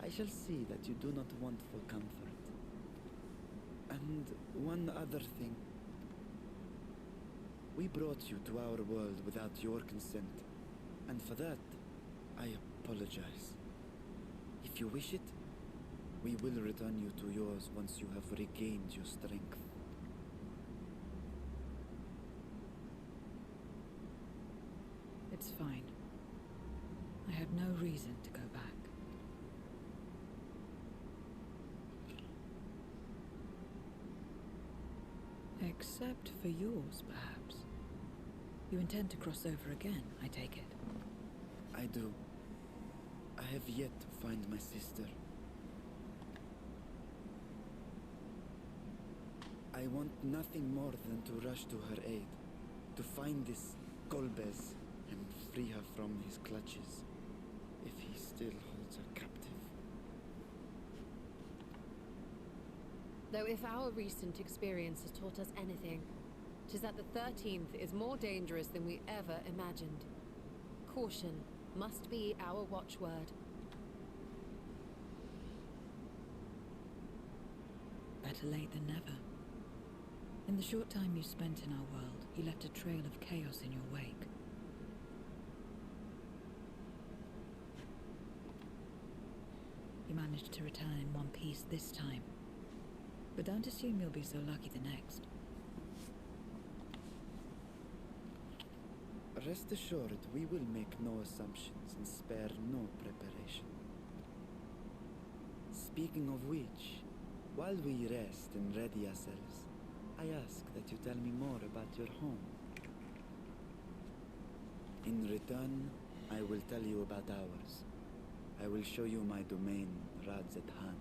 I shall see that you do not want for comfort. And one other thing. We brought you to our world without your consent, and for that, I apologize. If you wish it, we will return you to yours once you have regained your strength. It's fine. I have no reason to go back. Except for yours, perhaps. You intend to cross over again, I take it. I do. I have yet to find my sister. I want nothing more than to rush to her aid, to find this Golbez and free her from his clutches, if he still holds her captive. Though if our recent experience has taught us anything, 'tis that the 13th is more dangerous than we ever imagined. Caution must be our watchword. Better late than never. In the short time you spent in our world, you left a trail of chaos in your wake. You managed to return in one piece this time. But don't assume you'll be so lucky the next. Rest assured, we will make no assumptions and spare no preparation. Speaking of which, while we rest and ready ourselves, I ask that you tell me more about your home. In return, I will tell you about ours. I will show you my domain, Radzet Han.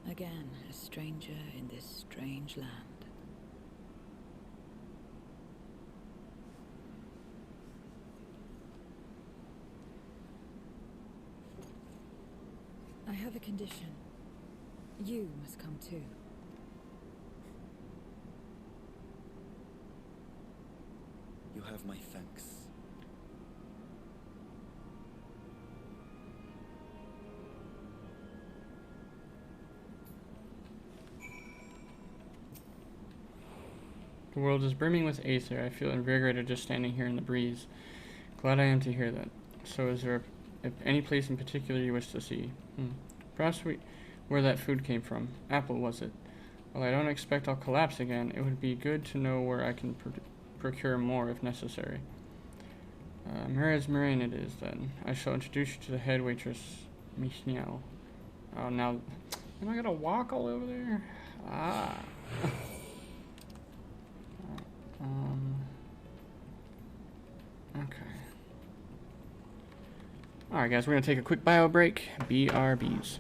Again, a stranger in this strange land. I have a condition. You must come too. You have my thanks. The world is brimming with aether. I feel invigorated just standing here in the breeze. Glad I am to hear that. So is there any place in particular you wish to see? Perhaps where that food came from. Apple, was it? While I don't expect I'll collapse again, it would be good to know where I can procure more if necessary. Mira's Marine it is, then. I shall introduce you to the head waitress, Michniel. Oh, now... Am I gonna walk all over there? Ah. Okay. Alright, guys, we're gonna take a quick bio break. BRBs.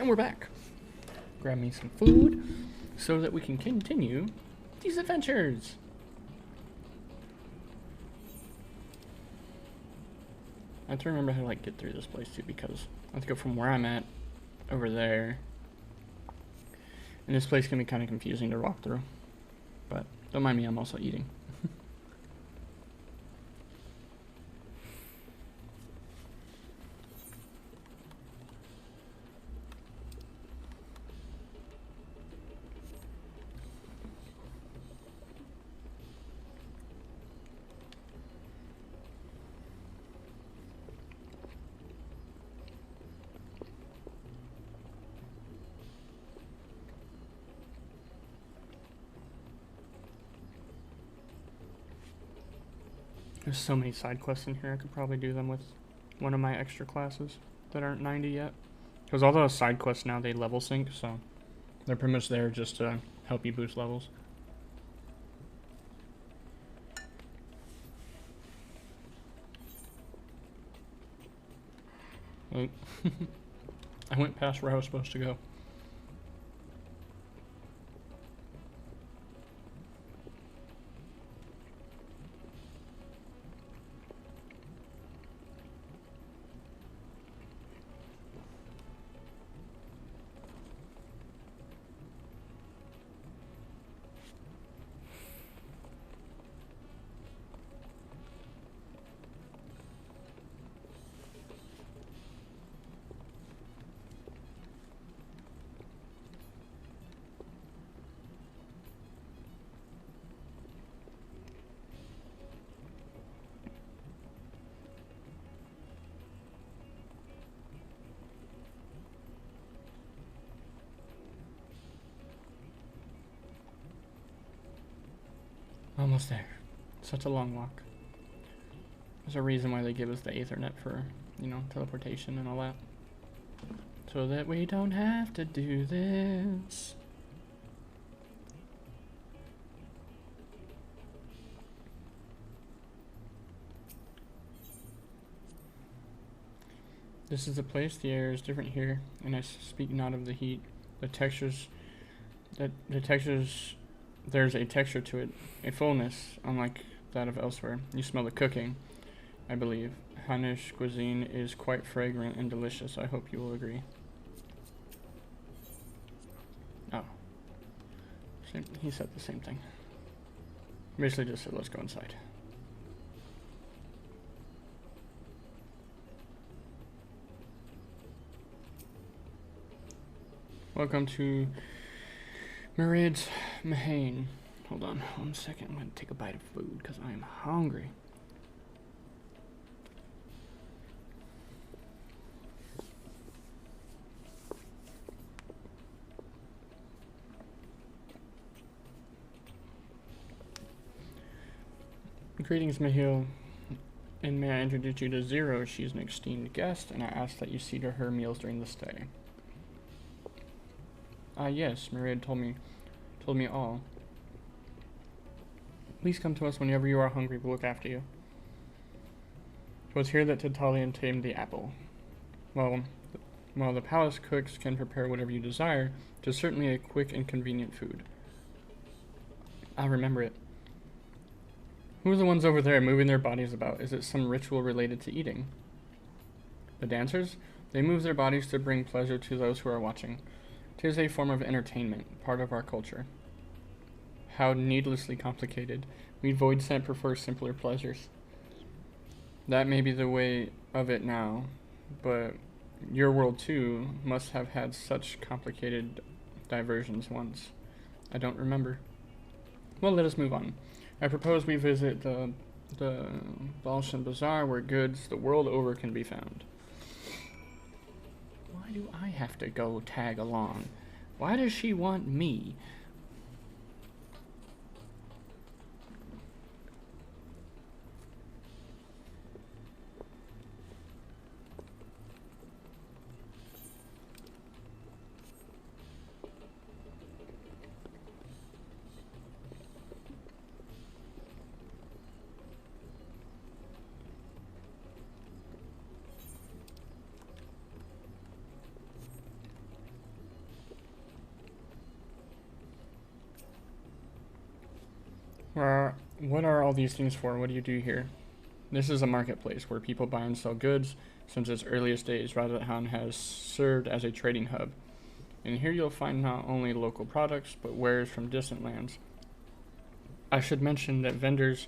And we're back. Grab me some food so that we can continue these adventures. I have to remember how to like get through this place too, because I have to go from where I'm at over there. And this place can be kind of confusing to walk through. But don't mind me, I'm also eating. There's so many side quests in here, I could probably do them with one of my extra classes that aren't 90 yet. Because all those side quests now, they level sync, so they're pretty much there just to help you boost levels. Oh. I went past where I was supposed to go. Almost there. Such a long walk. There's a reason why they give us the Aethernet for, you know, teleportation and all that. So that we don't have to do this. This is the place. The air is different here, and I speak not of the heat. The textures, there's a texture to it, a fullness, unlike that of elsewhere. You smell the cooking, I believe. Hunnish cuisine is quite fragrant and delicious. I hope you will agree. Oh. He said the same thing. Basically just said, let's go inside. Welcome to Mairead's Mahane. Hold on 1 second. I'm going to take a bite of food because I am hungry. Greetings, Mahil. And may I introduce you to Zero? She's an esteemed guest, and I ask that you see to her meals during the stay. Ah, yes, Mairead told me all. Please come to us whenever you are hungry. We'll look after you. It was here that Titalian tamed the apple. Well, while the palace cooks can prepare whatever you desire, it is certainly a quick and convenient food. I'll remember it. Who are the ones over there moving their bodies about? Is it some ritual related to eating? The dancers? They move their bodies to bring pleasure to those who are watching. 'Tis a form of entertainment, part of our culture. How needlessly complicated. We Voidsent prefer simpler pleasures. That may be the way of it now, but your world too must have had such complicated diversions once. I don't remember. Well, let us move on. I propose we visit the Balshan Bazaar, where goods the world over can be found. Why do I have to go tag along? Why does she want me? What are all these things for? What do you do here? This is a marketplace where people buy and sell goods since its earliest days. Rotherham has served as a trading hub. And here you'll find not only local products, but wares from distant lands. I should mention that vendors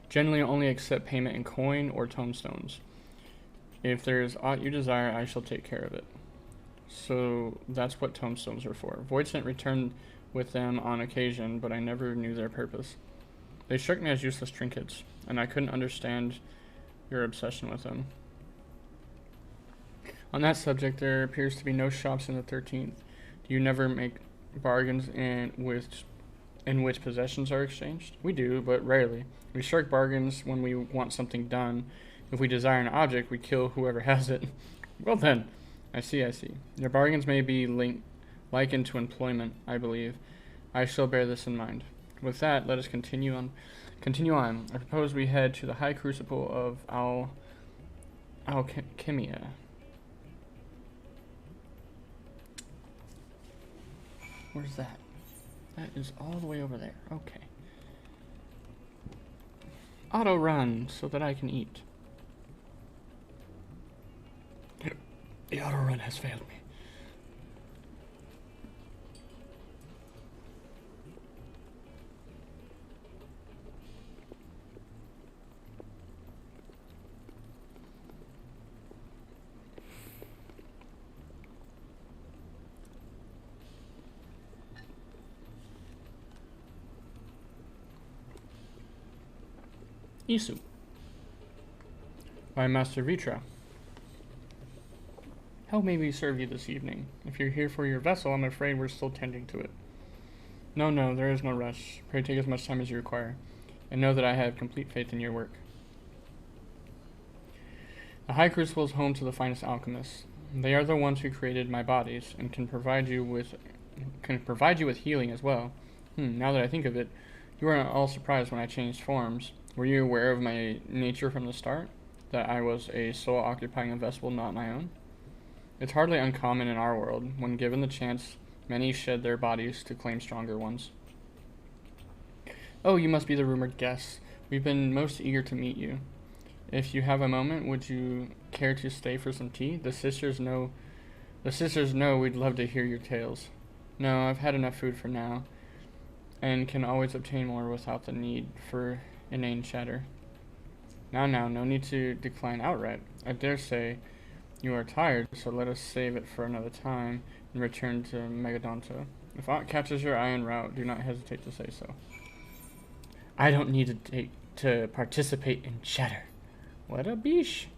generally only accept payment in coin or tomestones. If there is aught you desire, I shall take care of it. So that's what tomestones are for. Voidsent returned with them on occasion, but I never knew their purpose. They struck me as useless trinkets, and I couldn't understand your obsession with them. On that subject, there appears to be no shops in the 13th. Do you never make bargains in which possessions are exchanged? We do, but rarely. We strike bargains when we want something done. If we desire an object, we kill whoever has it. Well then, I see. Your bargains may be likened to employment, I believe. I shall bear this in mind. With that, let us continue on. I propose we head to the High Crucible of Alchemia. Where's that? That is all the way over there. Okay. Auto run so that I can eat. The auto run has failed me. Isu. By Master Vitra. How may we serve you this evening? If you're here for your vessel, I'm afraid we're still tending to it. No, there is no rush. Pray take as much time as you require, and know that I have complete faith in your work. The High Crucible is home to the finest alchemists. They are the ones who created my bodies, and can provide you with healing as well. Now that I think of it, you weren't all surprised when I changed forms. Were you aware of my nature from the start? That I was a soul occupying a vessel not my own? It's hardly uncommon in our world. When given the chance, many shed their bodies to claim stronger ones. Oh, you must be the rumored guest. We've been most eager to meet you. If you have a moment, would you care to stay for some tea? The sisters know we'd love to hear your tales. No, I've had enough food for now, and can always obtain more without the need for inane chatter. Now, no need to decline outright. I dare say you are tired, so let us save it for another time and return to Megadonto. If aught catches your eye en route, do not hesitate to say so. I don't need to participate in chatter. What a biche.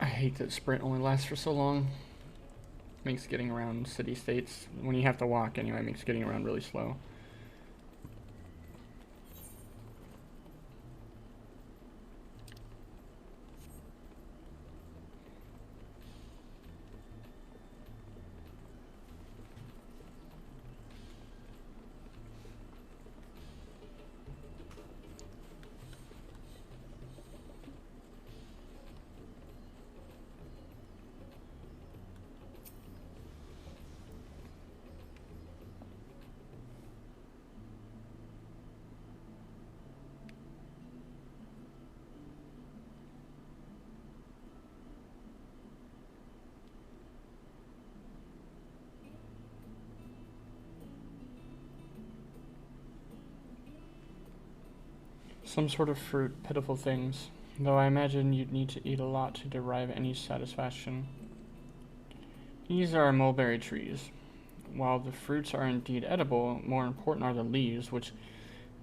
I hate that sprint only lasts for so long. Makes getting around city-states, when you have to walk anyway, makes getting around really slow. Some sort of fruit, pitiful things. Though I imagine you'd need to eat a lot to derive any satisfaction. These are mulberry trees. While the fruits are indeed edible, more important are the leaves, which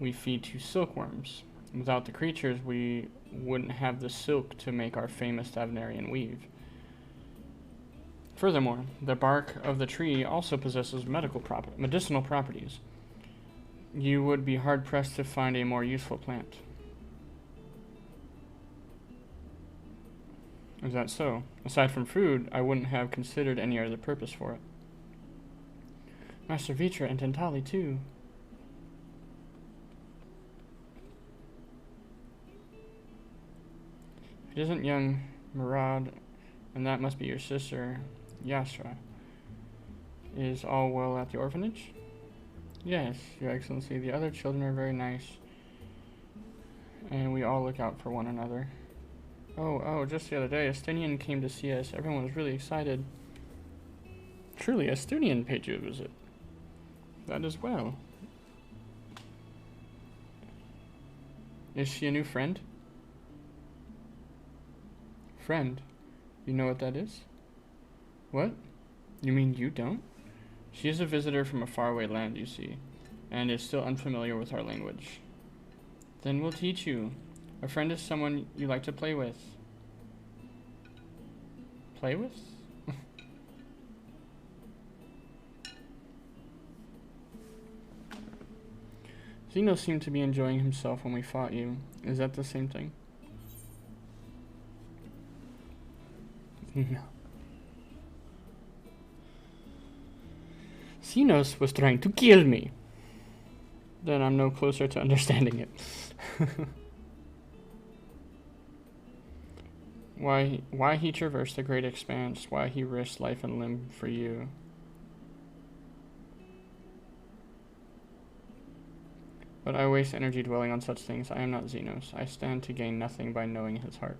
we feed to silkworms. Without the creatures, we wouldn't have the silk to make our famous Tavnarian weave. Furthermore, the bark of the tree also possesses medicinal properties. You would be hard-pressed to find a more useful plant. Is that so? Aside from food, I wouldn't have considered any other purpose for it. Master Vitra and Tantali, too. It isn't young Murad, and that must be your sister, Yasra. Is all well at the orphanage? Yes, Your Excellency. The other children are very nice, and we all look out for one another. Oh, just the other day, Estinian came to see us. Everyone was really excited. Truly, Estinian paid you a visit. That as well. Is she a new friend? Friend? You know what that is? What? You mean you don't? She is a visitor from a faraway land, you see, and is still unfamiliar with our language. Then we'll teach you. A friend is someone you like to play with. Play with? Zeno seemed to be enjoying himself when we fought you. Is that the same thing? No. Xenos was trying to kill me. Then I'm no closer to understanding it. Why he traversed the great expanse, why he risked life and limb for you. But I waste energy dwelling on such things. I am not Xenos. I stand to gain nothing by knowing his heart.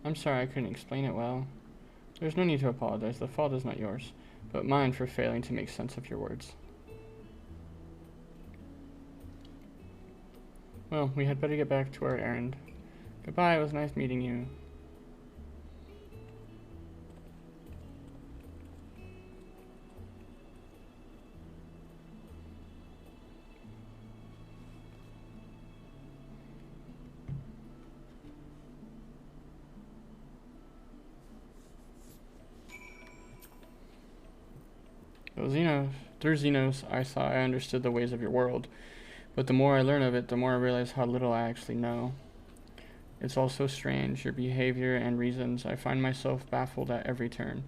I'm sorry I couldn't explain it well. There's no need to apologize. The fault is not yours, but mine for failing to make sense of your words. Well, we had better get back to our errand. Goodbye, it was nice meeting you. Through Xenos, I understood the ways of your world, but the more I learn of it, the more I realize how little I actually know. It's all so strange, your behavior and reasons. I find myself baffled at every turn.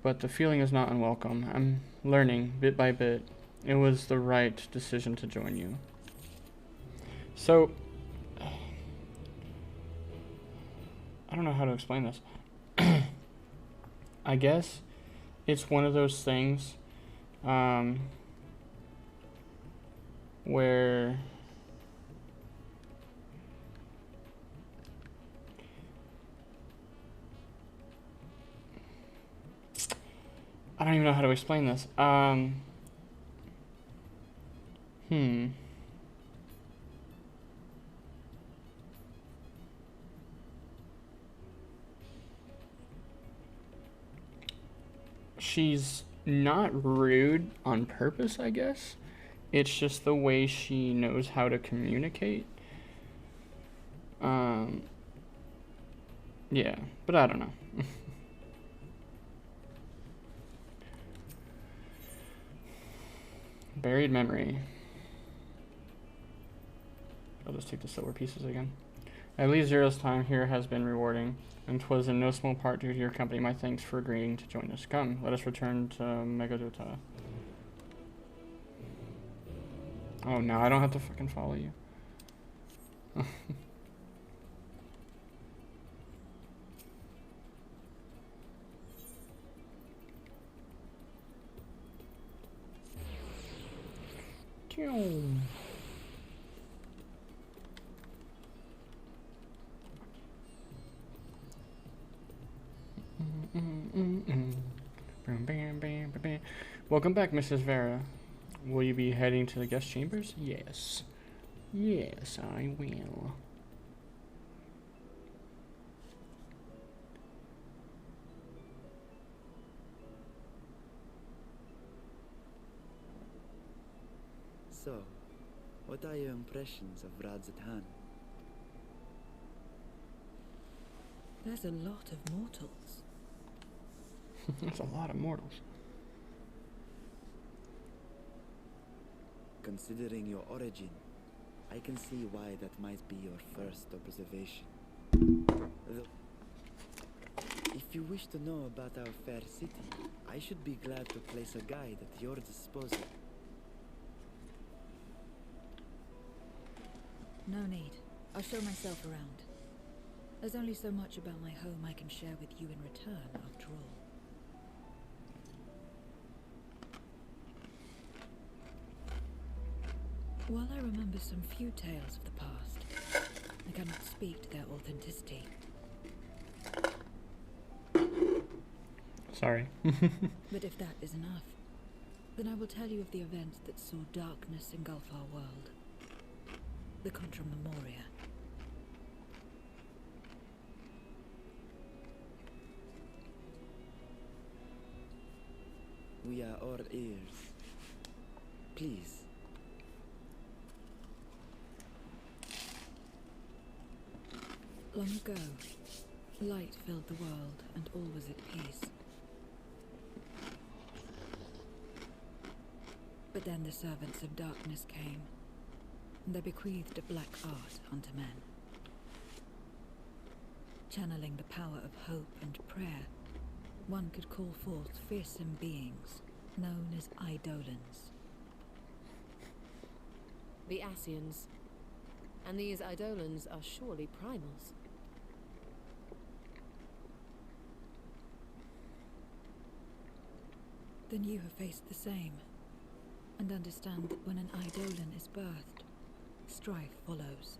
But the feeling is not unwelcome. I'm learning, bit by bit. It was the right decision to join you. So, I don't know how to explain this. I guess it's one of those things where I don't even know how to explain this. She's not rude on purpose, I guess. It's just the way she knows how to communicate. Yeah, but I don't know. Buried memory. I'll just take the silver pieces again. At least Zero's time here has been rewarding, and 'twas in no small part due to your company. My thanks for agreeing to join us. Come, let us return to Megadota. Oh, now I don't have to fucking follow you. Welcome back, Mrs. Vera. Will you be heading to the guest chambers? Yes. Yes, I will. So, what are your impressions of Radzatan? There's a lot of mortals. That's a lot of mortals. Considering your origin, I can see why that might be your first observation. you wish to know about our fair city, I should be glad to place a guide at your disposal. No need. I'll show myself around. There's only so much about my home I can share with you in return, after all. While I remember some few tales of the past, I cannot speak to their authenticity. Sorry. But if that is enough, then I will tell you of the event that saw darkness engulf our world. The Contra Memoria. We are all ears. Please. Long ago, light filled the world and all was at peace. But then the servants of darkness came, and they bequeathed a black art unto men. Channeling the power of hope and prayer, one could call forth fearsome beings known as Eidolons. The Ascians. And these Eidolons are surely primals. Then you have faced the same, and understand that when an Eidolon is birthed, strife follows.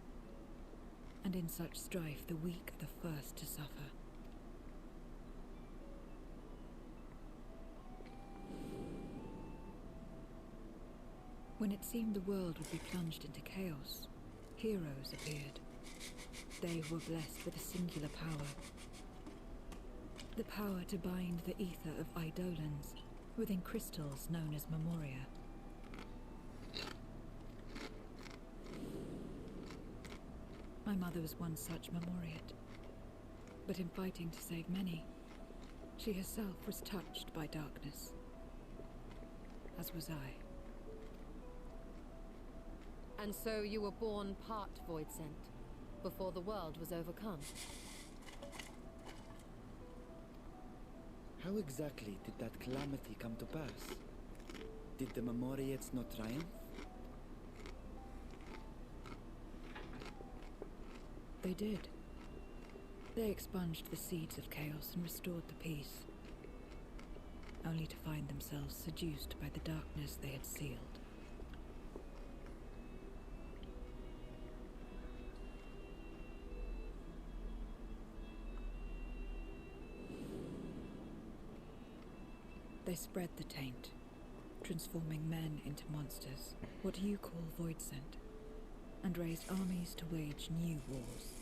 And in such strife, the weak are the first to suffer. When it seemed the world would be plunged into chaos, heroes appeared. They who were blessed with a singular power. The power to bind the ether of Eidolons within crystals known as Memoria. My mother was one such Memoriate, but in fighting to save many, she herself was touched by darkness, as was I. And so you were born part Void Sent, before the world was overcome. How exactly did that calamity come to pass? Did the Memoriates not triumph? They did. They expunged the seeds of chaos and restored the peace, only to find themselves seduced by the darkness they had sealed. They spread the taint, transforming men into monsters, what you call Void Sent, and raised armies to wage new wars.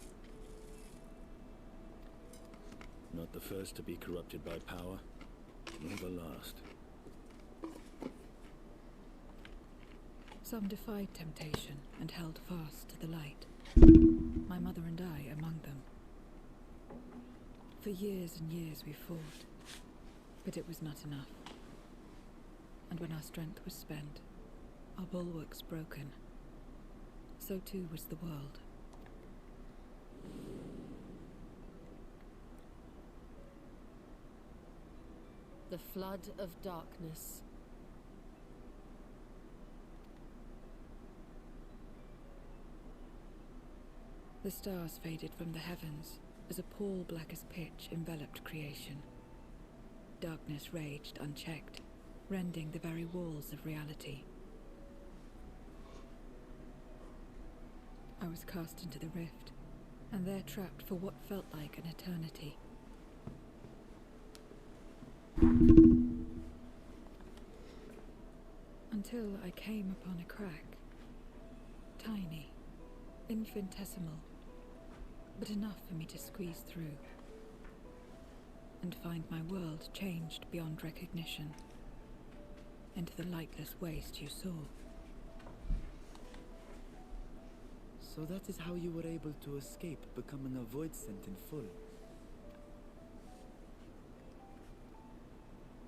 Not the first to be corrupted by power, nor the last. Some defied temptation and held fast to the light. My mother and I among them. For years and years we fought, but it was not enough. And when our strength was spent, our bulwarks broken, so too was the world. The flood of darkness. The stars faded from the heavens as a pall black as pitch enveloped creation. Darkness raged unchecked, rending the very walls of reality. I was cast into the rift, and there trapped for what felt like an eternity. Until I came upon a crack. Tiny, infinitesimal, but enough for me to squeeze through and find my world changed beyond recognition into the lightless waste you saw. So that is how you were able to escape becoming a Void Sent in full.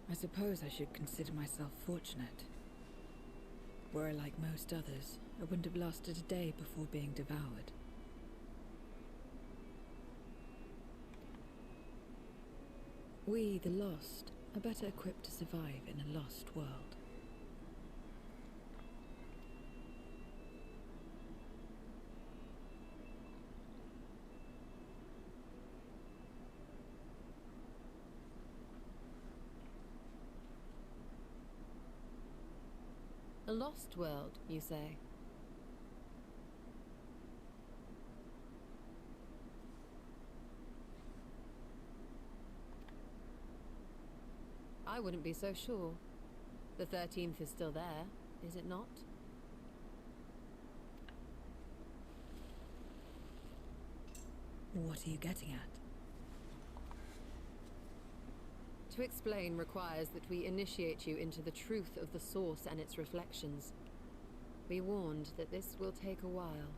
I suppose I should consider myself fortunate. Were I like most others, I wouldn't have lasted a day before being devoured. We, the lost, are better equipped to survive in a lost world. A lost world, you say? I wouldn't be so sure. The 13th is still there, is it not? What are you getting at? To explain requires that we initiate you into the truth of the source and its reflections. Be warned that this will take a while.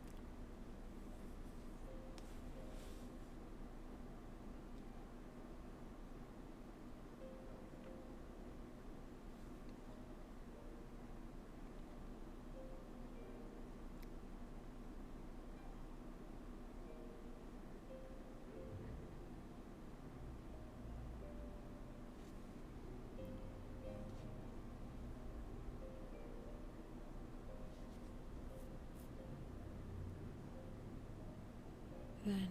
Then,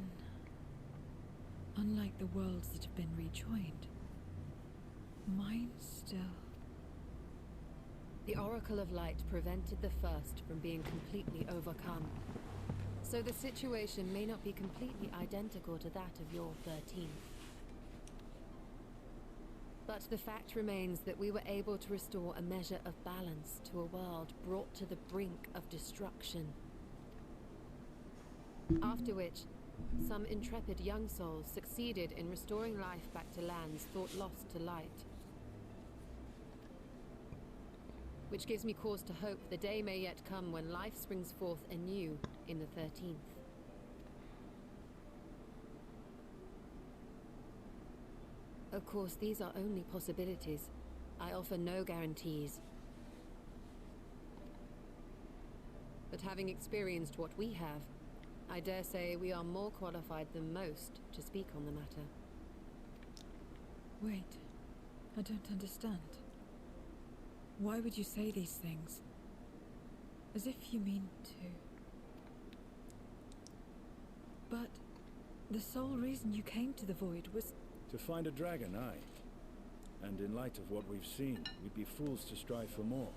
unlike the worlds that have been rejoined, mine still... The Oracle of Light prevented the first from being completely overcome. So the situation may not be completely identical to that of your 13th. But the fact remains that we were able to restore a measure of balance to a world brought to the brink of destruction. After which, some intrepid young souls succeeded in restoring life back to lands thought lost to light. Which gives me cause to hope the day may yet come when life springs forth anew in the 13th. Of course, these are only possibilities. I offer no guarantees. But having experienced what we have, I dare say we are more qualified than most to speak on the matter. Wait, I don't understand. Why would you say these things? As if you mean to... But the sole reason you came to the Void was... To find a dragon, aye. And in light of what we've seen, we'd be fools to strive for more.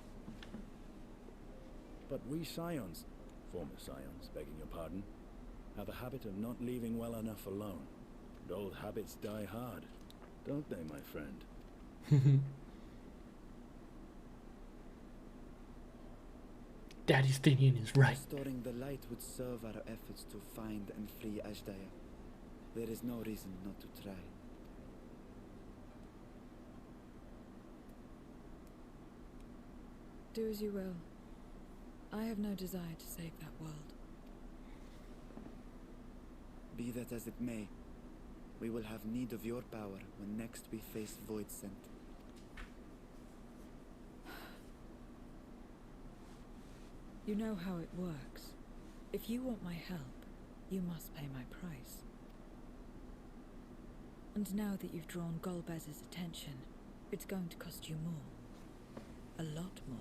But we Scions, former Scions, begging your pardon, have a habit of not leaving well enough alone. And old habits die hard, don't they, my friend? Daddy's thinking is right. Restoring the light would serve our efforts to find and free Ashdaya. There is no reason not to try. Do as you will. I have no desire to save that world. Be that as it may, we will have need of your power when next we face Voidsent. You know how it works. If you want my help, you must pay my price. And now that you've drawn Golbez's attention, it's going to cost you more. A lot more.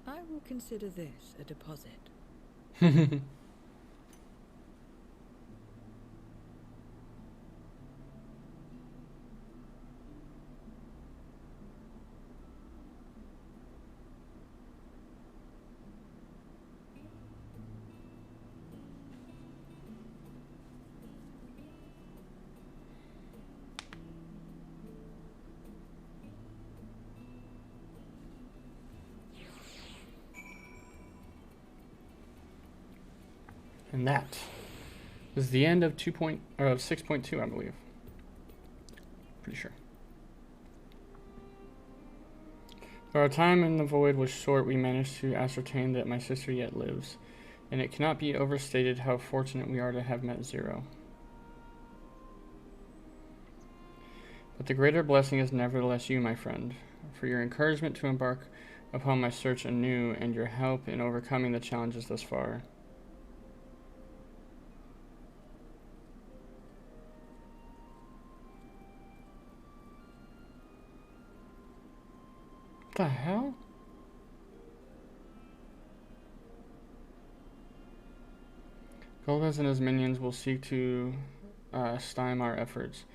I will consider this a deposit. And that is the end of 6.2, I believe. Pretty sure. Though our time in the void was short, we managed to ascertain that my sister yet lives, and it cannot be overstated how fortunate we are to have met Zero. But the greater blessing is nevertheless you, my friend, for your encouragement to embark upon my search anew and your help in overcoming the challenges thus far. The hell? Golbez and his minions will seek to stymie our efforts.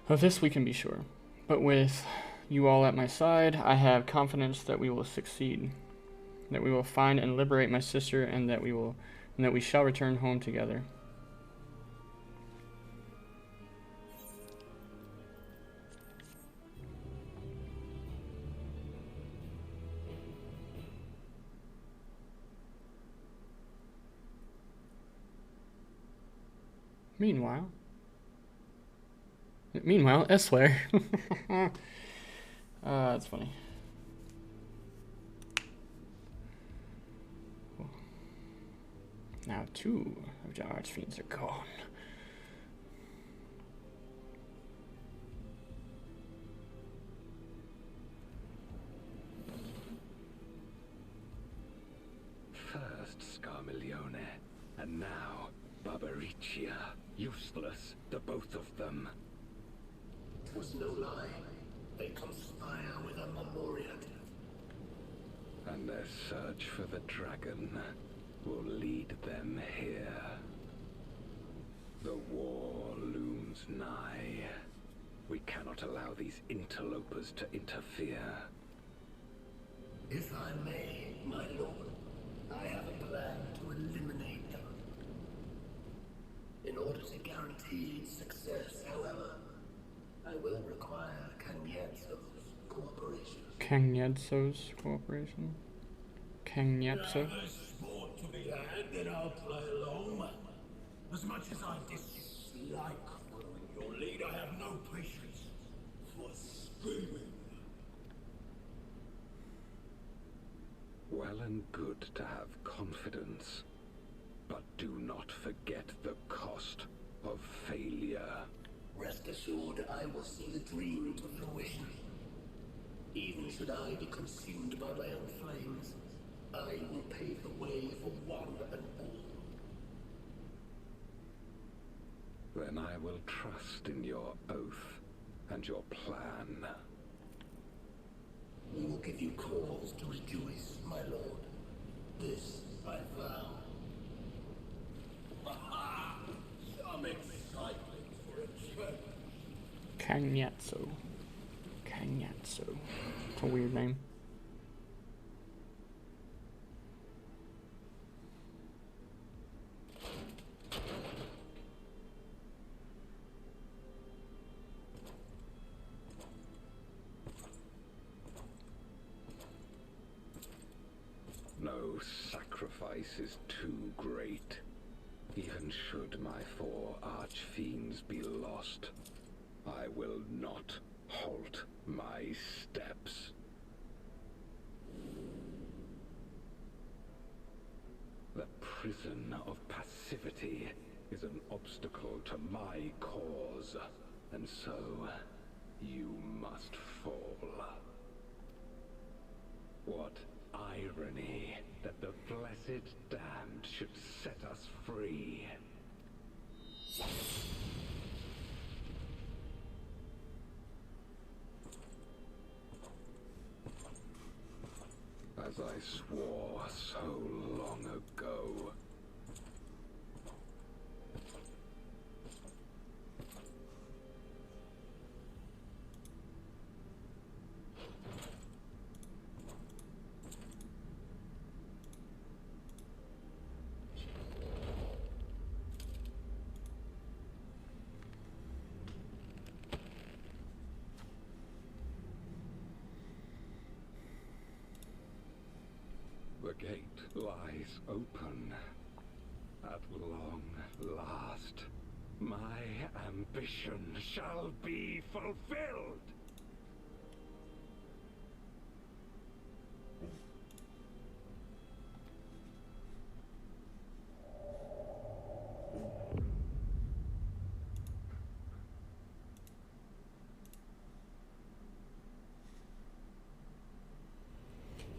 Of this we can be sure. But with you all at my side, I have confidence that we will succeed. That we will find and liberate my sister, and that we shall return home together. Meanwhile, elsewhere. That's funny. Now 2 of the archfiends are gone. First Scarmiglione, and now Barbaricia. Useless, the both of them. 'Twas no lie. They conspire with a Memoriat. And their search for the dragon will lead them here. The war looms nigh. We cannot allow these interlopers to interfere. If I may, my lord, I have a plan to eliminate them. In order to guarantee its success, however, I will require Cagnazzo's cooperation. Cagnazzo's cooperation? Cagnazzo? There's sport to be had, then I'll play along. As much as I dislike following your lead, I have no patience for screaming. Well and good to have confidence, but do not forget the cost of failure. Rest assured, I will see the dream to fruition. Even should I be consumed by my own flames, I will pave the way for one and all. Then I will trust in your oath and your plan. We will give you cause to rejoice, my lord. This I vow. Some excitement for a journey. Cagnazzo. Cagnazzo. It's a weird name. No sacrifice is too great. Even should my 4 archfiends be lost, I will not halt my steps. The prison of passivity is an obstacle to my cause, and so you must fall. What irony that the blessed damned should set us free. As I swore so long ago. The gate lies open. At long last, my ambition shall be fulfilled.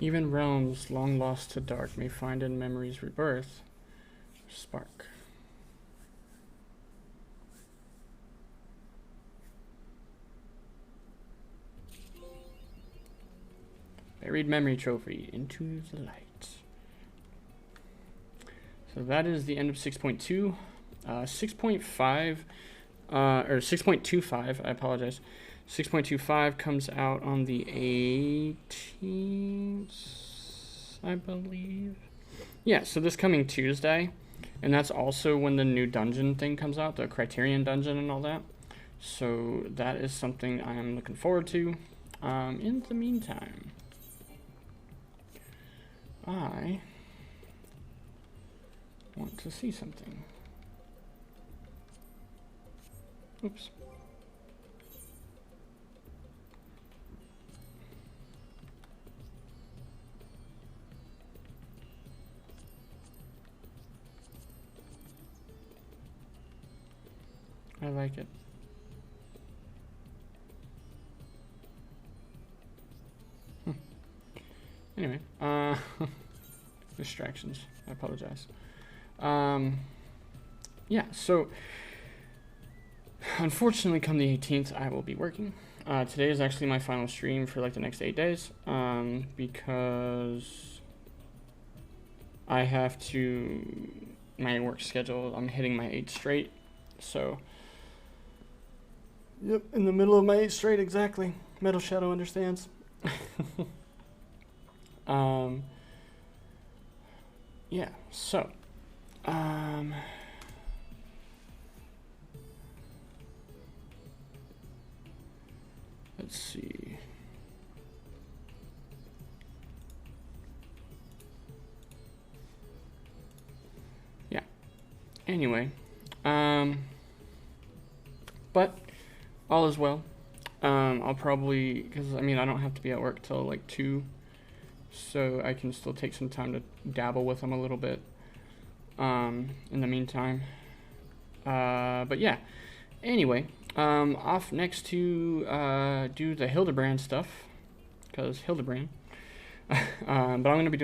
Even realms long lost to dark may find in memory's rebirth spark. read memory trophy. Into the light. So that is the end of 6.2. 6.5, or 6.25, I apologize. 6.25 comes out on the 18th, I believe. Yeah, so this coming Tuesday. And that's also when the new dungeon thing comes out, the Criterion dungeon and all that. So that is something I am looking forward to. In the meantime, I want to see something. Oops. I like it. Anyway, distractions. I apologize. Yeah, so unfortunately, come the 18th, I will be working. Today is actually my final stream for like the next 8 days, because I have to, my work schedule, I'm hitting my 8 straight, so yep, in the middle of my 8 straight, exactly. Metal Shadow understands. Yeah, so, let's see. Yeah, anyway, but all is well. I'll probably, because I mean, I don't have to be at work till like 2, so I can still take some time to dabble with them a little bit in the meantime. But yeah, anyway, off next to do the Hildebrand stuff, because Hildebrand. But I'm going to be doing